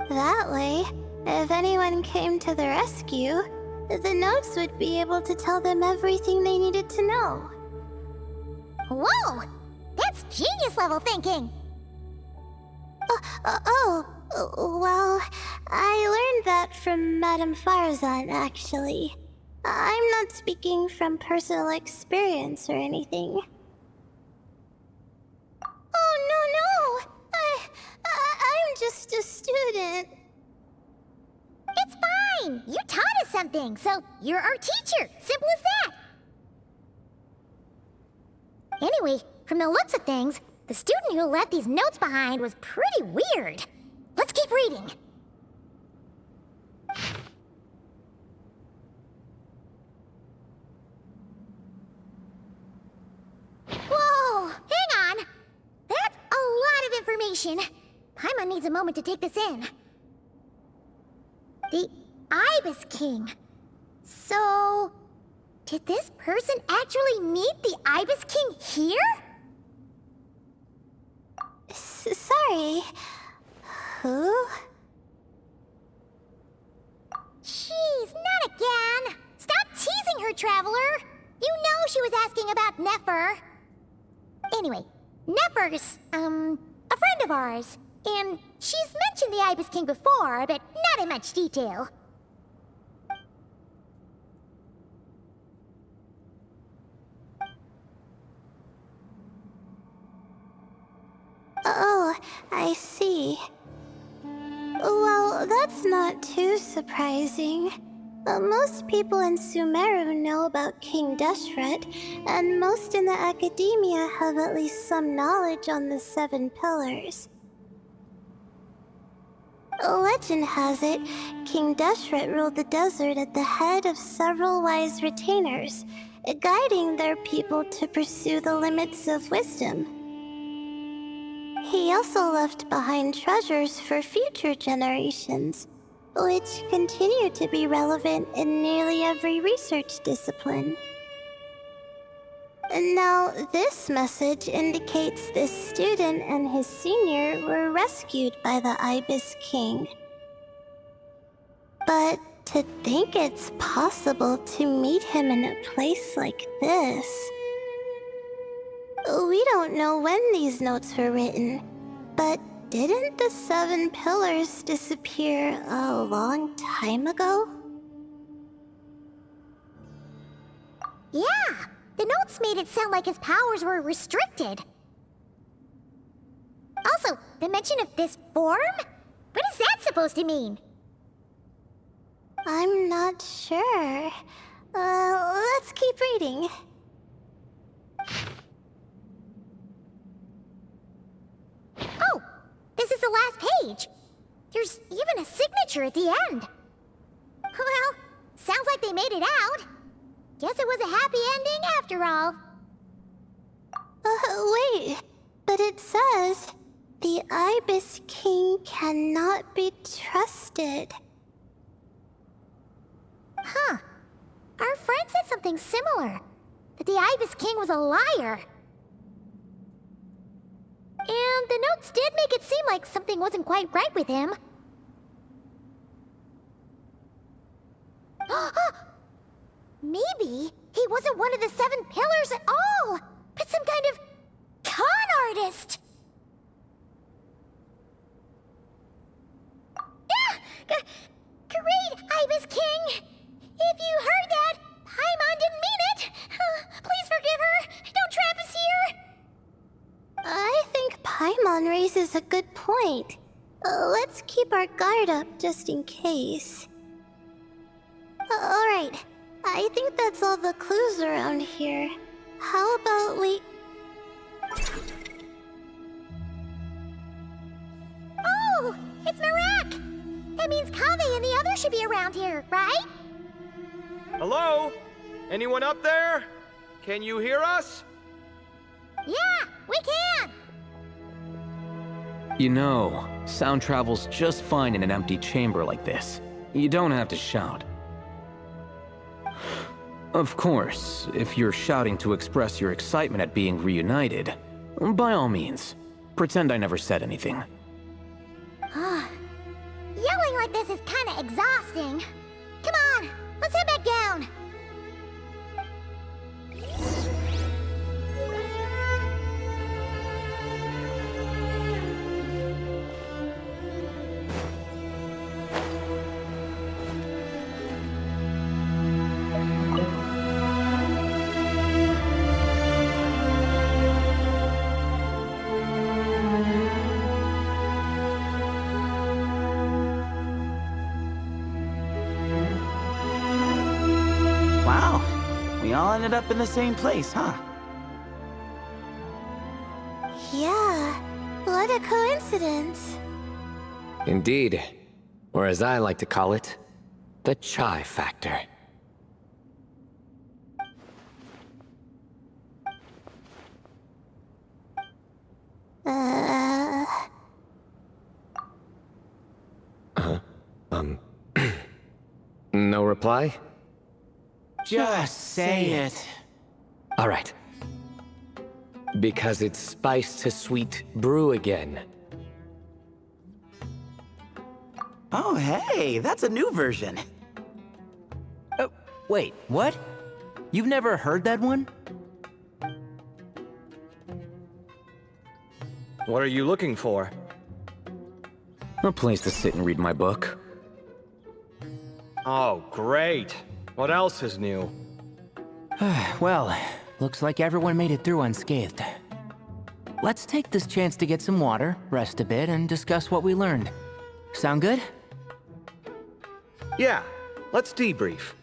[SPEAKER 8] That way, if anyone came to the rescue, the notes would be able to tell them everything they needed to know.
[SPEAKER 1] Whoa! That's genius-level thinking!
[SPEAKER 8] Well, I learned that from Madame Farazan, actually. I'm not speaking from personal experience or anything. Oh, no! I'm just a student.
[SPEAKER 1] It's fine! You taught us something, so you're our teacher. Simple as that. Anyway, from the looks of things, the student who left these notes behind was pretty weird. Let's keep reading. Whoa! Hang on! That's a lot of information. Paimon needs a moment to take this in. The Ibis King. So... did this person actually meet the Ibis King here?
[SPEAKER 8] Sorry. Who?
[SPEAKER 1] Jeez, not again! Stop teasing her, Traveler! You know she was asking about Nefer. Anyway, Nefer's, a friend of ours. And she's mentioned the Ibis King before, but not in much detail.
[SPEAKER 8] Oh, I see. Well, that's not too surprising. Most people in Sumeru know about King Deshret, and most in the academia have at least some knowledge on the 7 pillars. Legend has it, King Deshret ruled the desert at the head of several wise retainers, guiding their people to pursue the limits of wisdom. He also left behind treasures for future generations, which continue to be relevant in nearly every research discipline. Now, this message indicates this student and his senior were rescued by the Ibis King. But to think it's possible to meet him in a place like this... We don't know when these notes were written, but didn't the 7 pillars disappear a long time ago?
[SPEAKER 1] Yeah! The notes made it sound like his powers were restricted. Also, the mention of this form? What is that supposed to mean?
[SPEAKER 8] I'm not sure. Let's keep reading.
[SPEAKER 1] Oh! This is the last page! There's even a signature at the end. Well, sounds like they made it out. Guess it was a happy ending after all.
[SPEAKER 8] Wait. But it says, the Ibis King cannot be trusted.
[SPEAKER 1] Huh. Our friend said something similar. That the Ibis King was a liar. And the notes did make it seem like something wasn't quite right with him. Maybe he wasn't one of the 7 pillars at all, but some kind of con artist. Great, Ibis King! If you heard that, Paimon didn't mean it. Please forgive her. Don't trap us here.
[SPEAKER 8] I think Paimon raises a good point. Let's keep our guard up just in case. Alright, I think that's all the clues around here. How about we...
[SPEAKER 1] Oh, it's Marak! That means Kaveh and the others should be around here, right?
[SPEAKER 10] Hello? Anyone up there? Can you hear us?
[SPEAKER 1] Yeah, we can!
[SPEAKER 9] You know, sound travels just fine in an empty chamber like this. You don't have to shout. Of course, if you're shouting to express your excitement at being reunited, by all means, pretend I never said anything.
[SPEAKER 1] Yelling like this is kinda exhausting. Come on, let's head back down.
[SPEAKER 6] We all ended up in the same place, huh?
[SPEAKER 8] Yeah, what a coincidence.
[SPEAKER 5] Indeed. Or as I like to call it, the chai factor. No reply?
[SPEAKER 6] Just say it.
[SPEAKER 5] All right. Because it's spiced to sweet brew again.
[SPEAKER 6] Oh, hey, that's a new version.
[SPEAKER 4] Wait, what? You've never heard that one?
[SPEAKER 10] What are you looking for?
[SPEAKER 9] A place to sit and read my book.
[SPEAKER 10] Oh, great. What else is new?
[SPEAKER 4] Well, looks like everyone made it through unscathed. Let's take this chance to get some water, rest a bit, and discuss what we learned. Sound good?
[SPEAKER 10] Yeah, let's debrief.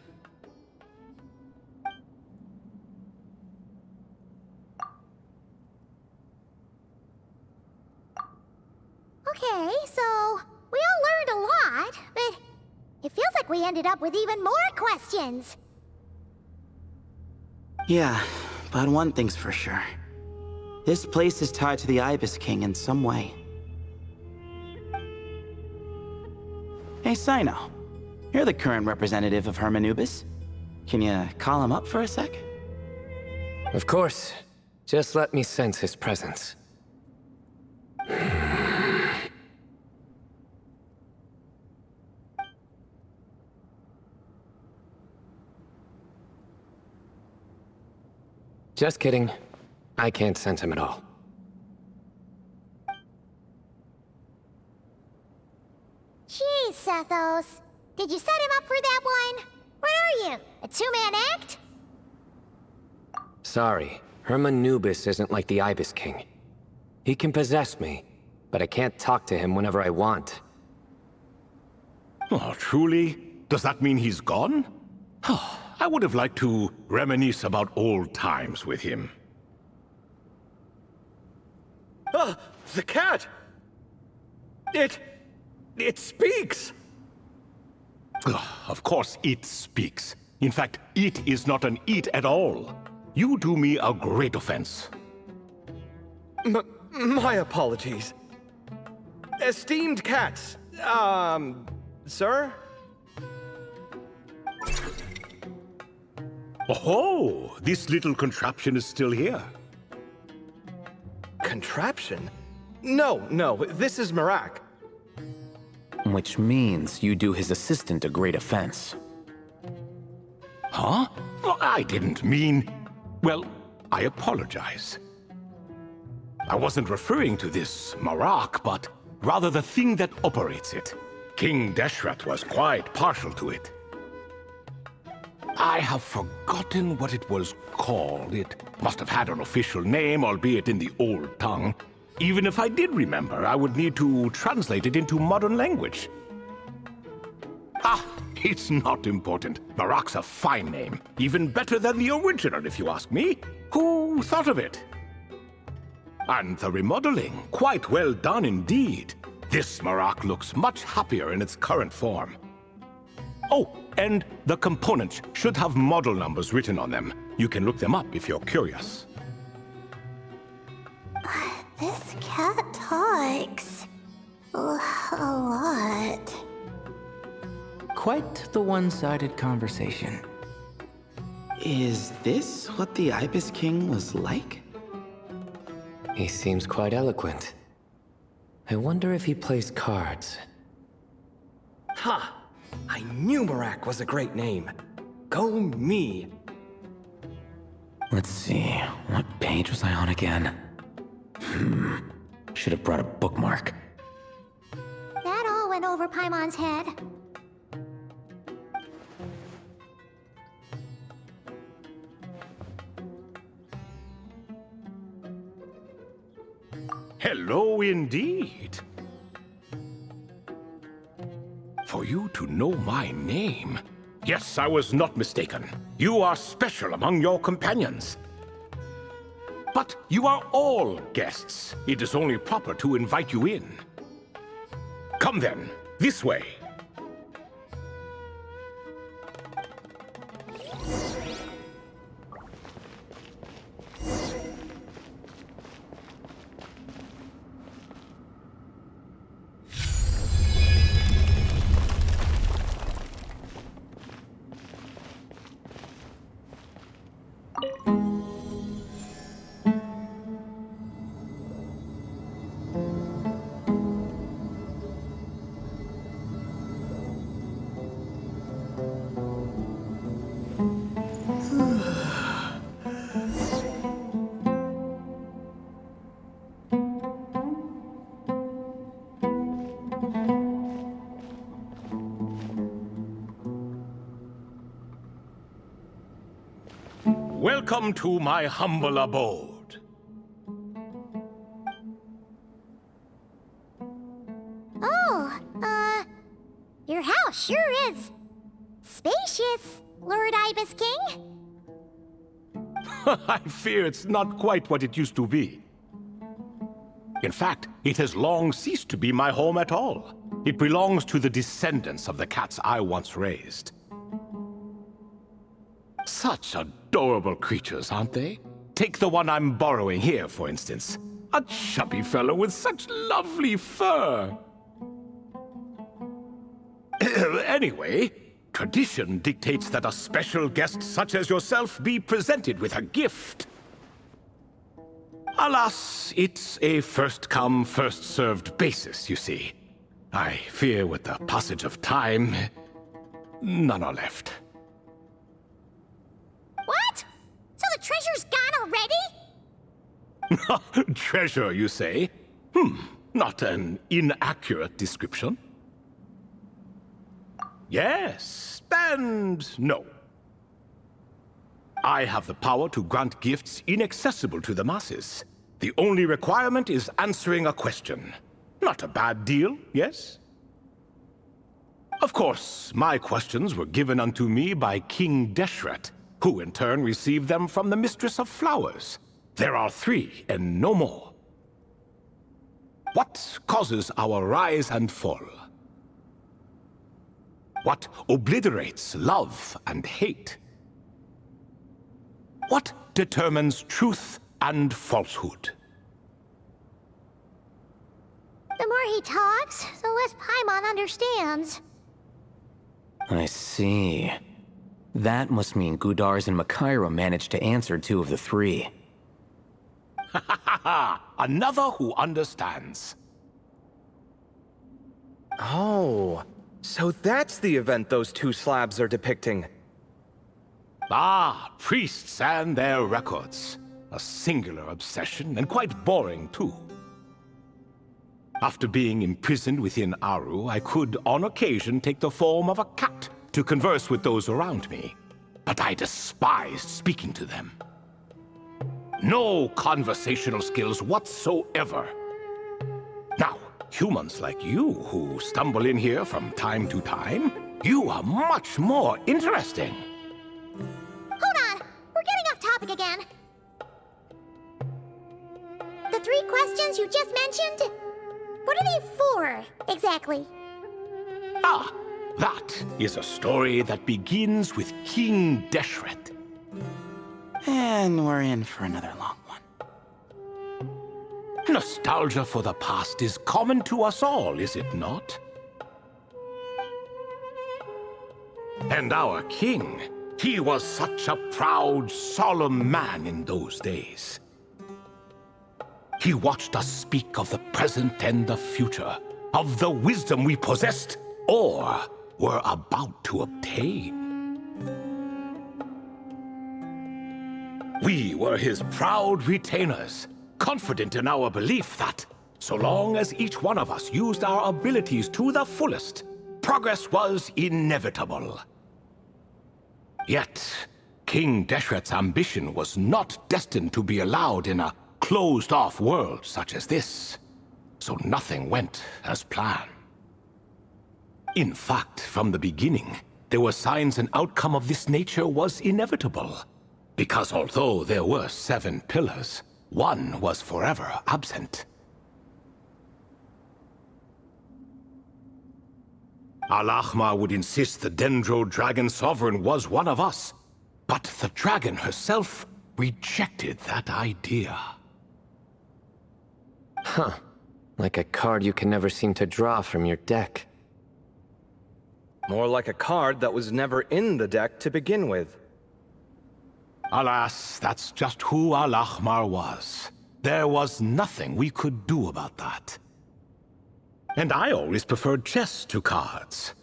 [SPEAKER 1] Okay, so we all learned a lot, but it feels like we ended up with even more questions.
[SPEAKER 6] Yeah, but one thing's for sure. This place is tied to the Ibis King in some way. Hey, Cyno. You're the current representative of Hermanubis. Can you call him up for a sec?
[SPEAKER 5] Of course. Just let me sense his presence. Just kidding. I can't sense him at all.
[SPEAKER 1] Jeez, Sethos. Did you set him up for that one? What are you, a two-man act?
[SPEAKER 5] Sorry, Hermanubis isn't like the Ibis King. He can possess me, but I can't talk to him whenever I want.
[SPEAKER 14] Oh, truly? Does that mean he's gone? Oh, I would have liked to reminisce about old times with him.
[SPEAKER 10] Ah, the cat! It speaks!
[SPEAKER 14] Of course it speaks. In fact, it is not an it at all. You do me a great offense.
[SPEAKER 10] My apologies. Esteemed cats, sir?
[SPEAKER 14] Oh, this little contraption is still here.
[SPEAKER 10] Contraption? No, this is Marak.
[SPEAKER 9] Which means you do his assistant a great offense.
[SPEAKER 14] Huh? Well, I didn't mean... Well, I apologize. I wasn't referring to this Marak, but rather the thing that operates it. King Deshret was quite partial to it. I have forgotten what it was called. It must have had an official name, albeit in the old tongue. Even if I did remember, I would need to translate it into modern language. Ah, it's not important. Marak's a fine name. Even better than the original, if you ask me. Who thought of it? And the remodeling, quite well done indeed. This Marak looks much happier in its current form. Oh, and the components should have model numbers written on them. You can look them up if you're curious.
[SPEAKER 8] This cat talks a lot.
[SPEAKER 4] Quite the one-sided conversation.
[SPEAKER 6] Is this what the Ibis King was like?
[SPEAKER 5] He seems quite eloquent. I wonder if he plays cards.
[SPEAKER 10] Ha! I knew Marak was a great name. Go me!
[SPEAKER 9] Let's see, what page was I on again? Should have brought a bookmark.
[SPEAKER 1] That all went over Paimon's head.
[SPEAKER 14] Hello indeed. For you to know my name. Yes, I was not mistaken. You are special among your companions. But you are all guests. It is only proper to invite you in. Come then, this way. Welcome to my humble abode.
[SPEAKER 1] Oh, your house sure is spacious, Lord Ibis King.
[SPEAKER 14] I fear it's not quite what it used to be. In fact, it has long ceased to be my home at all. It belongs to the descendants of the cats I once raised. Such adorable creatures, aren't they? Take the one I'm borrowing here, for instance. A chubby fellow with such lovely fur. Anyway, tradition dictates that a special guest such as yourself be presented with a gift. Alas, it's a first-come, first-served basis, you see. I fear with the passage of time, none are left.
[SPEAKER 1] What? So the treasure's gone already?
[SPEAKER 14] Treasure, you say? Not an inaccurate description. Yes, and no. I have the power to grant gifts inaccessible to the masses. The only requirement is answering a question. Not a bad deal, yes? Of course, my questions were given unto me by King Deshret, who in turn received them from the Mistress of Flowers. There are 3, and no more. What causes our rise and fall? What obliterates love and hate? What determines truth and falsehood?
[SPEAKER 1] The more he talks, the less Paimon understands.
[SPEAKER 9] I see. That must mean Gudars and Makaira managed to answer 2 of the 3.
[SPEAKER 14] Another who understands.
[SPEAKER 10] Oh, so that's the event those 2 slabs are depicting.
[SPEAKER 14] Ah, priests and their records. A singular obsession, and quite boring too. After being imprisoned within Aru, I could, on occasion, take the form of a cat to converse with those around me. But I despised speaking to them. No conversational skills whatsoever. Now, humans like you who stumble in here from time to time, you are much more interesting.
[SPEAKER 1] Hold on, we're getting off topic again. The 3 questions you just mentioned, what are they for, exactly?
[SPEAKER 14] Ah, that is a story that begins with King Deshret.
[SPEAKER 6] And we're in for another long one.
[SPEAKER 14] Nostalgia for the past is common to us all, is it not? And our king, he was such a proud, solemn man in those days. He watched us speak of the present and the future, of the wisdom we possessed or were about to obtain. We were his proud retainers, confident in our belief that, so long as each one of us used our abilities to the fullest, progress was inevitable. Yet, King Deshret's ambition was not destined to be allowed in a closed-off world such as this, so nothing went as planned. In fact, from the beginning, there were signs an outcome of this nature was inevitable. Because although there were 7 pillars, one was forever absent. Alhaitham would insist the Dendro Dragon Sovereign was one of us, but the dragon herself rejected that idea.
[SPEAKER 5] Huh. Like a card you can never seem to draw from your deck.
[SPEAKER 10] More like a card that was never in the deck to begin with.
[SPEAKER 14] Alas, that's just who Alhaitham was. There was nothing we could do about that. And I always preferred chess to cards.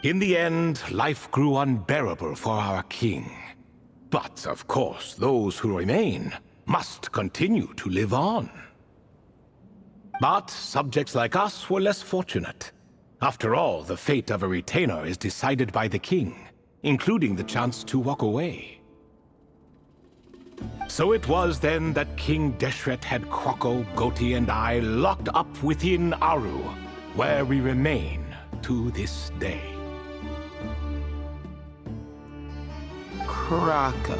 [SPEAKER 14] In the end, life grew unbearable for our king. But, of course, those who remain must continue to live on. But subjects like us were less fortunate. After all, the fate of a retainer is decided by the king, including the chance to walk away. So it was then that King Deshret had Kroko, Goti, and I locked up within Aru, where we remain to this day.
[SPEAKER 6] Krako.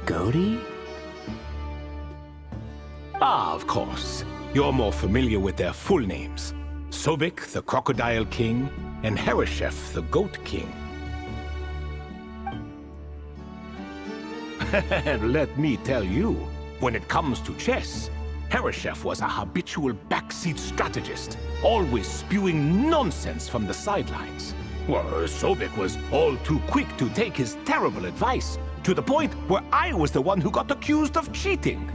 [SPEAKER 4] Goti?
[SPEAKER 14] Ah, of course. You're more familiar with their full names. Sobek, the Crocodile King, and Hereshef, the Goat King. Let me tell you, when it comes to chess, Hereshef was a habitual backseat strategist, always spewing nonsense from the sidelines. Well, Sobek was all too quick to take his terrible advice, to the point where I was the one who got accused of cheating.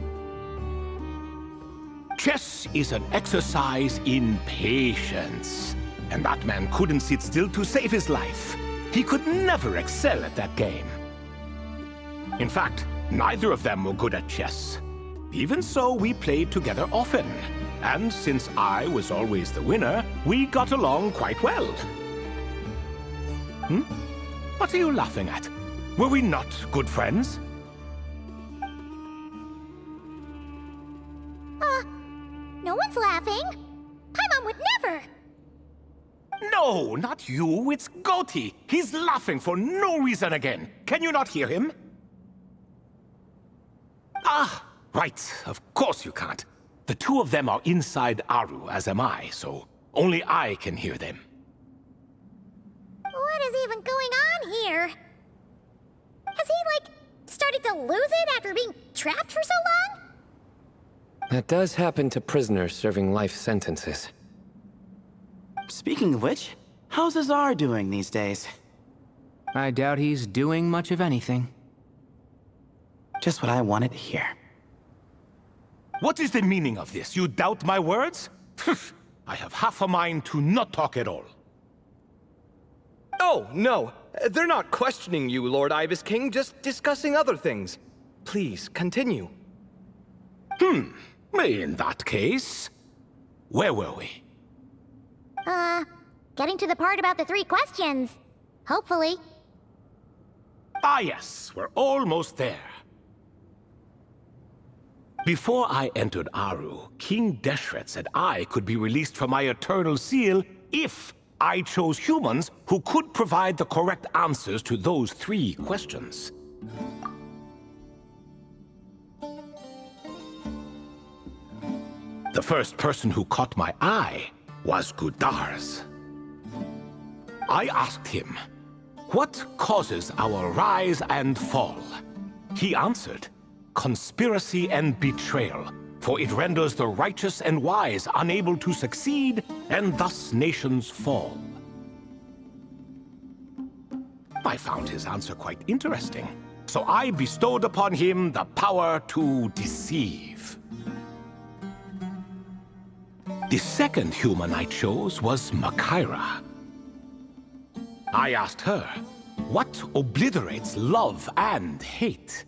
[SPEAKER 14] Chess is an exercise in patience, and that man couldn't sit still to save his life. He could never excel at that game. In fact, neither of them were good at chess. Even so, we played together often, and since I was always the winner, we got along quite well. What are you laughing at? Were we not good friends?
[SPEAKER 1] No one's laughing. Paimon would never.
[SPEAKER 14] No, not you. It's Goti. He's laughing for no reason again. Can you not hear him? Ah, right. Of course you can't. The two of them are inside Aru, as am I, so only I can hear them.
[SPEAKER 1] What is even going on here? Has he, started to lose it after being trapped for so long?
[SPEAKER 5] That does happen to prisoners serving life sentences.
[SPEAKER 6] Speaking of which, how's Azar doing these days?
[SPEAKER 4] I doubt he's doing much of anything.
[SPEAKER 6] Just what I wanted to hear.
[SPEAKER 14] What is the meaning of this? You doubt my words? I have half a mind to not talk at all.
[SPEAKER 10] Oh, no. They're not questioning you, Lord Ibis King, just discussing other things. Please, continue.
[SPEAKER 14] In that case, where were we?
[SPEAKER 1] Getting to the part about the 3 questions. Hopefully.
[SPEAKER 14] Ah, yes, we're almost there. Before I entered Aru, King Deshret said I could be released from my eternal seal if I chose humans who could provide the correct answers to those 3 questions. The first person who caught my eye was Gudars. I asked him, what causes our rise and fall? He answered, conspiracy and betrayal, for it renders the righteous and wise unable to succeed, and thus nations fall. I found his answer quite interesting, so I bestowed upon him the power to deceive. The second human I chose was Makaira. I asked her, what obliterates love and hate?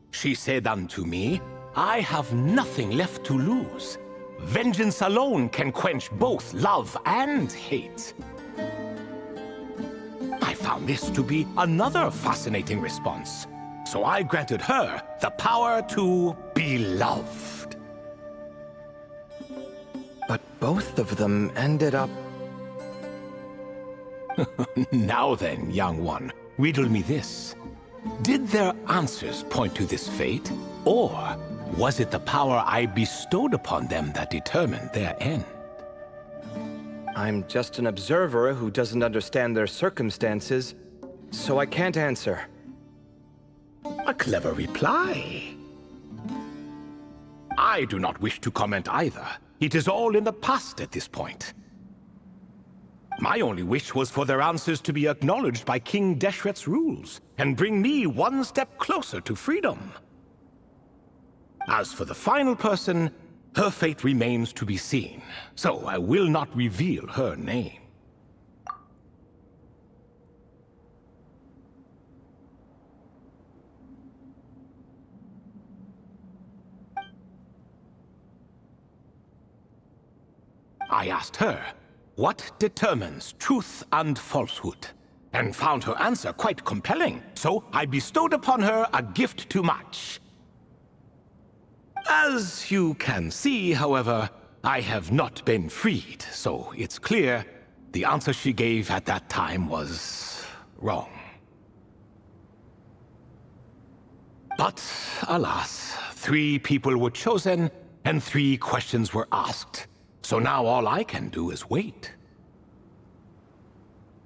[SPEAKER 14] She said unto me, I have nothing left to lose. Vengeance alone can quench both love and hate. I found this to be another fascinating response, so I granted her the power to be loved.
[SPEAKER 10] But both of them ended up...
[SPEAKER 14] Now then, young one, riddle me this. Did their answers point to this fate, or was it the power I bestowed upon them that determined their end?
[SPEAKER 10] I'm just an observer who doesn't understand their circumstances, so I can't answer.
[SPEAKER 14] A clever reply. I do not wish to comment either. It is all in the past at this point. My only wish was for their answers to be acknowledged by King Deshret's rules, and bring me one step closer to freedom. As for the final person, her fate remains to be seen, so I will not reveal her name. I asked her, what determines truth and falsehood? and found her answer quite compelling, so I bestowed upon her a gift to match. As you can see, however, I have not been freed, so it's clear the answer she gave at that time was wrong. But, alas, 3 people were chosen, and 3 questions were asked. So now all I can do is wait.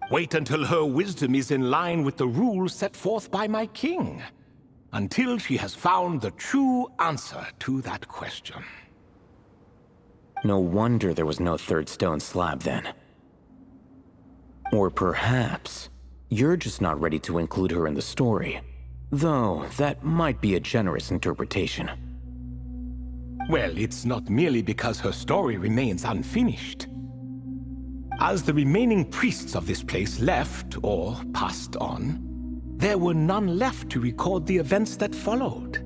[SPEAKER 14] Wait until her wisdom is in line with the rules set forth by my king. Until she has found the true answer to that question.
[SPEAKER 9] No wonder there was no third stone slab then. Or perhaps you're just not ready to include her in the story. Though, that might be a generous interpretation.
[SPEAKER 14] Well, it's not merely because her story remains unfinished. As the remaining priests of this place left, or passed on, there were none left to record the events that followed.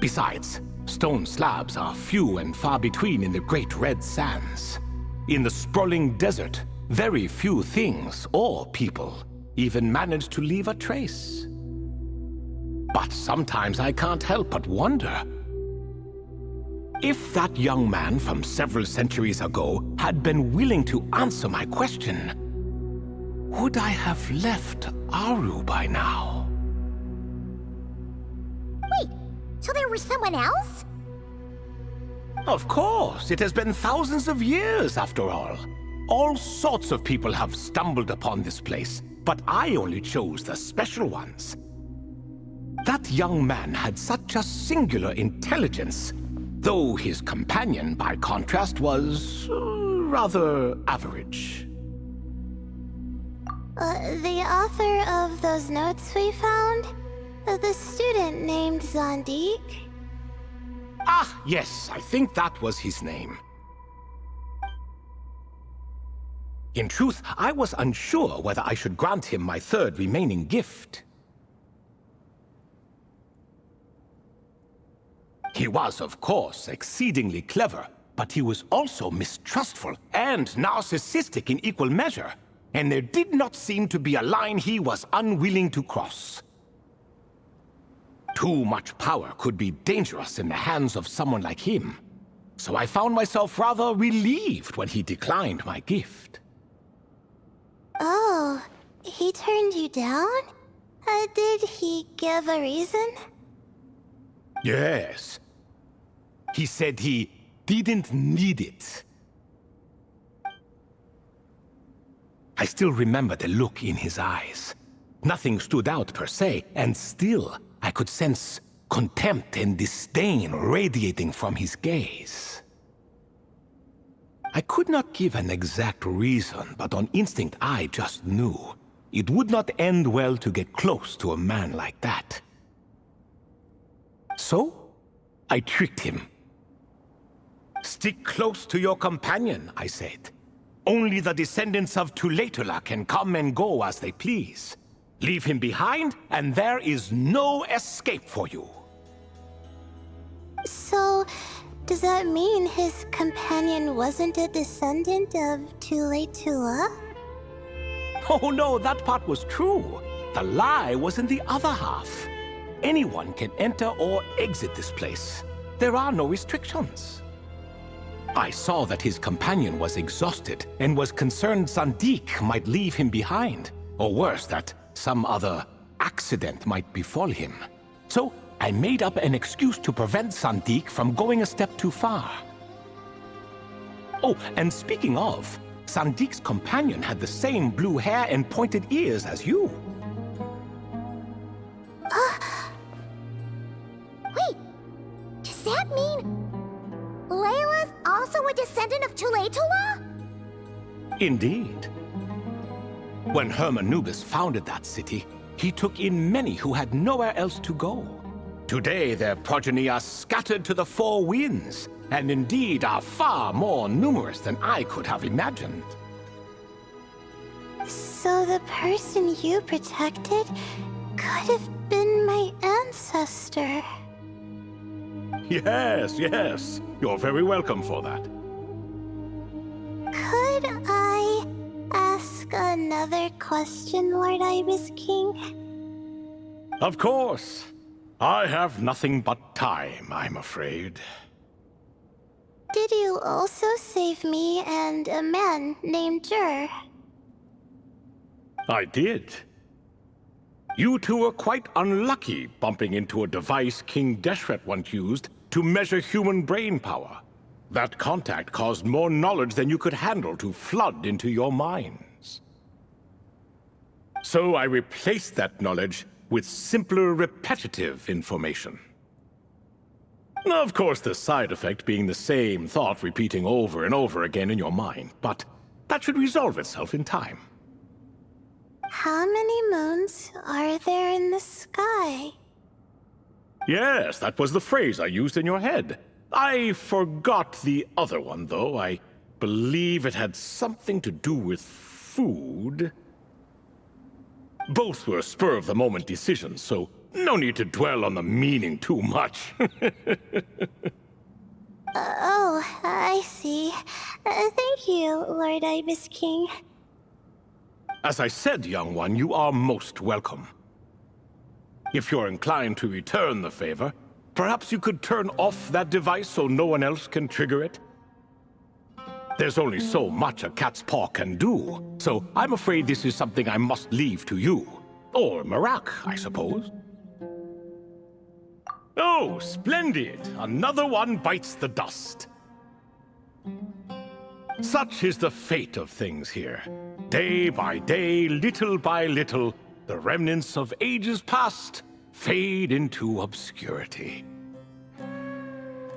[SPEAKER 14] Besides, stone slabs are few and far between in the Great Red Sands. In the sprawling desert, very few things or people even manage to leave a trace. But sometimes I can't help but wonder. If that young man from several centuries ago had been willing to answer my question, would I have left Aru by now?
[SPEAKER 1] Wait, so there was someone else?
[SPEAKER 14] Of course, it has been thousands of years after all. All sorts of people have stumbled upon this place, but I only chose the special ones. That young man had such a singular intelligence, though his companion, by contrast, was rather average.
[SPEAKER 8] The author of those notes we found? The student named Zandik?
[SPEAKER 14] Ah, yes, I think that was his name. In truth, I was unsure whether I should grant him my third remaining gift. He was, of course, exceedingly clever, but he was also mistrustful and narcissistic in equal measure, and there did not seem to be a line he was unwilling to cross. Too much power could be dangerous in the hands of someone like him, so I found myself rather relieved when he declined my gift.
[SPEAKER 8] Oh, he turned you down? Did he give a reason?
[SPEAKER 14] Yes. He said he didn't need it. I still remember the look in his eyes. Nothing stood out per se, and still I could sense contempt and disdain radiating from his gaze. I could not give an exact reason, but on instinct I just knew. It would not end well to get close to a man like that. So, I tricked him. Stick close to your companion, I said. Only the descendants of Tulatula can come and go as they please. Leave him behind, and there is no escape for you.
[SPEAKER 8] So, does that mean his companion wasn't a descendant of Tulatula?
[SPEAKER 14] Oh no, that part was true. The lie was in the other half. Anyone can enter or exit this place. There are no restrictions. I saw that his companion was exhausted and was concerned Zandik might leave him behind, or worse, that some other accident might befall him. So I made up an excuse to prevent Zandik from going a step too far. Oh, and speaking of, Zandik's companion had the same blue hair and pointed ears as you.
[SPEAKER 1] Wait, does that mean Layla's also a descendant of Tulatula?
[SPEAKER 14] Indeed. When Hermanubis founded that city, he took in many who had nowhere else to go. Today their progeny are scattered to the 4 winds, and indeed are far more numerous than I could have imagined.
[SPEAKER 8] So the person you protected could have been my ancestor.
[SPEAKER 14] Yes, yes. You're very welcome for that.
[SPEAKER 8] Could I ask a another question, Lord Ibis King?
[SPEAKER 14] Of course. I have nothing but time, I'm afraid.
[SPEAKER 8] Did you also save me and a man named Jur?
[SPEAKER 14] I did. You two were quite unlucky bumping into a device King Deshret once used to measure human brain power. That contact caused more knowledge than you could handle to flood into your minds. So I replaced that knowledge with simpler, repetitive information. Of course, the side effect being the same thought repeating over and over again in your mind, but that should resolve itself in time.
[SPEAKER 8] How many moons are there in the sky?
[SPEAKER 14] Yes, that was the phrase I used in your head. I forgot the other one, though. I believe it had something to do with food. Both were spur-of-the-moment decisions, so no need to dwell on the meaning too much.
[SPEAKER 8] Oh, I see. Thank you, Lord Ibis King.
[SPEAKER 14] As I said, young one, you are most welcome. If you're inclined to return the favor, perhaps you could turn off that device so no one else can trigger it? There's only so much a cat's paw can do, so I'm afraid this is something I must leave to you. Or Marak, I suppose. Oh, splendid! Another one bites the dust. Such is the fate of things here. Day by day, little by little, the remnants of ages past fade into obscurity.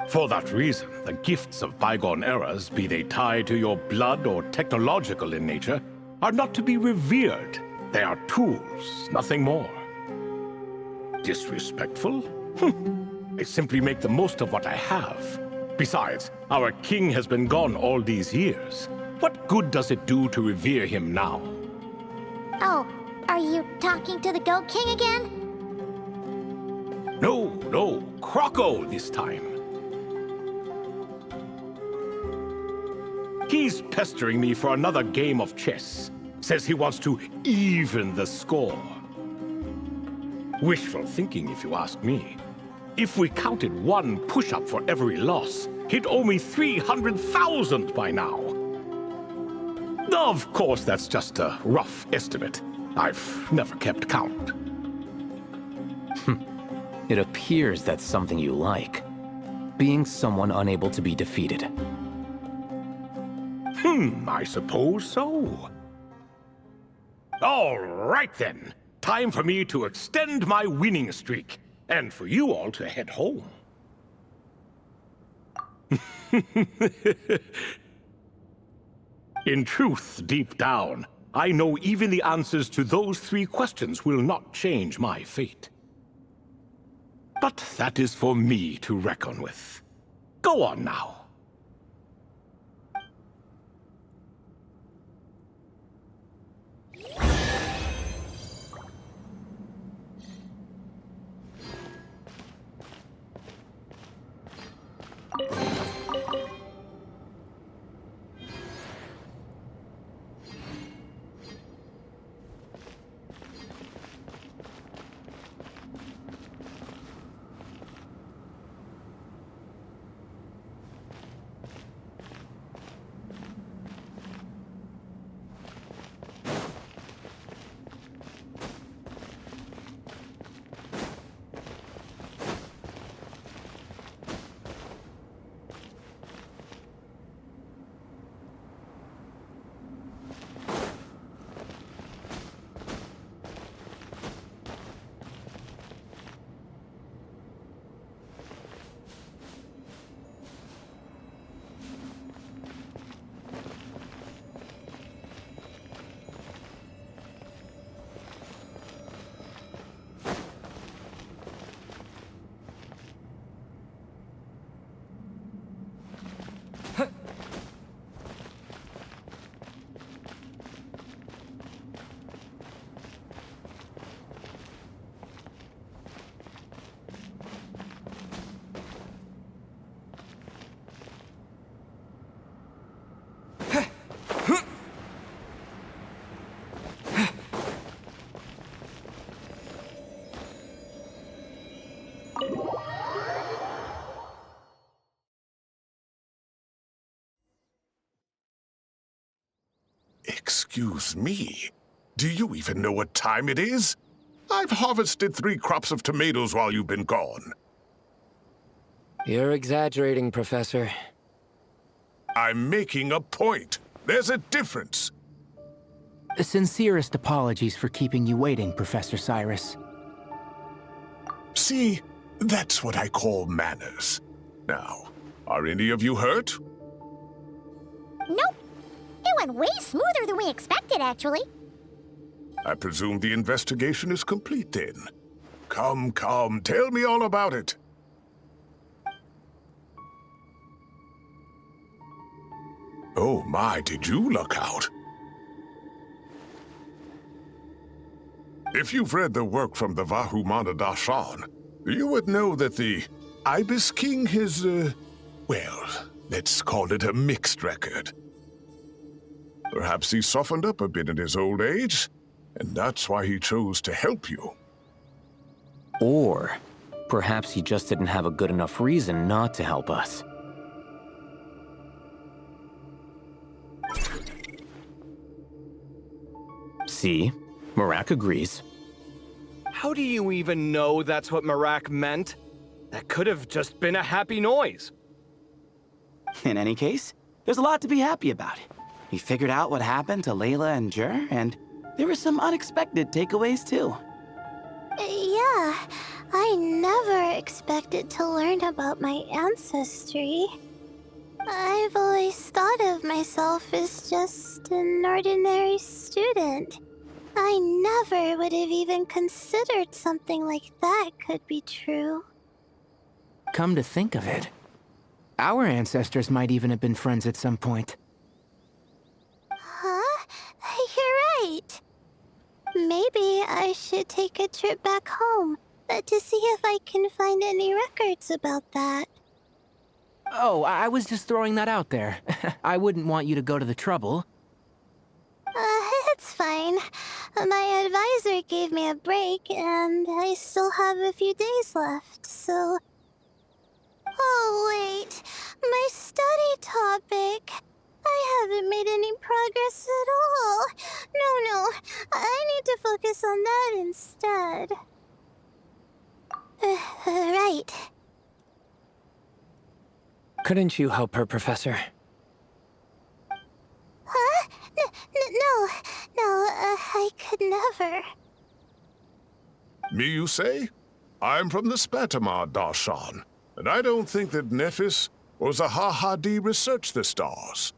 [SPEAKER 14] For that reason, the gifts of bygone eras, be they tied to your blood or technological in nature, are not to be revered. They are tools, nothing more. Disrespectful? I simply make the most of what I have. Besides, our king has been gone all these years. What good does it do to revere him now?
[SPEAKER 1] Oh, are you talking to the Goat King again?
[SPEAKER 14] No, Croco this time. He's pestering me for another game of chess. Says he wants to even the score. Wishful thinking, if you ask me. If we counted one push-up for every loss, he'd owe me 300,000 by now. Of course, that's just a rough estimate. I've never kept count.
[SPEAKER 9] It appears that's something you like. Being someone unable to be defeated.
[SPEAKER 14] I suppose so. All right then. Time for me to extend my winning streak, and for you all to head home. In truth, deep down, I know even the answers to those 3 questions will not change my fate. But that is for me to reckon with. Go on now.
[SPEAKER 2] Excuse me. Do you even know what time it is? I've harvested 3 crops of tomatoes while you've been gone.
[SPEAKER 5] You're exaggerating, Professor.
[SPEAKER 2] I'm making a point. There's a difference.
[SPEAKER 4] Sincerest apologies for keeping you waiting, Professor Cyrus.
[SPEAKER 2] See, that's what I call manners. Now, are any of you hurt?
[SPEAKER 1] Nope. It went way smoother than we expected, actually.
[SPEAKER 2] I presume the investigation is complete then. Come, tell me all about it. Oh my, did you luck out? If you've read the work from the Vahumana Dashan, you would know that the Ibis King is, well, let's call it a mixed record. Perhaps he softened up a bit in his old age, and that's why he chose to help you.
[SPEAKER 9] Or perhaps he just didn't have a good enough reason not to help us. See? Marak agrees.
[SPEAKER 10] How do you even know that's what Marak meant? That could have just been a happy noise.
[SPEAKER 6] In any case, there's a lot to be happy about. We figured out what happened to Layla and Jur, and there were some unexpected takeaways too.
[SPEAKER 8] Yeah, I never expected to learn about my ancestry. I've always thought of myself as just an ordinary student. I never would have even considered something like that could be true.
[SPEAKER 4] Come to think of it, our ancestors might even have been friends at some point.
[SPEAKER 8] Huh? You're right. Maybe I should take a trip back home to see if I can find any records about that.
[SPEAKER 4] Oh, I was just throwing that out there. I wouldn't want you to go to the trouble.
[SPEAKER 8] It's fine. My advisor gave me a break, and I still have a few days left, so... Oh, wait. My study topic. I haven't made any progress at all. No. I need to focus on that instead. Right.
[SPEAKER 5] Couldn't you help her, Professor?
[SPEAKER 8] Huh? No, I could never.
[SPEAKER 2] Me, you say? I'm from the Spatamar Darshan, and I don't think that Nephis or Zahahadi researched the stars.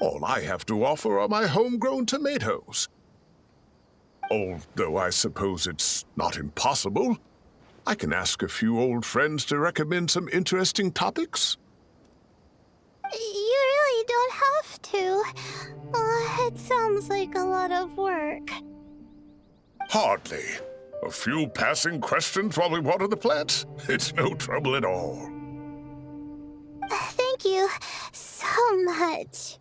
[SPEAKER 2] All I have to offer are my homegrown tomatoes. Although I suppose it's not impossible. I can ask a few old friends to recommend some interesting topics.
[SPEAKER 8] You really don't have to. It sounds like a lot of work.
[SPEAKER 2] Hardly. A few passing questions while we water the plants? It's no trouble at all.
[SPEAKER 8] Thank you so much.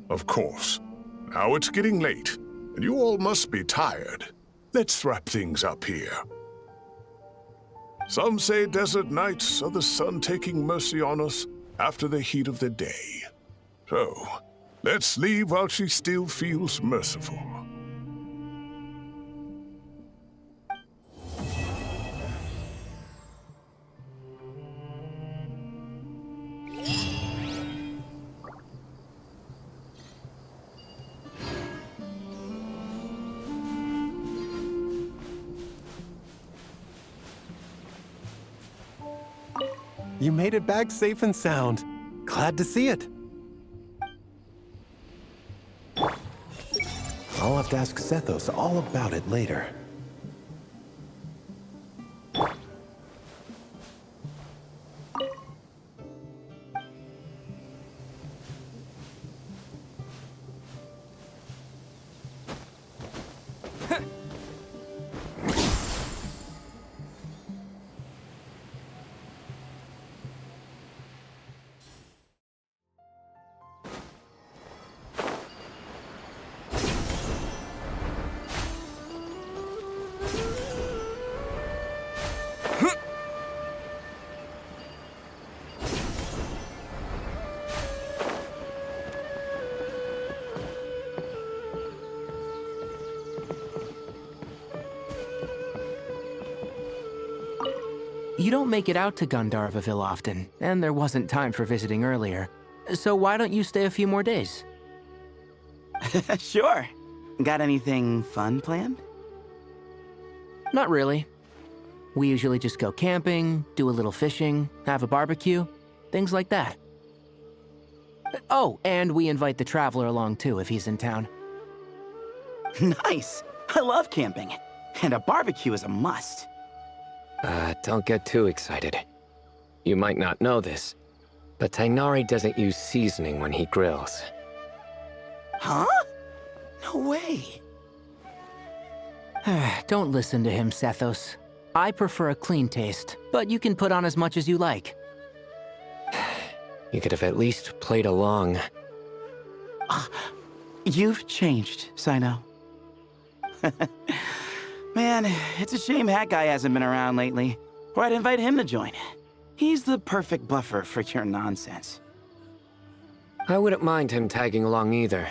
[SPEAKER 2] Of course. Now it's getting late, and you all must be tired. Let's wrap things up here. Some say desert nights are the sun taking mercy on us after the heat of the day. So, let's leave while she still feels merciful.
[SPEAKER 7] You made it back safe and sound. Glad to see it. I'll have to ask Sethos all about it later.
[SPEAKER 4] You don't make it out to Gandharvaville often, and there wasn't time for visiting earlier. So why don't you stay a few more days?
[SPEAKER 6] Sure. Got anything fun planned?
[SPEAKER 4] Not really. We usually just go camping, do a little fishing, have a barbecue, things like that. Oh, and we invite the traveler along too if he's in town.
[SPEAKER 6] Nice! I love camping. And a barbecue is a must.
[SPEAKER 5] Don't get too excited. You might not know this, but Tighnari doesn't use seasoning when he grills.
[SPEAKER 6] Huh? No way.
[SPEAKER 4] Don't listen to him, Sethos. I prefer a clean taste, but you can put on as much as you like.
[SPEAKER 5] You could have at least played along.
[SPEAKER 6] You've changed, Cyno. Man, it's a shame Hat Guy hasn't been around lately, or I'd invite him to join. He's the perfect buffer for your nonsense.
[SPEAKER 5] I wouldn't mind him tagging along either.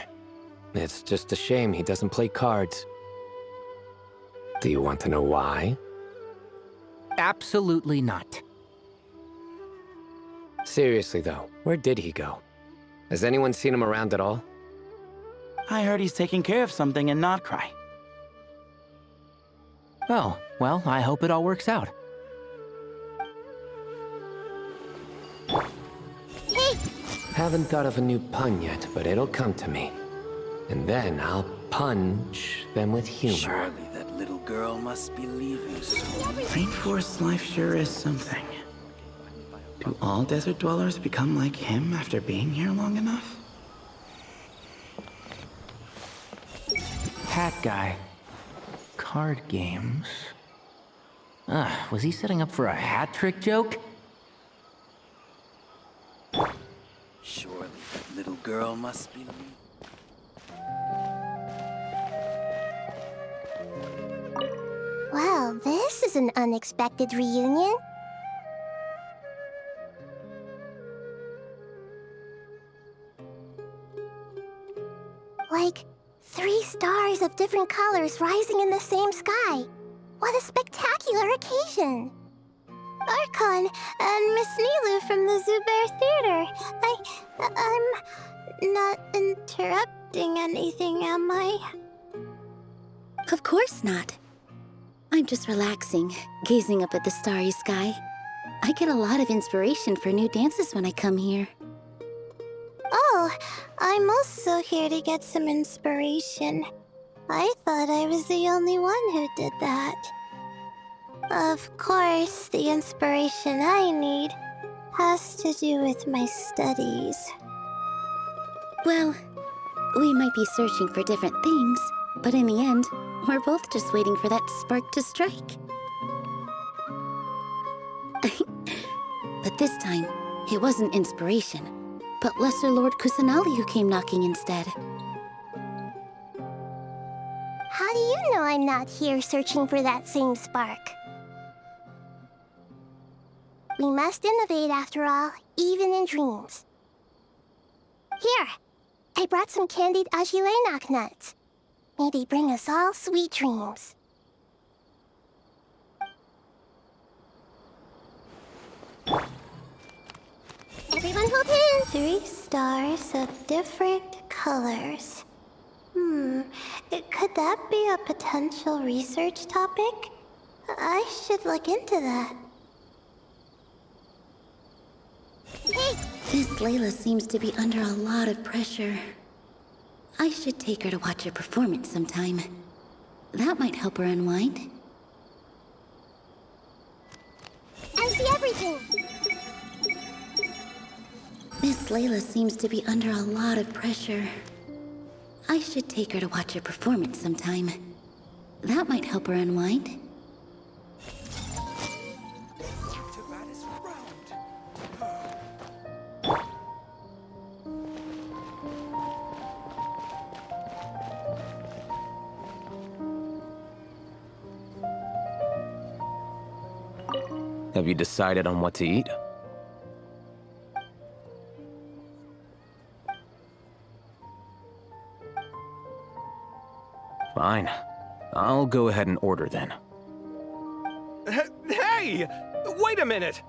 [SPEAKER 5] It's just a shame he doesn't play cards. Do you want to know why?
[SPEAKER 4] Absolutely not.
[SPEAKER 5] Seriously though, where did he go? Has anyone seen him around at all?
[SPEAKER 6] I heard he's taking care of something in Notcry.
[SPEAKER 4] Oh, well, I hope it all works out.
[SPEAKER 1] Hey!
[SPEAKER 5] Haven't thought of a new pun yet, but it'll come to me. And then I'll punch them with humor.
[SPEAKER 6] Surely that little girl must be leaving soon. Rainforest life sure is something. Do all desert dwellers become like him after being here long enough?
[SPEAKER 4] Hat Guy. Card games. Was he setting up for a hat trick joke?
[SPEAKER 6] Surely that little girl must be leaving.
[SPEAKER 1] Well, this is an unexpected reunion. Like 3 stars of different colors rising in the same sky. What a spectacular occasion! Archon and Miss Nilou from the Zubair Theater. I'm not interrupting anything, am I?
[SPEAKER 15] Of course not. I'm just relaxing, gazing up at the starry sky. I get a lot of inspiration for new dances when I come here.
[SPEAKER 1] Oh, I'm also here to get some inspiration. I thought I was the only one who did that. Of course, the inspiration I need has to do with my studies.
[SPEAKER 15] Well, we might be searching for different things, but in the end, we're both just waiting for that spark to strike. But this time, it wasn't inspiration, but Lesser Lord Kusanali who came knocking instead.
[SPEAKER 1] How do you know I'm not here searching for that same spark? We must innovate after all, even in dreams. Here, I brought some candied ajilenak nuts. May they bring us all sweet dreams. Everyone hold hands! 3 stars of different colors. Could that be a potential research topic? I should look into that. Hey!
[SPEAKER 15] Miss Layla seems to be under a lot of pressure. I should take her to watch her performance sometime. That might help her unwind.
[SPEAKER 1] I see everything!
[SPEAKER 15] Miss Layla seems to be under a lot of pressure. I should take her to watch her performance sometime. That might help her unwind.
[SPEAKER 9] Have you decided on what to eat? Fine. I'll go ahead and order then.
[SPEAKER 10] Hey! Wait a minute!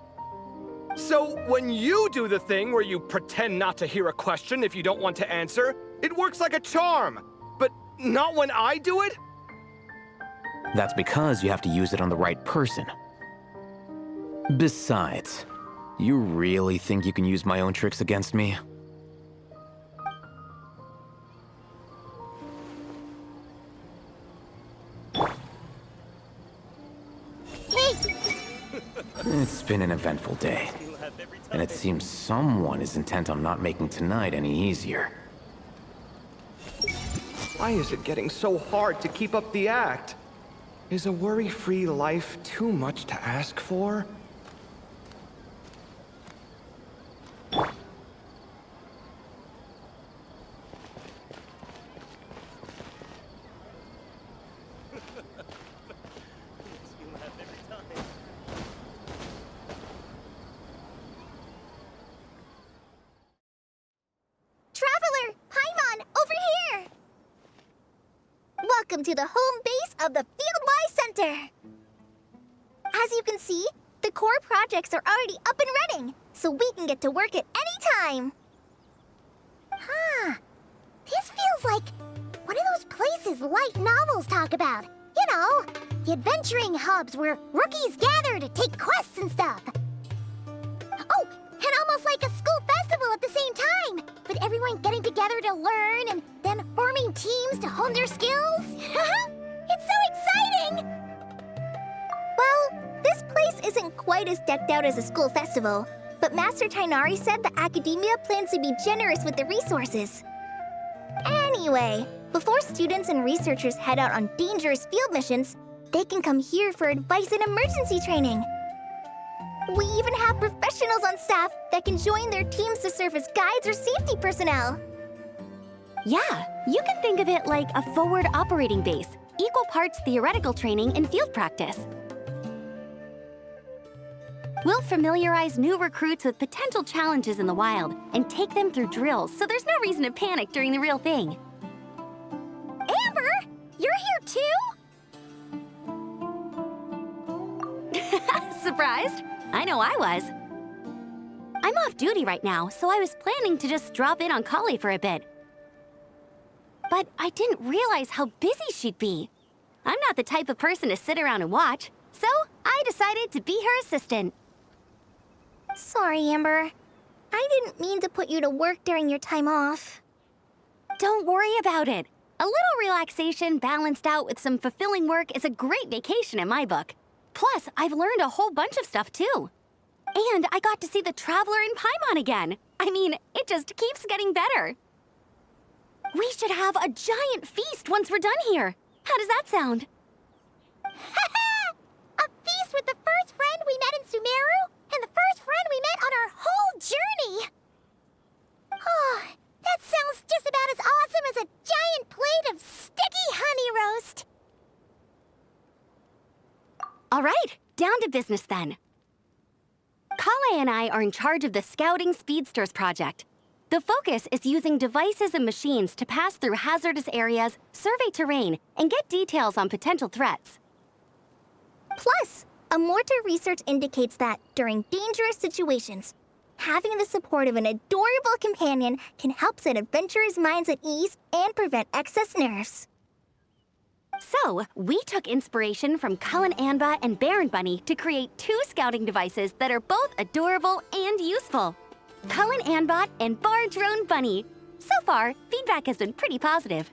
[SPEAKER 10] So, when you do the thing where you pretend not to hear a question if you don't want to answer, it works like a charm. But not when I do it?
[SPEAKER 9] That's because you have to use it on the right person. Besides, you really think you can use my own tricks against me? It's been an eventful day, and it seems someone is intent on not making tonight any easier.
[SPEAKER 10] Why is it getting so hard to keep up the act? Is a worry-free life too much to ask for?
[SPEAKER 3] Traveler! Paimon, over here! Welcome to the home base of the Fieldwise Center! As you can see, the core projects are already up and running, so we can get to work at any time.
[SPEAKER 1] Huh. This feels like one of those places light novels talk about. You know, the adventuring hubs where rookies gather to take quests and stuff. Oh, and almost like a school festival at the same time, with everyone getting together to learn and then forming teams to hone their skills. It's so exciting!
[SPEAKER 3] Well, this place isn't quite as decked out as a school festival, but Master Tighnari said the academia plans to be generous with the resources. Anyway, before students and researchers head out on dangerous field missions, they can come here for advice and emergency training. We even have professionals on staff that can join their teams to serve as guides or safety personnel.
[SPEAKER 16] Yeah, you can think of it like a forward operating base, equal parts theoretical training and field practice. We'll familiarize new recruits with potential challenges in the wild and take them through drills, so there's no reason to panic during the real thing.
[SPEAKER 1] Amber, you're here too?
[SPEAKER 16] Surprised? I know I was. I'm off duty right now, so I was planning to just drop in on Kali for a bit. But I didn't realize how busy she'd be. I'm not the type of person to sit around and watch, so I decided to be her assistant.
[SPEAKER 3] Sorry, Amber. I didn't mean to put you to work during your time off.
[SPEAKER 16] Don't worry about it. A little relaxation balanced out with some fulfilling work is a great vacation in my book. Plus, I've learned a whole bunch of stuff too. And I got to see the Traveler in Paimon again. I mean, it just keeps getting better. We should have a giant feast once we're done here. How does that sound?
[SPEAKER 1] A feast with the first friend we met in Sumeru and the first friend we met on our whole journey. Oh, that sounds just about as awesome as a giant plate of sticky honey roast.
[SPEAKER 16] All right, down to business then. Kaveh and I are in charge of the Scouting Speedsters project. The focus is using devices and machines to pass through hazardous areas, survey terrain, and get details on potential threats.
[SPEAKER 3] Plus, a mortar research indicates that during dangerous situations, having the support of an adorable companion can help set adventurers' minds at ease and prevent excess nerves.
[SPEAKER 16] So, we took inspiration from Cullen Anba and Baron Bunny to create 2 scouting devices that are both adorable and useful. Cullen Anbot and Bar Drone Bunny. So far, feedback has been pretty positive.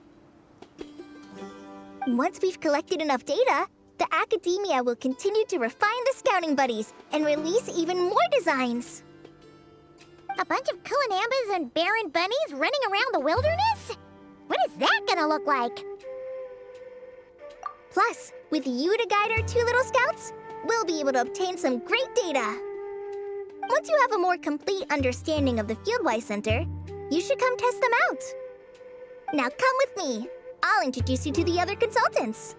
[SPEAKER 3] Once we've collected enough data, the academia will continue to refine the scouting buddies and release even more designs.
[SPEAKER 1] A bunch of Cullen and Baron Bunnies running around the wilderness? What is that gonna look like?
[SPEAKER 3] Plus, with you to guide our 2 little scouts, we'll be able to obtain some great data. Once you have a more complete understanding of the Fieldwise Center, you should come test them out. Now come with me. I'll introduce you to the other consultants.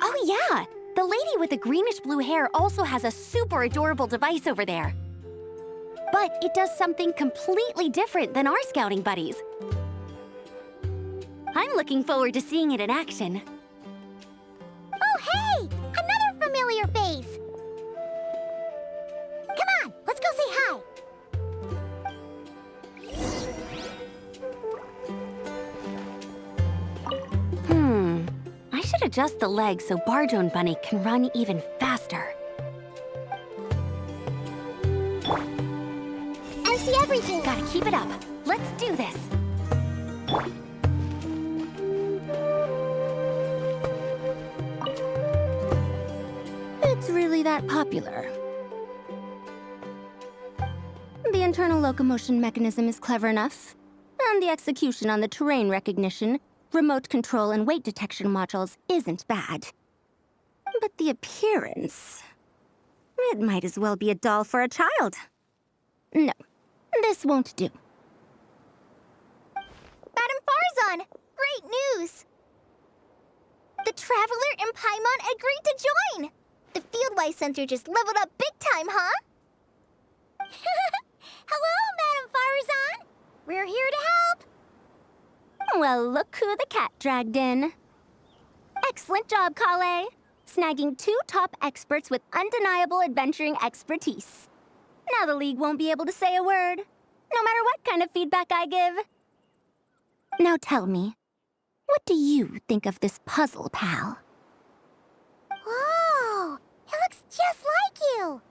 [SPEAKER 16] Oh yeah, the lady with the greenish-blue hair also has a super adorable device over there. But it does something completely different than our scouting buddies. I'm looking forward to seeing it in action.
[SPEAKER 1] Oh hey! Another familiar face!
[SPEAKER 16] should adjust the legs so Barjone Bunny can run even faster.
[SPEAKER 1] I see everything.
[SPEAKER 16] Gotta keep it up. Let's do this. It's really that popular. The internal locomotion mechanism is clever enough, and the execution on the terrain recognition, remote control, and weight detection modules isn't bad. But the appearance... it might as well be a doll for a child. No, this won't do.
[SPEAKER 3] Madame Farzan! Great news! The Traveler and Paimon agreed to join! The Fieldwise Center just leveled up big time, huh?
[SPEAKER 1] Hello, Madame Farzan. We're here to help.
[SPEAKER 16] Well, look who the cat dragged in. Excellent job, Kaveh. Snagging 2 top experts with undeniable adventuring expertise. Now the League won't be able to say a word, no matter what kind of feedback I give. Now tell me, what do you think of this puzzle, pal?
[SPEAKER 1] Whoa, it looks just like you.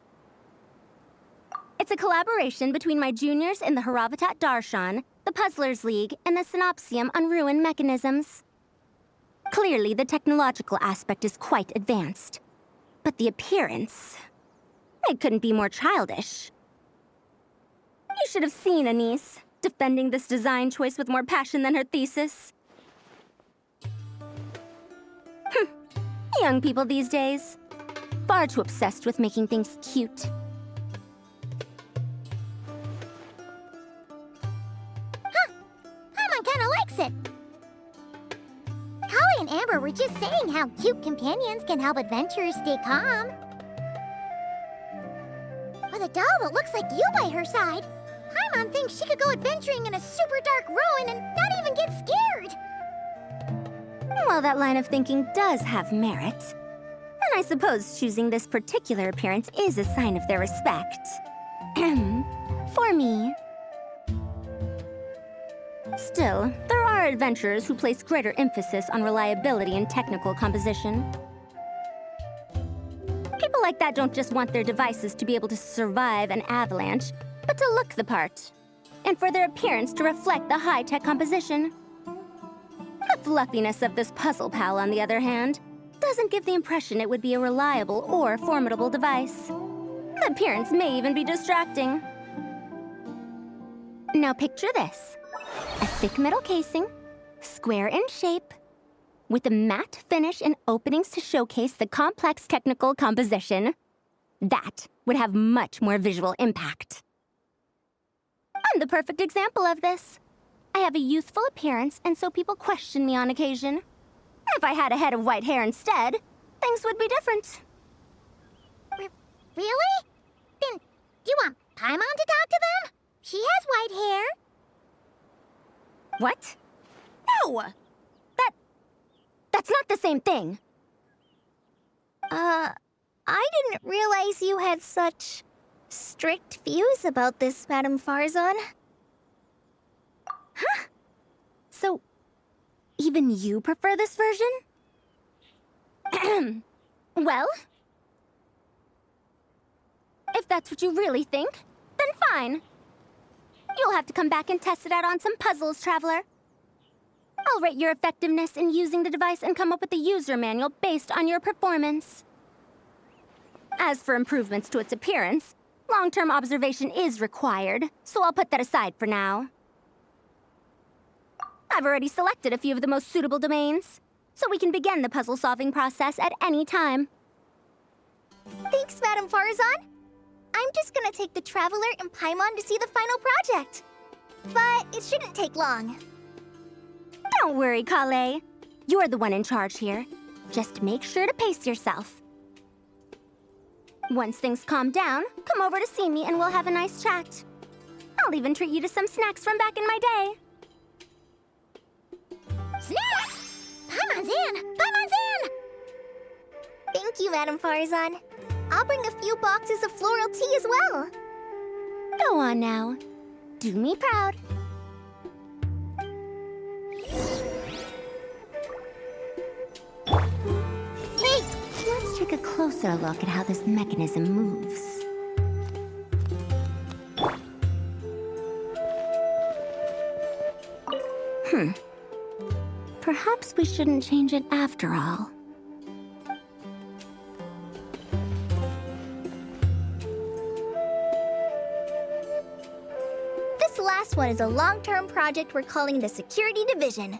[SPEAKER 16] It's a collaboration between my juniors in the Haravatat Darshan, the Puzzlers League, and the Synopsium on Ruin Mechanisms. Clearly, the technological aspect is quite advanced. But the appearance... it couldn't be more childish. You should have seen Anise, defending this design choice with more passion than her thesis. Young people these days. Far too obsessed with making things cute.
[SPEAKER 1] Paimon kinda likes it. Kaveh and Amber were just saying how cute companions can help adventurers stay calm. With a doll that looks like you by her side, Paimon thinks she could go adventuring in a super dark ruin and not even get scared.
[SPEAKER 16] Well, that line of thinking does have merit. And I suppose choosing this particular appearance is a sign of their respect. For me. Still, there are adventurers who place greater emphasis on reliability and technical composition. People like that don't just want their devices to be able to survive an avalanche, but to look the part, and for their appearance to reflect the high-tech composition. The fluffiness of this puzzle pal, on the other hand, doesn't give the impression it would be a reliable or formidable device. The appearance may even be distracting. Now picture this. A thick metal casing, square in shape, with a matte finish and openings to showcase the complex technical composition. That would have much more visual impact. I'm the perfect example of this. I have a youthful appearance, and so people question me on occasion. If I had a head of white hair instead, things would be different.
[SPEAKER 1] Really? Then, do you want Paimon to talk to them? She has white hair.
[SPEAKER 16] What? No! That's not the same thing.
[SPEAKER 3] I didn't realize you had such strict views about this, Madame Farzan.
[SPEAKER 16] Huh? So, even you prefer this version? Well, if that's what you really think, then fine. You'll have to come back and test it out on some puzzles, Traveler. I'll rate your effectiveness in using the device and come up with a user manual based on your performance. As for improvements to its appearance, long-term observation is required, so I'll put that aside for now. I've already selected a few of the most suitable domains, so we can begin the puzzle-solving process at any time.
[SPEAKER 3] Thanks, Madame Farzan. I'm just gonna take the Traveler and Paimon to see the final project. But it shouldn't take long.
[SPEAKER 16] Don't worry, Kaveh. You're the one in charge here. Just make sure to pace yourself. Once things calm down, come over to see me and we'll have a nice chat. I'll even treat you to some snacks from back in my day.
[SPEAKER 1] Snacks! Paimon's in! Paimon's in!
[SPEAKER 3] Thank you, Madame Farzan. I'll bring a few boxes of floral tea as well.
[SPEAKER 16] Go on now. Do me proud.
[SPEAKER 1] take a closer look at how this mechanism moves. Perhaps we shouldn't change it after all.
[SPEAKER 3] This last one is a long-term project we're calling the Security Division.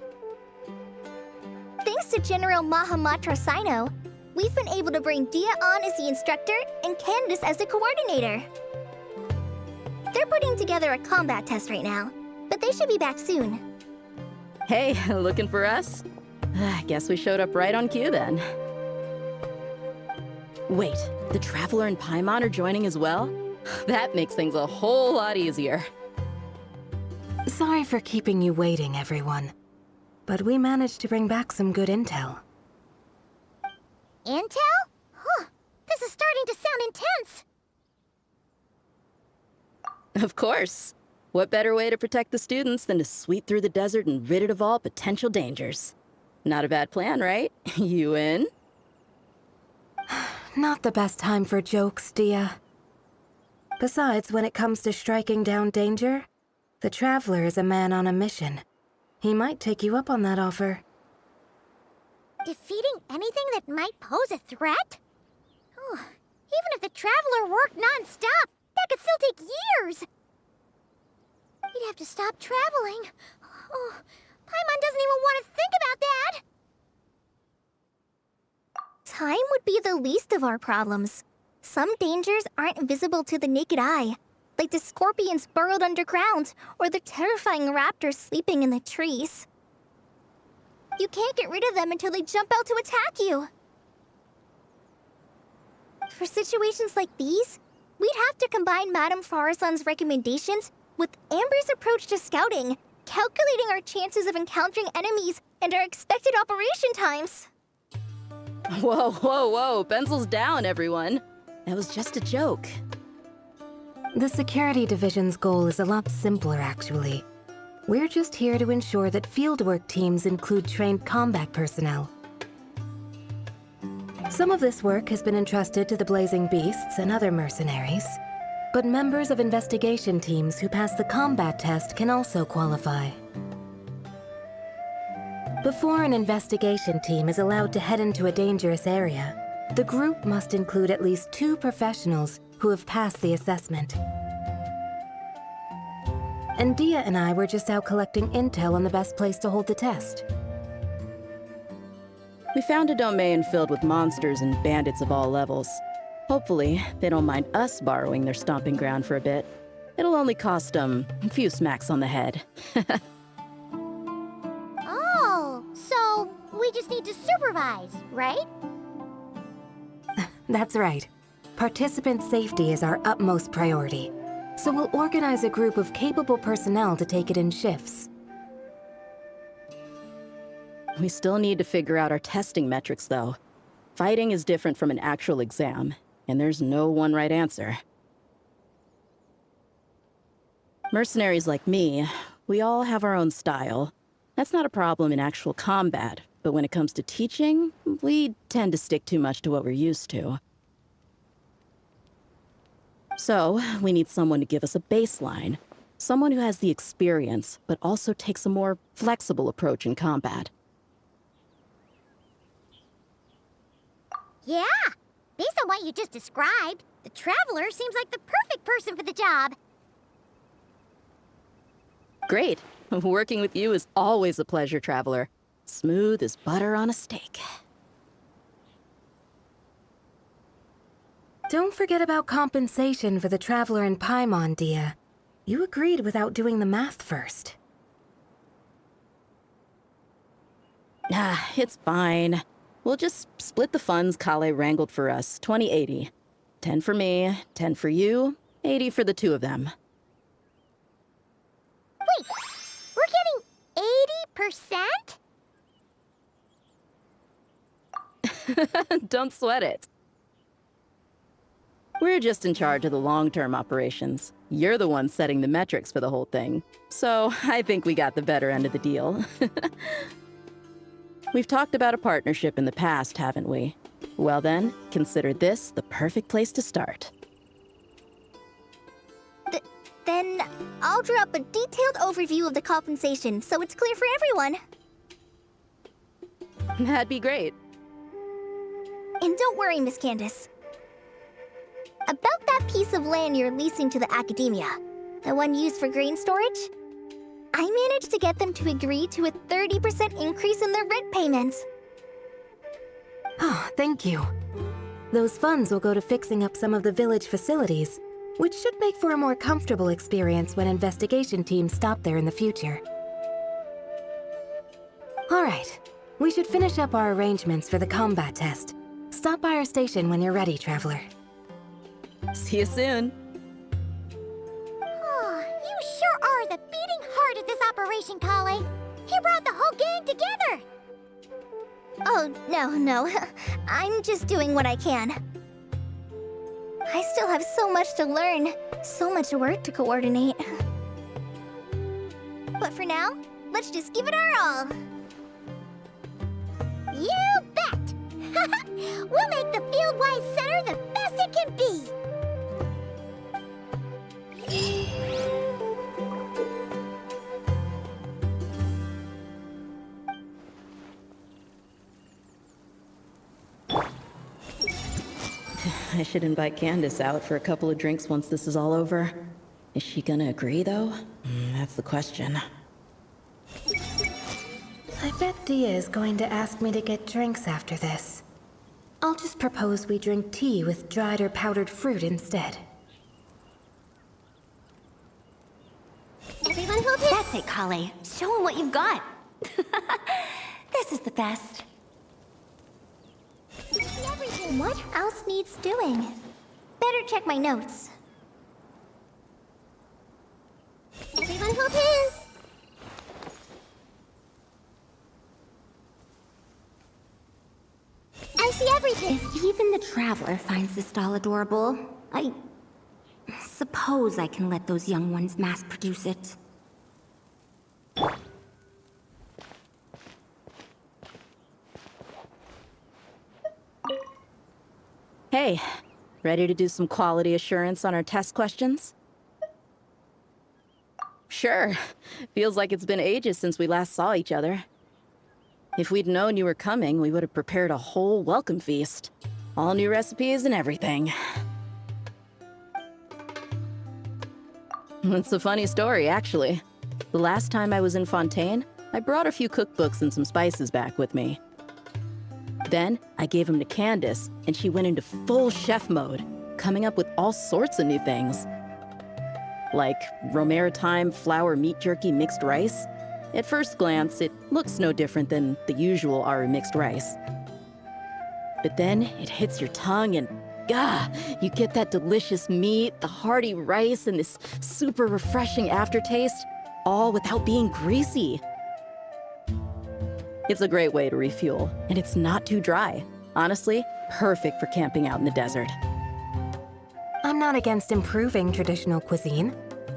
[SPEAKER 3] Thanks to General Mahamatra Cyno, we've been able to bring Dia on as the instructor and Candace as the coordinator. They're putting together a combat test right now, but they should be back soon.
[SPEAKER 17] Hey, looking for us? Guess we showed up right on cue then. Wait, the Traveler and Paimon are joining as well? That makes things a whole lot easier.
[SPEAKER 12] Sorry for keeping you waiting, everyone. But we managed to bring back some good intel.
[SPEAKER 1] Intel? Huh, this is starting to sound intense.
[SPEAKER 17] Of course. What better way to protect the students than to sweep through the desert and rid it of all potential dangers? Not a bad plan, right? You in?
[SPEAKER 12] Not the best time for jokes, Dia. Besides, when it comes to striking down danger, the Traveler is a man on a mission. He might take you up on that offer.
[SPEAKER 1] Defeating anything that might pose a threat? Oh, even if the Traveler worked non-stop, that could still take years. We'd have to stop traveling. Oh, Paimon doesn't even want to think about that.
[SPEAKER 3] Time would be the least of our problems. Some dangers aren't visible to the naked eye, like the scorpions burrowed underground or the terrifying raptors sleeping in the trees. You can't get rid of them until they jump out to attack you. For situations like these, we'd have to combine Madame Farasan's recommendations with Amber's approach to scouting, calculating our chances of encountering enemies and our expected operation times.
[SPEAKER 17] Whoa, whoa, whoa, pencils down, everyone. That was just a joke.
[SPEAKER 12] The Security Division's goal is a lot simpler, actually. We're just here to ensure that fieldwork teams include trained combat personnel. Some of this work has been entrusted to the Blazing Beasts and other mercenaries, but members of investigation teams who pass the combat test can also qualify. Before an investigation team is allowed to head into a dangerous area, the group must include at least 2 professionals who have passed the assessment. And Dia and I were just out collecting intel on the best place to hold the test.
[SPEAKER 17] We found a domain filled with monsters and bandits of all levels. Hopefully, they don't mind us borrowing their stomping ground for a bit. It'll only cost them a few smacks on the head.
[SPEAKER 1] Oh, so we just need to supervise, right?
[SPEAKER 12] That's right. Participant safety is our utmost priority. So we'll organize a group of capable personnel to take it in shifts.
[SPEAKER 17] We still need to figure out our testing metrics, though. Fighting is different from an actual exam, and there's no one right answer. Mercenaries like me, we all have our own style. That's not a problem in actual combat, but when it comes to teaching, we tend to stick too much to what we're used to. So, we need someone to give us a baseline. Someone who has the experience, but also takes a more flexible approach in combat.
[SPEAKER 1] Yeah, based on what you just described, the Traveler seems like the perfect person for the job.
[SPEAKER 17] Great. Working with you is always a pleasure, Traveler. Smooth as butter on a steak.
[SPEAKER 12] Don't forget about compensation for the Traveler and Paimon, Dia. You agreed without doing the math first.
[SPEAKER 17] It's fine. We'll just split the funds Kale wrangled for us, 20-80. 10 for me, 10 for you, 80 for the 2 of them.
[SPEAKER 1] Wait, we're getting 80%?
[SPEAKER 17] Don't sweat it. We're just in charge of the long-term operations. You're the one setting the metrics for the whole thing. So I think we got the better end of the deal. We've talked about a partnership in the past, haven't we? Well then, consider this the perfect place to start.
[SPEAKER 3] Then I'll draw up a detailed overview of the compensation so it's clear for everyone.
[SPEAKER 17] That'd be great.
[SPEAKER 3] And don't worry, Miss Candace. About that piece of land you're leasing to the academia, the one used for grain storage, I managed to get them to agree to a 30% increase in their rent payments.
[SPEAKER 12] Oh, thank you. Those funds will go to fixing up some of the village facilities, which should make for a more comfortable experience when investigation teams stop there in the future. All right, we should finish up our arrangements for the combat test. Stop by our station when you're ready, Traveler.
[SPEAKER 17] See you soon.
[SPEAKER 1] Oh, you sure are the beating heart of this operation, Kaveh. You brought the whole gang together.
[SPEAKER 3] Oh, no. I'm just doing what I can. I still have so much to learn, so much work to coordinate. But for now, let's just give it our all.
[SPEAKER 1] You bet! We'll make the Fieldwise Center the best it can be!
[SPEAKER 17] I should invite Candace out for a couple of drinks once this is all over. Is she gonna agree, though? That's the question.
[SPEAKER 12] I bet Dia is going to ask me to get drinks after this. I'll just propose we drink tea with dried or powdered fruit instead.
[SPEAKER 1] Everyone hold it!
[SPEAKER 16] That's it, Kaveh. Show him what you've got. This is the best.
[SPEAKER 3] What else needs doing? Better check my notes.
[SPEAKER 1] Everyone hold hands! I see everything!
[SPEAKER 15] If even the Traveler finds this doll adorable, I suppose I can let those young ones mass-produce it.
[SPEAKER 17] Hey, ready to do some quality assurance on our test questions? Sure. Feels like it's been ages since we last saw each other. If we'd known you were coming, we would have prepared a whole welcome feast. All new recipes and everything. It's a funny story, actually. The last time I was in Fontaine, I brought a few cookbooks and some spices back with me. Then, I gave them to Candace, and she went into full chef mode, coming up with all sorts of new things. Like Romaritime flour meat jerky mixed rice. At first glance, it looks no different than the usual Aru mixed rice. But then, it hits your tongue and, you get that delicious meat, the hearty rice, and this super refreshing aftertaste, all without being greasy. It's a great way to refuel, and it's not too dry. Honestly, perfect for camping out in the desert.
[SPEAKER 12] I'm not against improving traditional cuisine.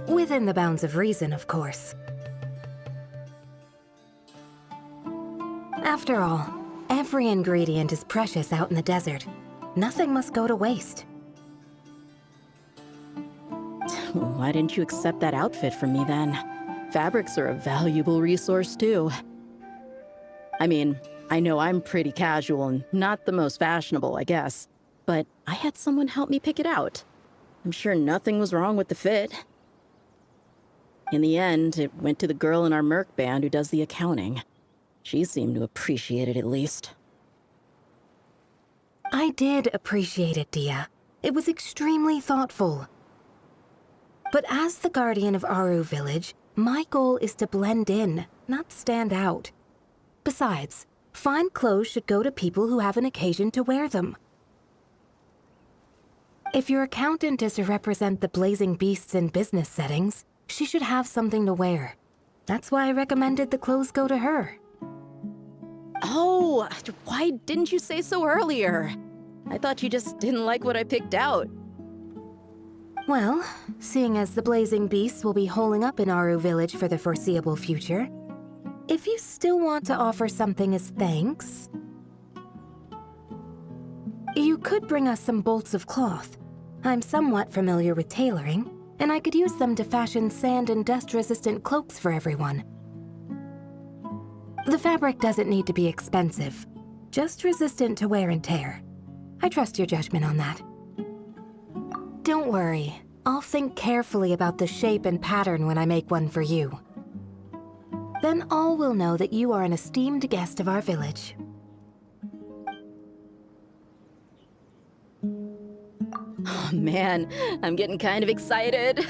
[SPEAKER 12] Within the bounds of reason, of course. After all, every ingredient is precious out in the desert. Nothing must go to waste.
[SPEAKER 17] Why didn't you accept that outfit from me then? Fabrics are a valuable resource too. I mean, I know I'm pretty casual and not the most fashionable, I guess. But I had someone help me pick it out. I'm sure nothing was wrong with the fit. In the end, it went to the girl in our Merc band who does the accounting. She seemed to appreciate it at least.
[SPEAKER 12] I did appreciate it, Dia. It was extremely thoughtful. But as the guardian of Aru Village, my goal is to blend in, not stand out. Besides, fine clothes should go to people who have an occasion to wear them. If your accountant is to represent the blazing beasts in business settings, she should have something to wear. That's why I recommended the clothes go to her.
[SPEAKER 17] Oh, why didn't you say so earlier? I thought you just didn't like what I picked out.
[SPEAKER 12] Well, seeing as the blazing beasts will be holing up in Aru Village for the foreseeable future, if you still want to offer something as thanks... You could bring us some bolts of cloth. I'm somewhat familiar with tailoring, and I could use them to fashion sand and dust-resistant cloaks for everyone. The fabric doesn't need to be expensive, just resistant to wear and tear. I trust your judgment on that. Don't worry, I'll think carefully about the shape and pattern when I make one for you. Then all will know that you are an esteemed guest of our village.
[SPEAKER 17] Oh man, I'm getting kind of excited.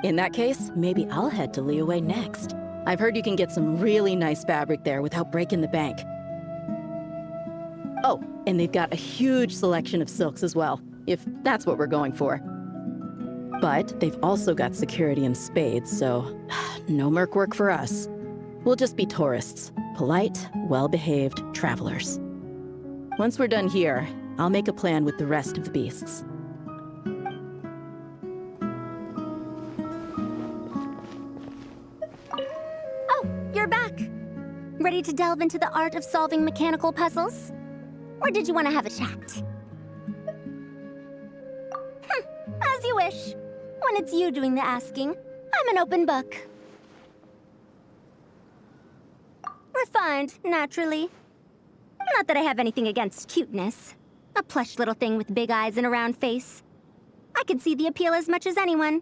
[SPEAKER 17] In that case, maybe I'll head to Liyue next. I've heard you can get some really nice fabric there without breaking the bank. Oh, and they've got a huge selection of silks as well, if that's what we're going for. But they've also got security in spades, so no merc work for us. We'll just be tourists, polite, well-behaved travelers. Once we're done here, I'll make a plan with the rest of the beasts.
[SPEAKER 16] Oh, you're back. Ready to delve into the art of solving mechanical puzzles? Or did you want to have a chat? As you wish. When it's you doing the asking, I'm an open book. Refined, naturally. Not that I have anything against cuteness. A plush little thing with big eyes and a round face. I can see the appeal as much as anyone.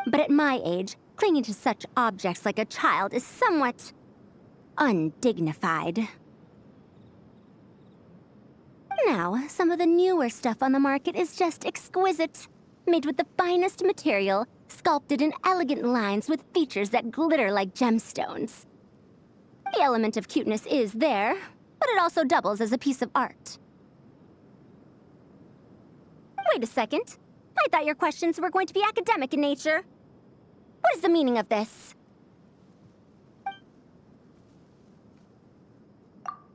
[SPEAKER 16] But at my age, clinging to such objects like a child is somewhat undignified. Now, some of the newer stuff on the market is just exquisite. Made with the finest material, sculpted in elegant lines with features that glitter like gemstones. The element of cuteness is there, but it also doubles as a piece of art. Wait a second. I thought your questions were going to be academic in nature. What is the meaning of this?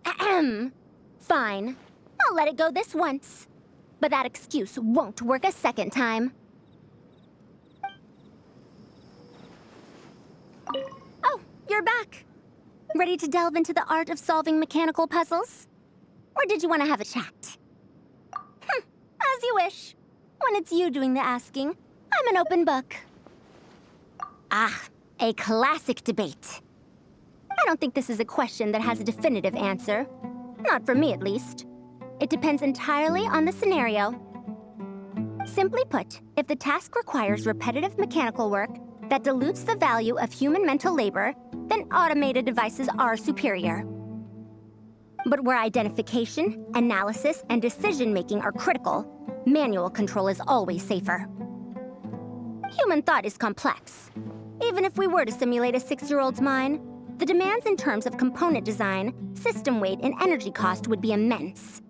[SPEAKER 16] Ahem. Fine. I'll let it go this once. But that excuse won't work a second time. Oh, you're back. Ready to delve into the art of solving mechanical puzzles? Or did you want to have a chat? As you wish. When it's you doing the asking, I'm an open book. Ah, a classic debate. I don't think this is a question that has a definitive answer. Not for me, at least. It depends entirely on the scenario. Simply put, if the task requires repetitive mechanical work that dilutes the value of human mental labor, then automated devices are superior. But where identification, analysis, and decision-making are critical, manual control is always safer. Human thought is complex. Even if we were to simulate a 6-year-old's mind, the demands in terms of component design, system weight, and energy cost would be immense.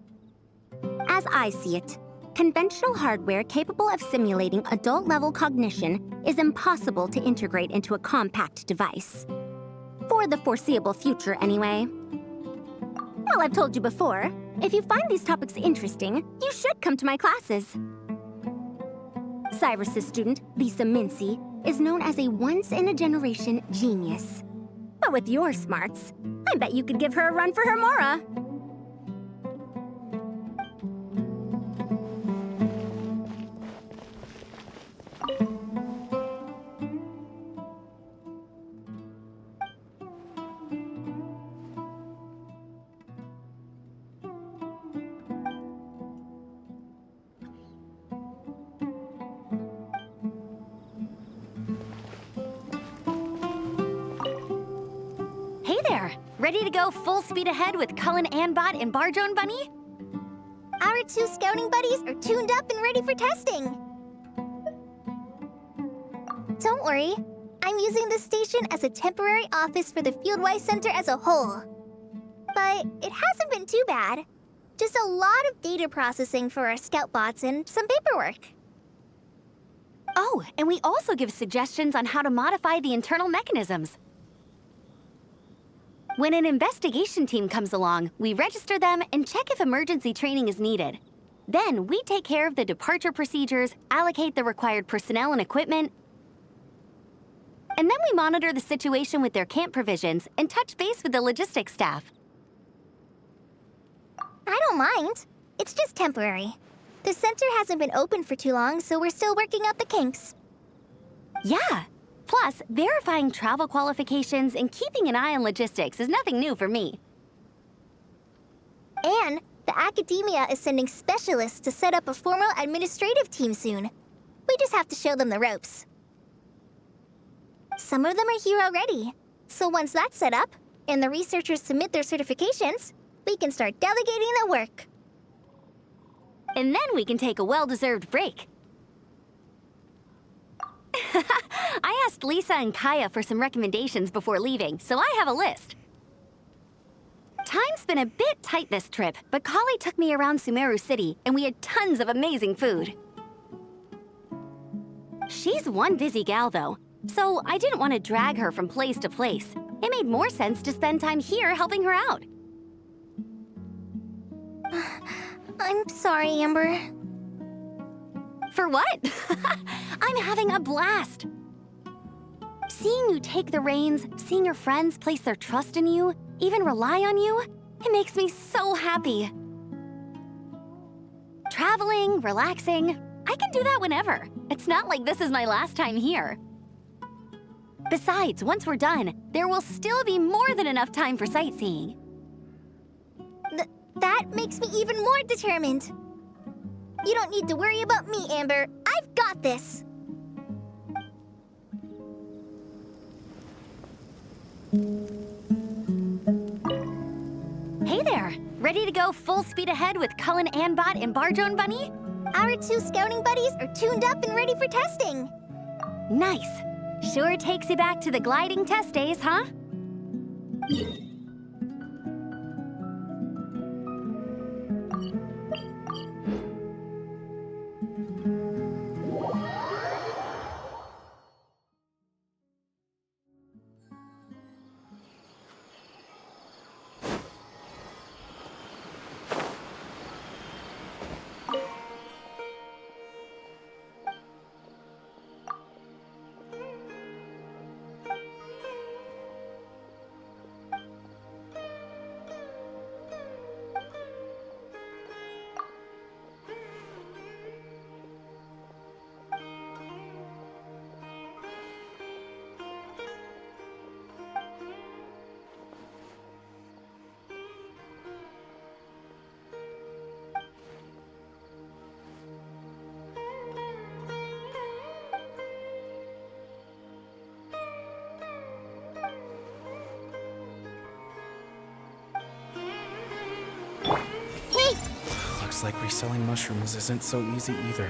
[SPEAKER 16] As I see it, conventional hardware capable of simulating adult-level cognition is impossible to integrate into a compact device. For the foreseeable future, anyway. Well, I've told you before, if you find these topics interesting, you should come to my classes. Cyrus's student, Lisa Mincy, is known as a once-in-a-generation genius. But with your smarts, I bet you could give her a run for her Mora. Ready to go full speed ahead with Cullen Anbot and Barjone Bunny?
[SPEAKER 3] Our 2 scouting buddies are tuned up and ready for testing. Don't worry, I'm using this station as a temporary office for the Fieldwise Center as a whole. But it hasn't been too bad. Just a lot of data processing for our scout bots and some paperwork.
[SPEAKER 16] Oh, and we also give suggestions on how to modify the internal mechanisms. When an investigation team comes along, we register them and check if emergency training is needed. Then we take care of the departure procedures, allocate the required personnel and equipment, and then we monitor the situation with their camp provisions and touch base with the logistics staff.
[SPEAKER 3] don't mind. It's just temporary. The center hasn't been open for too long, so we're still working out the kinks.
[SPEAKER 16] Yeah. Plus, verifying travel qualifications and keeping an eye on logistics is nothing new for me.
[SPEAKER 3] And the academia is sending specialists to set up a formal administrative team soon. We just have to show them the ropes. Some of them are here already. So once that's set up, and the researchers submit their certifications, we can start delegating the work.
[SPEAKER 16] And then we can take a well-deserved break. I asked Lisa and Kaya for some recommendations before leaving, so I have a list. Time's been a bit tight this trip, but Kali took me around Sumeru City, and we had tons of amazing food. She's one busy gal, though, so I didn't want to drag her from place to place. It made more sense to spend time here helping her out.
[SPEAKER 3] I'm sorry, Amber.
[SPEAKER 16] For what? I'm having a blast. Seeing you take the reins, seeing your friends place their trust in you, even rely on you, it makes me so happy. Traveling, relaxing, I can do that whenever. It's not like this is my last time here. Besides, once we're done, there will still be more than enough time for sightseeing.
[SPEAKER 3] That makes me even more determined. You don't need to worry about me, Amber. I've got this.
[SPEAKER 16] Hey there! Ready to go full speed ahead with Cullen Anbot and Bardrone Bunny?
[SPEAKER 3] Our 2 scouting buddies are tuned up and ready for testing.
[SPEAKER 16] Nice. Sure takes you back to the gliding test days, huh?
[SPEAKER 18] Looks like reselling mushrooms isn't so easy either.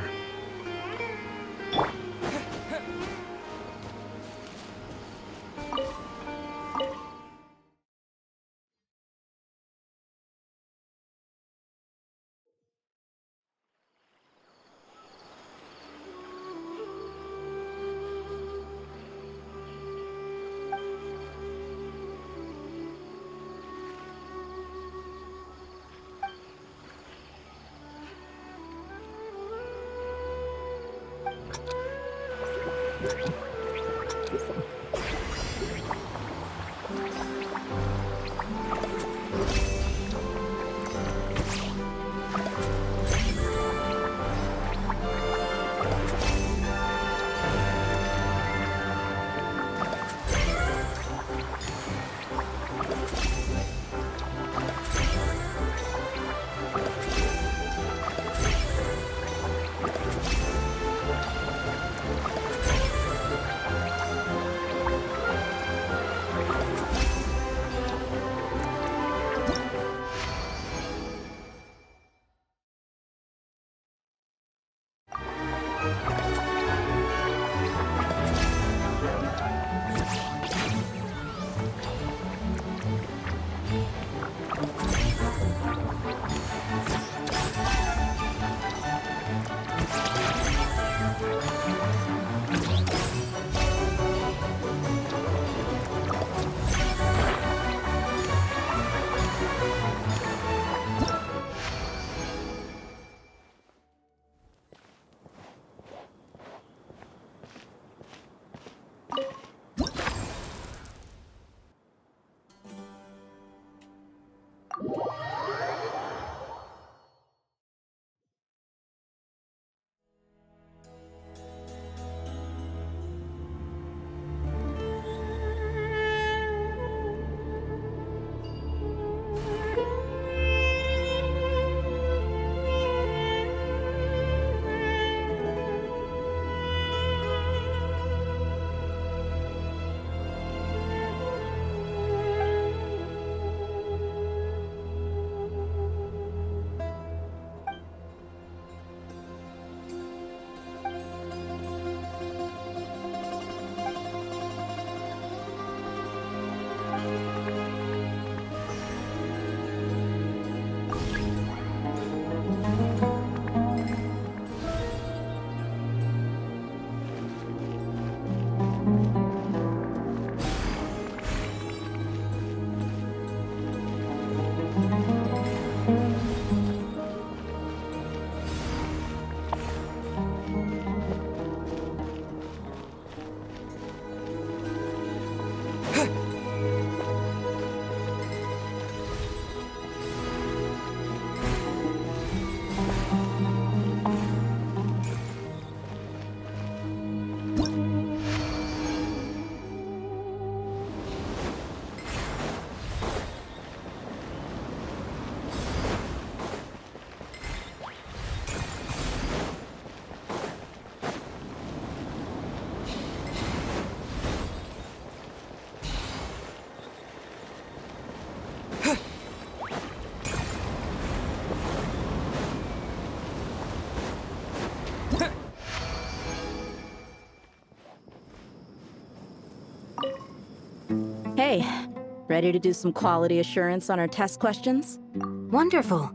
[SPEAKER 17] Ready to do some quality assurance on our test questions?
[SPEAKER 12] Wonderful.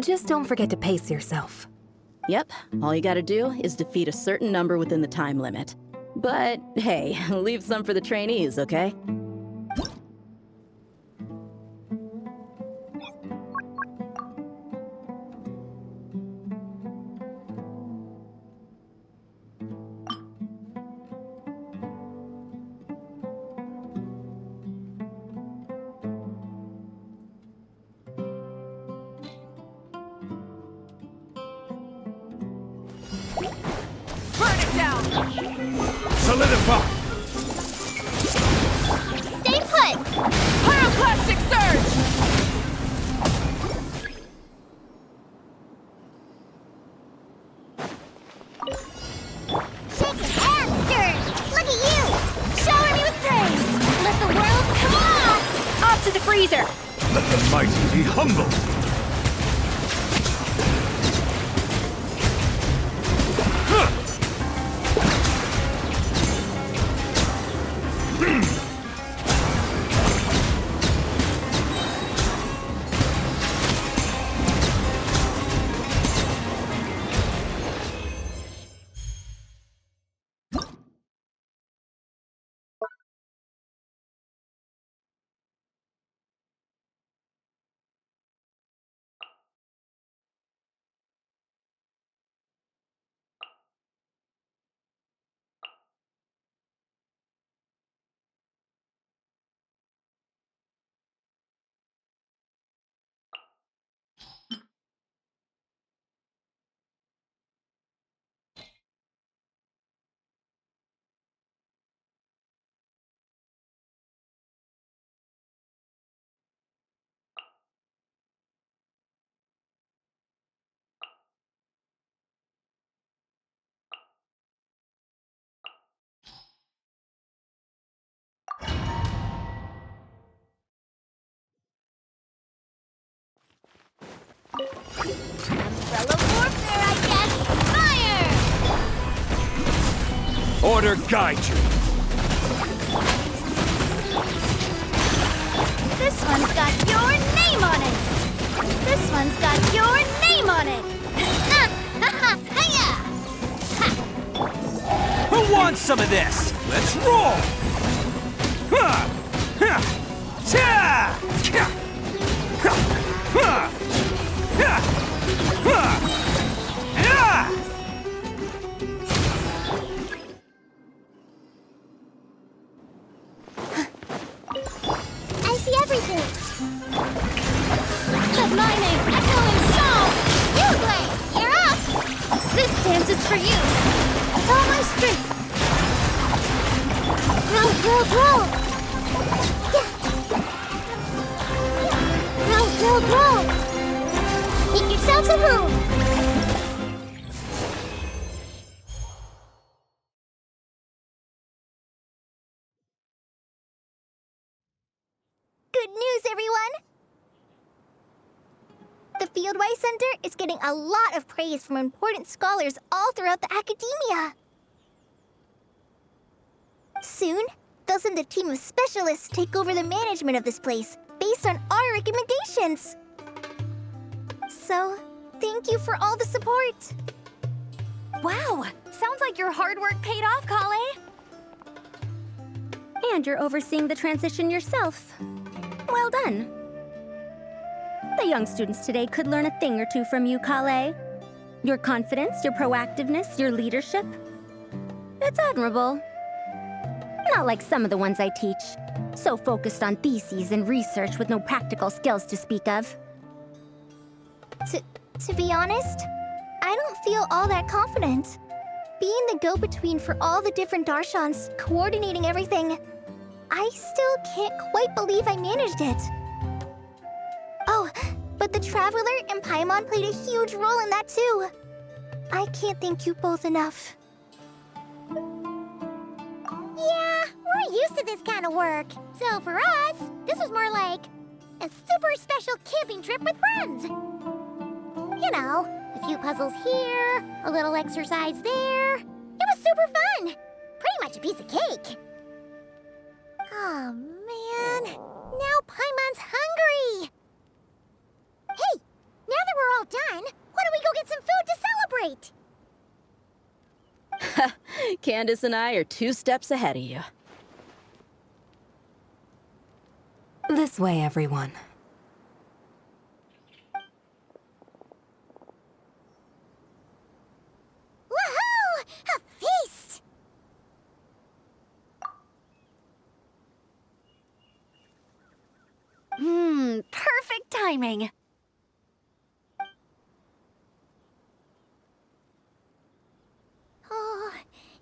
[SPEAKER 12] Just don't forget to pace yourself.
[SPEAKER 17] Yep, all you gotta do is defeat a certain number within the time limit. But hey, leave some for the trainees, okay?
[SPEAKER 14] Solidify!
[SPEAKER 1] Stay put!
[SPEAKER 19] Pyroclastic surge!
[SPEAKER 1] Shaking and stirred! Look at you! Shower me with praise! Let the world come on!
[SPEAKER 16] Off to the freezer!
[SPEAKER 14] Let the mighty be humbled!
[SPEAKER 1] Umbrella warfare, I guess! Fire!
[SPEAKER 14] Order guide you!
[SPEAKER 1] This one's got your name on it! This one's got your name on it! Hiya!
[SPEAKER 4] Who wants some of this? Let's roll! Ha! Ha! Ta! Ha! Ha! Ha! Ha! Ha! Ha!
[SPEAKER 1] I see everything! But my name echoing song! You play! You're up! This dance is for you! With all my strength! Roll, roll, roll! Yeah. Roll, roll, roll! Make yourselves at home! Good news, everyone! The Fieldwise Center is getting a lot of praise from important scholars all throughout the academia. Soon, they'll send a team of specialists to take over the management of this place based on our recommendations. So, thank you for all the support.
[SPEAKER 16] Wow! Sounds like your hard work paid off, Kaveh. And you're overseeing the transition yourself. Well done. The young students today could learn a thing or two from you, Kaveh. Your confidence, your proactiveness, your leadership. It's admirable. Not like some of the ones I teach. So focused on theses and research with no practical skills to speak of.
[SPEAKER 1] To be honest, I don't feel all that confident. Being the go-between for all the different Darshans, coordinating everything, I still can't quite believe I managed it. Oh, but the Traveler and Paimon played a huge role in that too. I can't thank you both enough. Yeah, we're used to this kind of work. So for us, this was more like a super special camping trip with friends. You know, a few puzzles here, a little exercise there. It was super fun. Pretty much a piece of cake. Oh, man. Now Paimon's hungry! Hey, now that we're all done, why don't we go get some food to celebrate?
[SPEAKER 17] Candace and I are 2 steps ahead of you.
[SPEAKER 12] This way, everyone.
[SPEAKER 1] Woohoo! A feast!
[SPEAKER 16] Perfect timing.
[SPEAKER 1] Oh,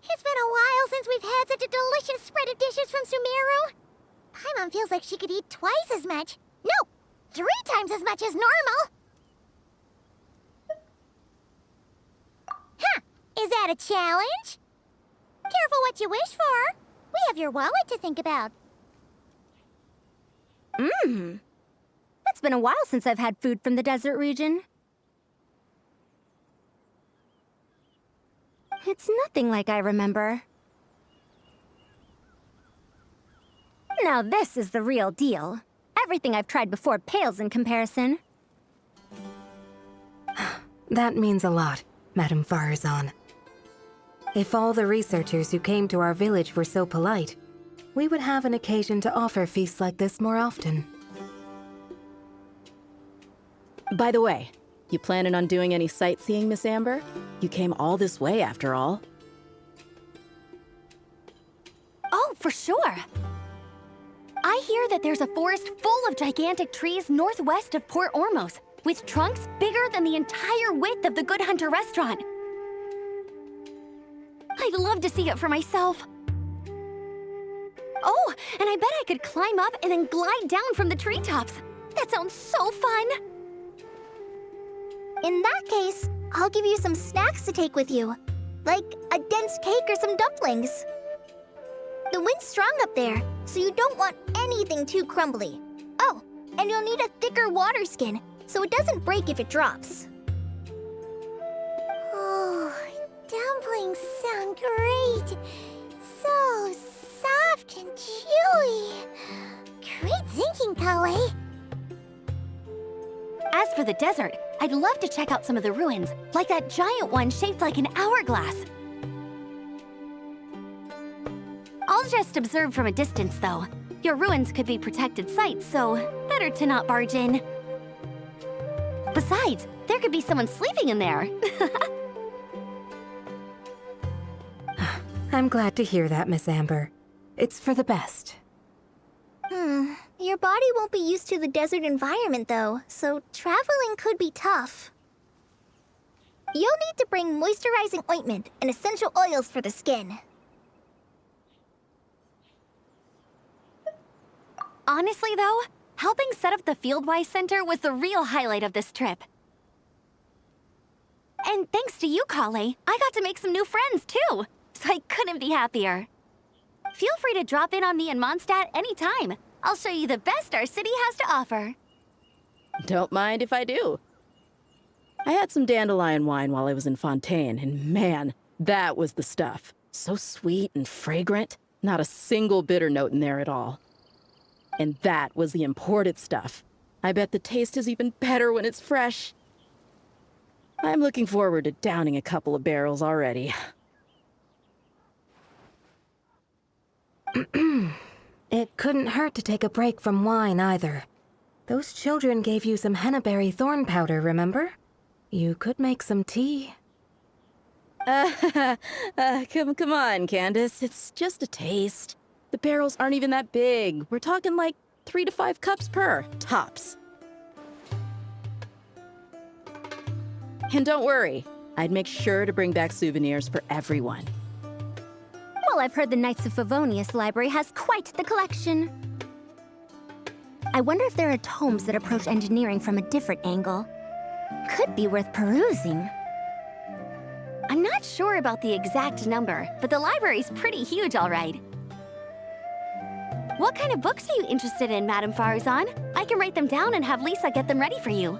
[SPEAKER 1] it's been a while since we've had such a delicious spread of dishes from Sumeru. Paimon feels like she could eat twice as much. No, 3 times as much as normal. Huh, is that a challenge? Careful what you wish for. We have your wallet to think about.
[SPEAKER 16] It's been a while since I've had food from the desert region. It's nothing like I remember. Now this is the real deal. Everything I've tried before pales in comparison.
[SPEAKER 12] That means a lot, Madame Farazan. If all the researchers who came to our village were so polite, we would have an occasion to offer feasts like this more often.
[SPEAKER 17] By the way, you planning on doing any sightseeing, Miss Amber? You came all this way, after all.
[SPEAKER 16] Oh, for sure. I hear that there's a forest full of gigantic trees northwest of Port Ormos, with trunks bigger than the entire width of the Good Hunter restaurant. I'd love to see it for myself. Oh, and I bet I could climb up and then glide down from the treetops. That sounds so fun.
[SPEAKER 3] In that case, I'll give you some snacks to take with you. Like a dense cake or some dumplings. The wind's strong up there, so you don't want anything too crumbly. Oh, and you'll need a thicker water skin, so it doesn't break if it drops.
[SPEAKER 1] Oh, dumplings sound great. So soft and chewy. Great thinking, Kaveh.
[SPEAKER 16] As for the desert, I'd love to check out some of the ruins, like that giant one shaped like an hourglass. I'll just observe from a distance, though. Your ruins could be protected sites, so better to not barge in. Besides, there could be someone sleeping in there.
[SPEAKER 12] I'm glad to hear that, Miss Amber. It's for the best.
[SPEAKER 3] Your body won't be used to the desert environment, though, so traveling could be tough. You'll need to bring moisturizing ointment and essential oils for the skin.
[SPEAKER 16] Honestly, though, helping set up the Fieldwise Center was the real highlight of this trip. And thanks to you, Kaveh, I got to make some new friends, too. So I couldn't be happier. Feel free to drop in on me in Mondstadt anytime. I'll show you the best our city has to offer.
[SPEAKER 17] Don't mind if I do. I had some dandelion wine while I was in Fontaine, and man, that was the stuff. So sweet and fragrant, not a single bitter note in there at all. And that was the imported stuff. I bet the taste is even better when it's fresh. I'm looking forward to downing a couple of barrels already.
[SPEAKER 12] It couldn't hurt to take a break from wine, either. Those children gave you some hennaberry thorn powder, remember? You could make some tea.
[SPEAKER 17] Come on, Candace. It's just a taste. The barrels aren't even that big. We're talking like 3 to 5 cups per, tops. And don't worry, I'd make sure to bring back souvenirs for everyone.
[SPEAKER 16] Well, I've heard the Knights of Favonius library has quite the collection. I wonder if there are tomes that approach engineering from a different angle. Could be worth perusing. I'm not sure about the exact number, but the library's pretty huge, all right. What kind of books are you interested in, Madame Farazan? I can write them down and have Lisa get them ready for you.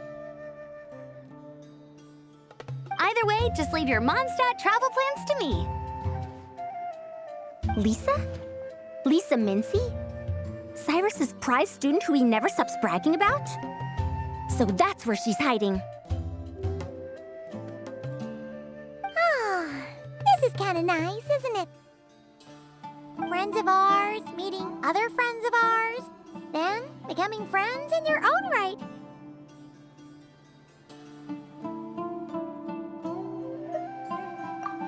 [SPEAKER 16] Either way, just leave your Mondstadt travel plans to me.
[SPEAKER 3] Lisa? Lisa Mincy?
[SPEAKER 1] Cyrus's prize student who he never stops bragging about? So that's where she's hiding. This is kind of nice, isn't it? Friends of ours meeting other friends of ours, then becoming friends in your own right.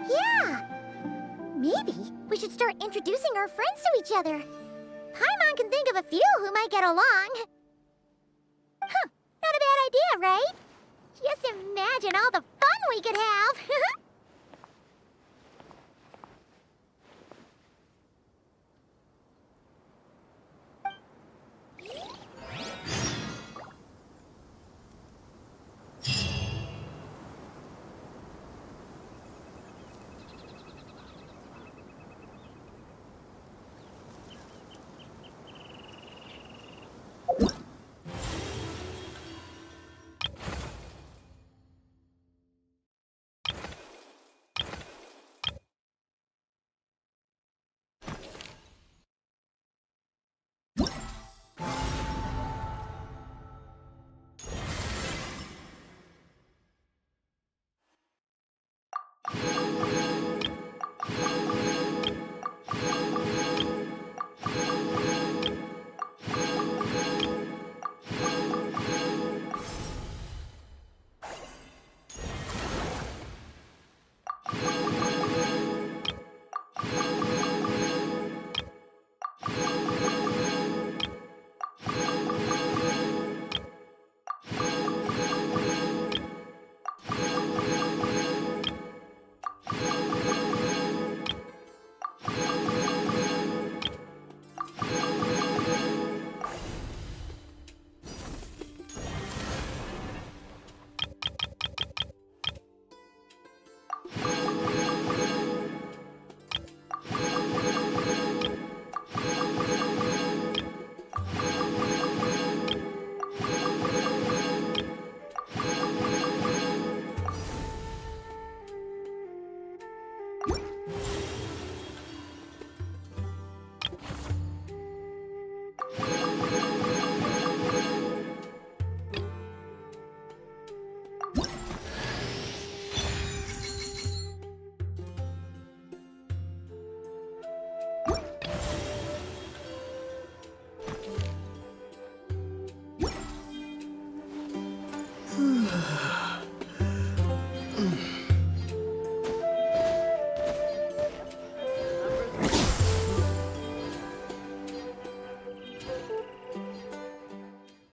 [SPEAKER 1] Yeah! Maybe we should start introducing our friends to each other. Paimon can think of a few who might get along. Huh, not a bad idea, right? Just imagine all the fun we could have!